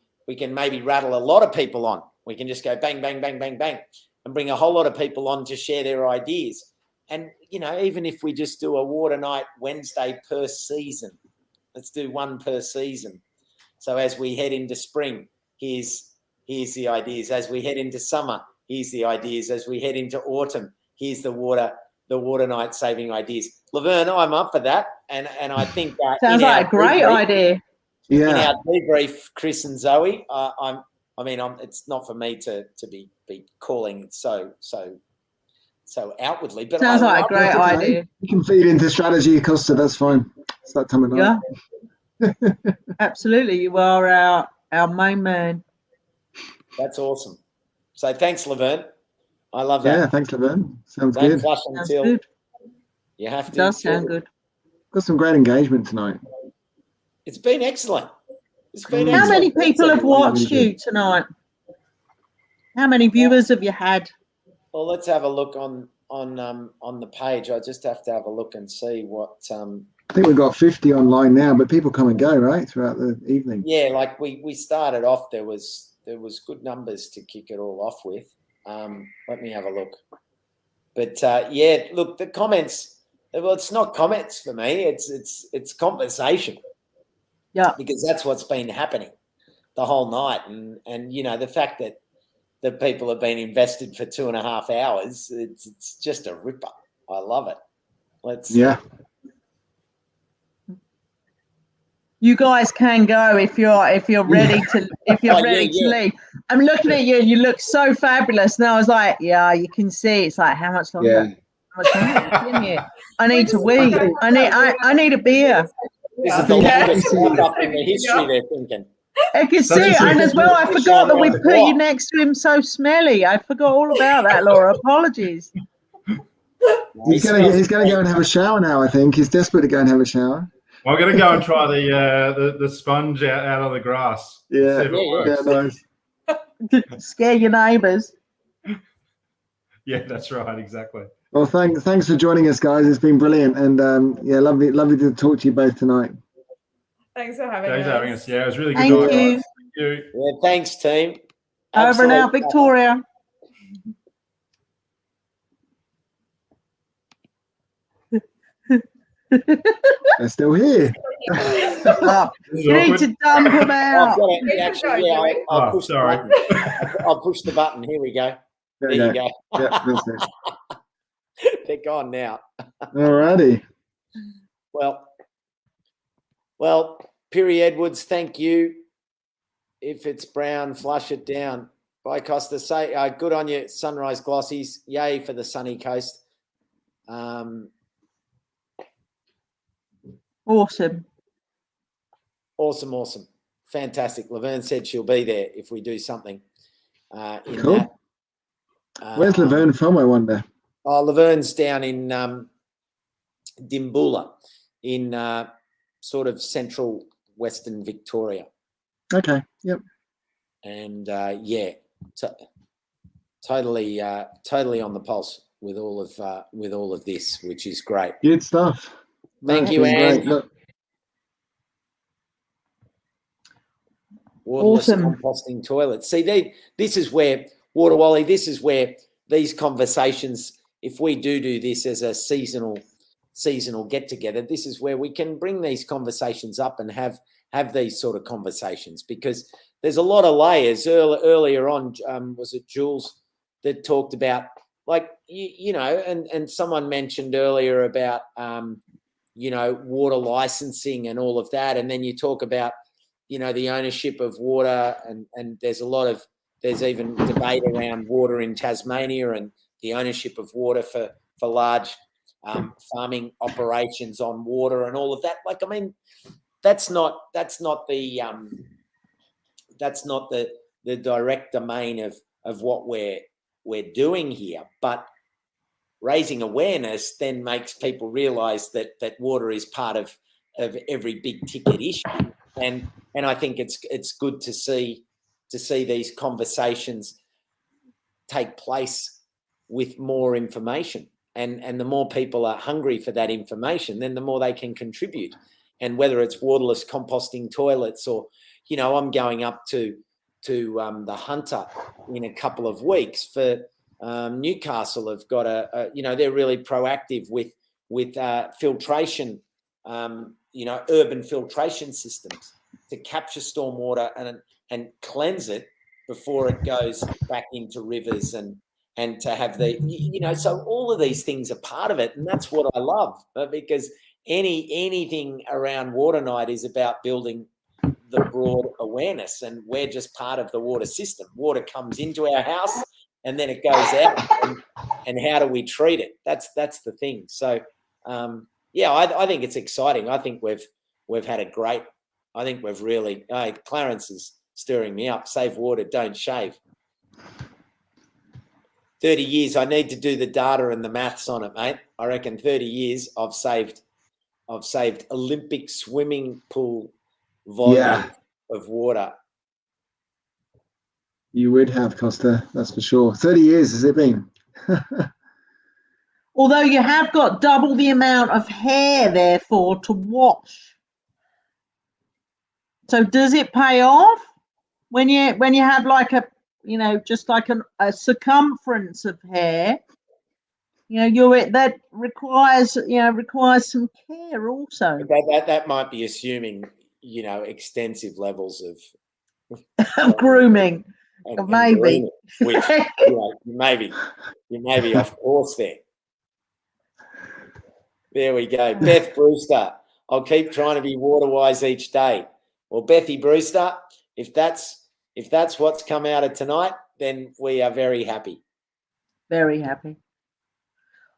rattle a lot of people on. We can just go bang, bang, bang, bang, bang, and bring a whole lot of people on to share their ideas. And, even if we just do a Water Night Wednesday per season, let's do one per season. So as we head into spring, here's the ideas. As we head into summer, here's the ideas. As we head into autumn, here's the water night saving ideas. Laverne, I'm up for that, and I think sounds like a great idea. Yeah. In our debrief, Chris and Zoe, it's not for me to be calling so outwardly, but sounds like a great idea. You can feed into strategy, Costa. That's fine. It's that time of night. Yeah. Absolutely, you are our main man. That's awesome. So thanks, Laverne. I love that. Yeah, thanks, Laverne. Sounds Don't good. flush until good. You have to. It does sound good. Got some great engagement tonight. It's been excellent. How many people have watched you tonight? How many viewers have you had? Well, let's have a look on the page. I just have to have a look and see what I think we've got 50 online now, but people come and go, right, throughout the evening. Yeah, like we started off, there was good numbers to kick it all off with. Let me have a look. But yeah, look, the comments. Well, it's not comments for me. It's conversation. Yeah, because that's what's been happening the whole night, and you know the fact that the people have been invested for 2.5 hours. It's just a ripper. I love it. Yeah. You guys can go if you're ready to to leave. I'm looking at you and you look so fabulous. And I was like, yeah, you can see. It's like, how much longer? Yeah. How much longer? I need to wee. I need a beer. This is the longest up in the history. They're thinking. I can see it, and as well, I forgot that we put you next to him so smelly. I forgot all about that, Laura. Apologies. He's gonna go and have a shower now. I think he's desperate to go and have a shower. I'm going to go and try the sponge out of the grass. Yeah, see if it works. Nice. Scare your neighbours. Yeah, that's right, exactly. Well, thanks for joining us, guys. It's been brilliant, and yeah, lovely to talk to you both tonight. Thanks for having us. Yeah, it was really good. Thank night, you. guys. Thank you. Yeah, thanks, team. Over and out, Victoria. They're still here. You need to dump them out. I'll push sorry. I'll push the button. Here we go. There you go. Yeah, that's it. They're gone now. Alrighty. Well, Piri Edwards, thank you. If it's brown, flush it down. Bye, Costa. Say good on you, Sunrise Glossies. Yay for the sunny coast. Awesome. Awesome. Fantastic. Laverne said she'll be there if we do something in Cool. that. Where's Laverne from, I wonder? Oh, Laverne's down in Dimboola in sort of central Western Victoria. Okay, yep. And yeah, totally on the pulse with all of this, which is great. Good stuff. Thank you, Anne. Waterless composting toilets. See, this is where Water Wally. This is where these conversations, if we do this as a seasonal get together, this is where we can bring these conversations up and have these sort of conversations, because there's a lot of layers. Earlier on, was it Jules that talked about, like, you know, and someone mentioned earlier about you know, water licensing and all of that, and then you talk about, you know, the ownership of water, and there's even debate around water in Tasmania and the ownership of water for large farming operations on water and all of that. Like, I mean, that's not the direct domain of what we're doing here, but raising awareness then makes people realise that water is part of every big ticket issue, and I think it's good to see these conversations take place with more information, and the more people are hungry for that information, then the more they can contribute. And whether it's waterless composting toilets, or, you know, I'm going up to the Hunter in a couple of weeks for. Newcastle have got you know, they're really proactive with filtration, you know, urban filtration systems to capture stormwater and cleanse it before it goes back into rivers, and to have you know, so all of these things are part of it, and that's what I love, because anything around Water Night is about building the broad awareness, and we're just part of the water system. Water comes into our house, and then it goes out, and how do we treat it? That's the thing. So, yeah, I think it's exciting. I think we've had a great. I think we've really. Clarence is stirring me up. Save water, don't shave. 30 years. I need to do the data and the maths on it, mate. I reckon 30 years. I've saved Olympic swimming pool volume of water. You would have, Costa, that's for sure. 30 years has it been? Although you have got double the amount of hair, therefore, to wash. So does it pay off when you have like a, you know, just like a circumference of hair? You know, that requires some care also. That might be assuming, you know, extensive levels of grooming, and maybe. Grooming, which, you know, you may be off course there. There we go. Beth Brewster. I'll keep trying to be water wise each day. Well, Bethy Brewster, if that's what's come out of tonight, then we are very happy. Very happy.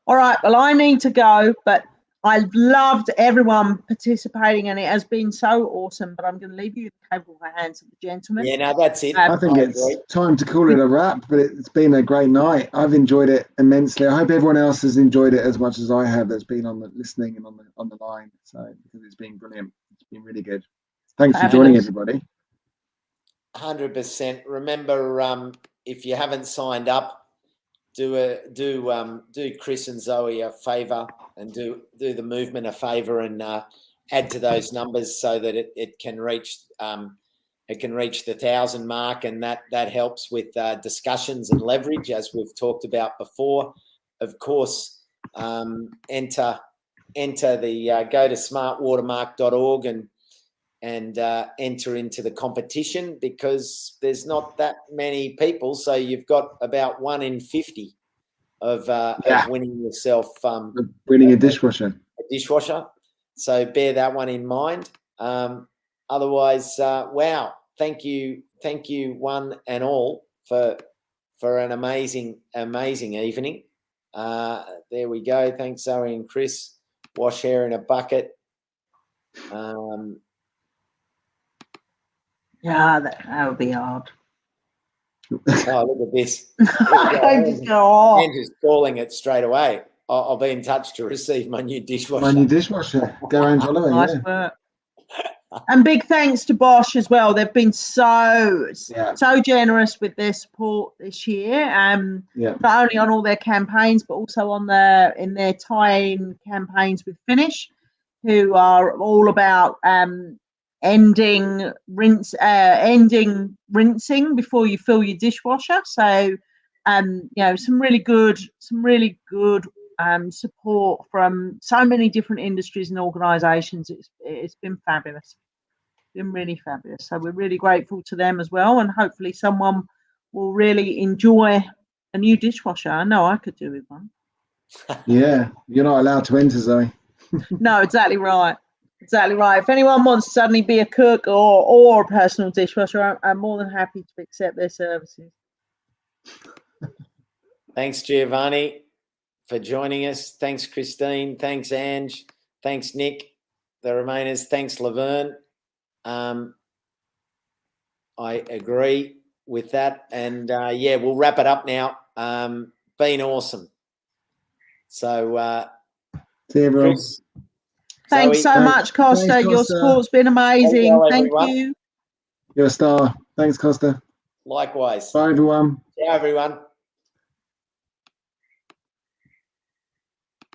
All right. Well, I need to go, but I've loved everyone participating, and it has been so awesome. But I'm going to leave you the capable hands of the gentlemen. Yeah, no, that's it. I think it's time to call it a wrap, but it's been a great night. I've enjoyed it immensely. I hope everyone else has enjoyed it as much as I have that's been on the listening and on the line. So, because it's been brilliant. It's been really good. Thanks for joining, everybody. 100%. Remember, if you haven't signed up, do Chris and Zoe a favour and do the movement a favour and add to those numbers so that it can reach the 1,000 mark, and that helps with discussions and leverage, as we've talked about before. Of course, enter the go to smartwatermark.org and enter into the competition, because there's not that many people. So you've got about 1 in 50 of winning yourself. Winning a dishwasher. A dishwasher. So bear that one in mind. Otherwise, wow. Thank you one and all for an amazing evening. There we go. Thanks, Zoe and Chris. Wash hair in a bucket. Yeah, that would be hard. Oh, look at this. Andrew's calling it straight away. I'll be in touch to receive my new dishwasher. My new dishwasher. Go Angelo. Nice work. And big thanks to Bosch as well. They've been so generous with their support this year. Not only on all their campaigns, but also in their tie-in campaigns with Finish, who are all about ending rinsing before you fill your dishwasher. So, some really good support from so many different industries and organisations. It's been fabulous. Been really fabulous. So we're really grateful to them as well, and hopefully someone will really enjoy a new dishwasher. I know I could do with one. Yeah, you're not allowed to enter, Zoe. No, exactly right. Exactly right. If anyone wants to suddenly be a cook or a personal dishwasher, I'm more than happy to accept their services. Thanks, Giovanni, for joining us. Thanks, Christine. Thanks, Ange. Thanks, Nick. The Remainers. Thanks, Laverne. I agree with that. And, we'll wrap it up now. Been awesome. So, see you, everyone. Chris, Thanks so much, Costa. Thanks, Your Costa. support's been amazing. Thank everyone. you. You're a star. Thanks, Costa. Likewise. Bye, everyone. Ciao, everyone.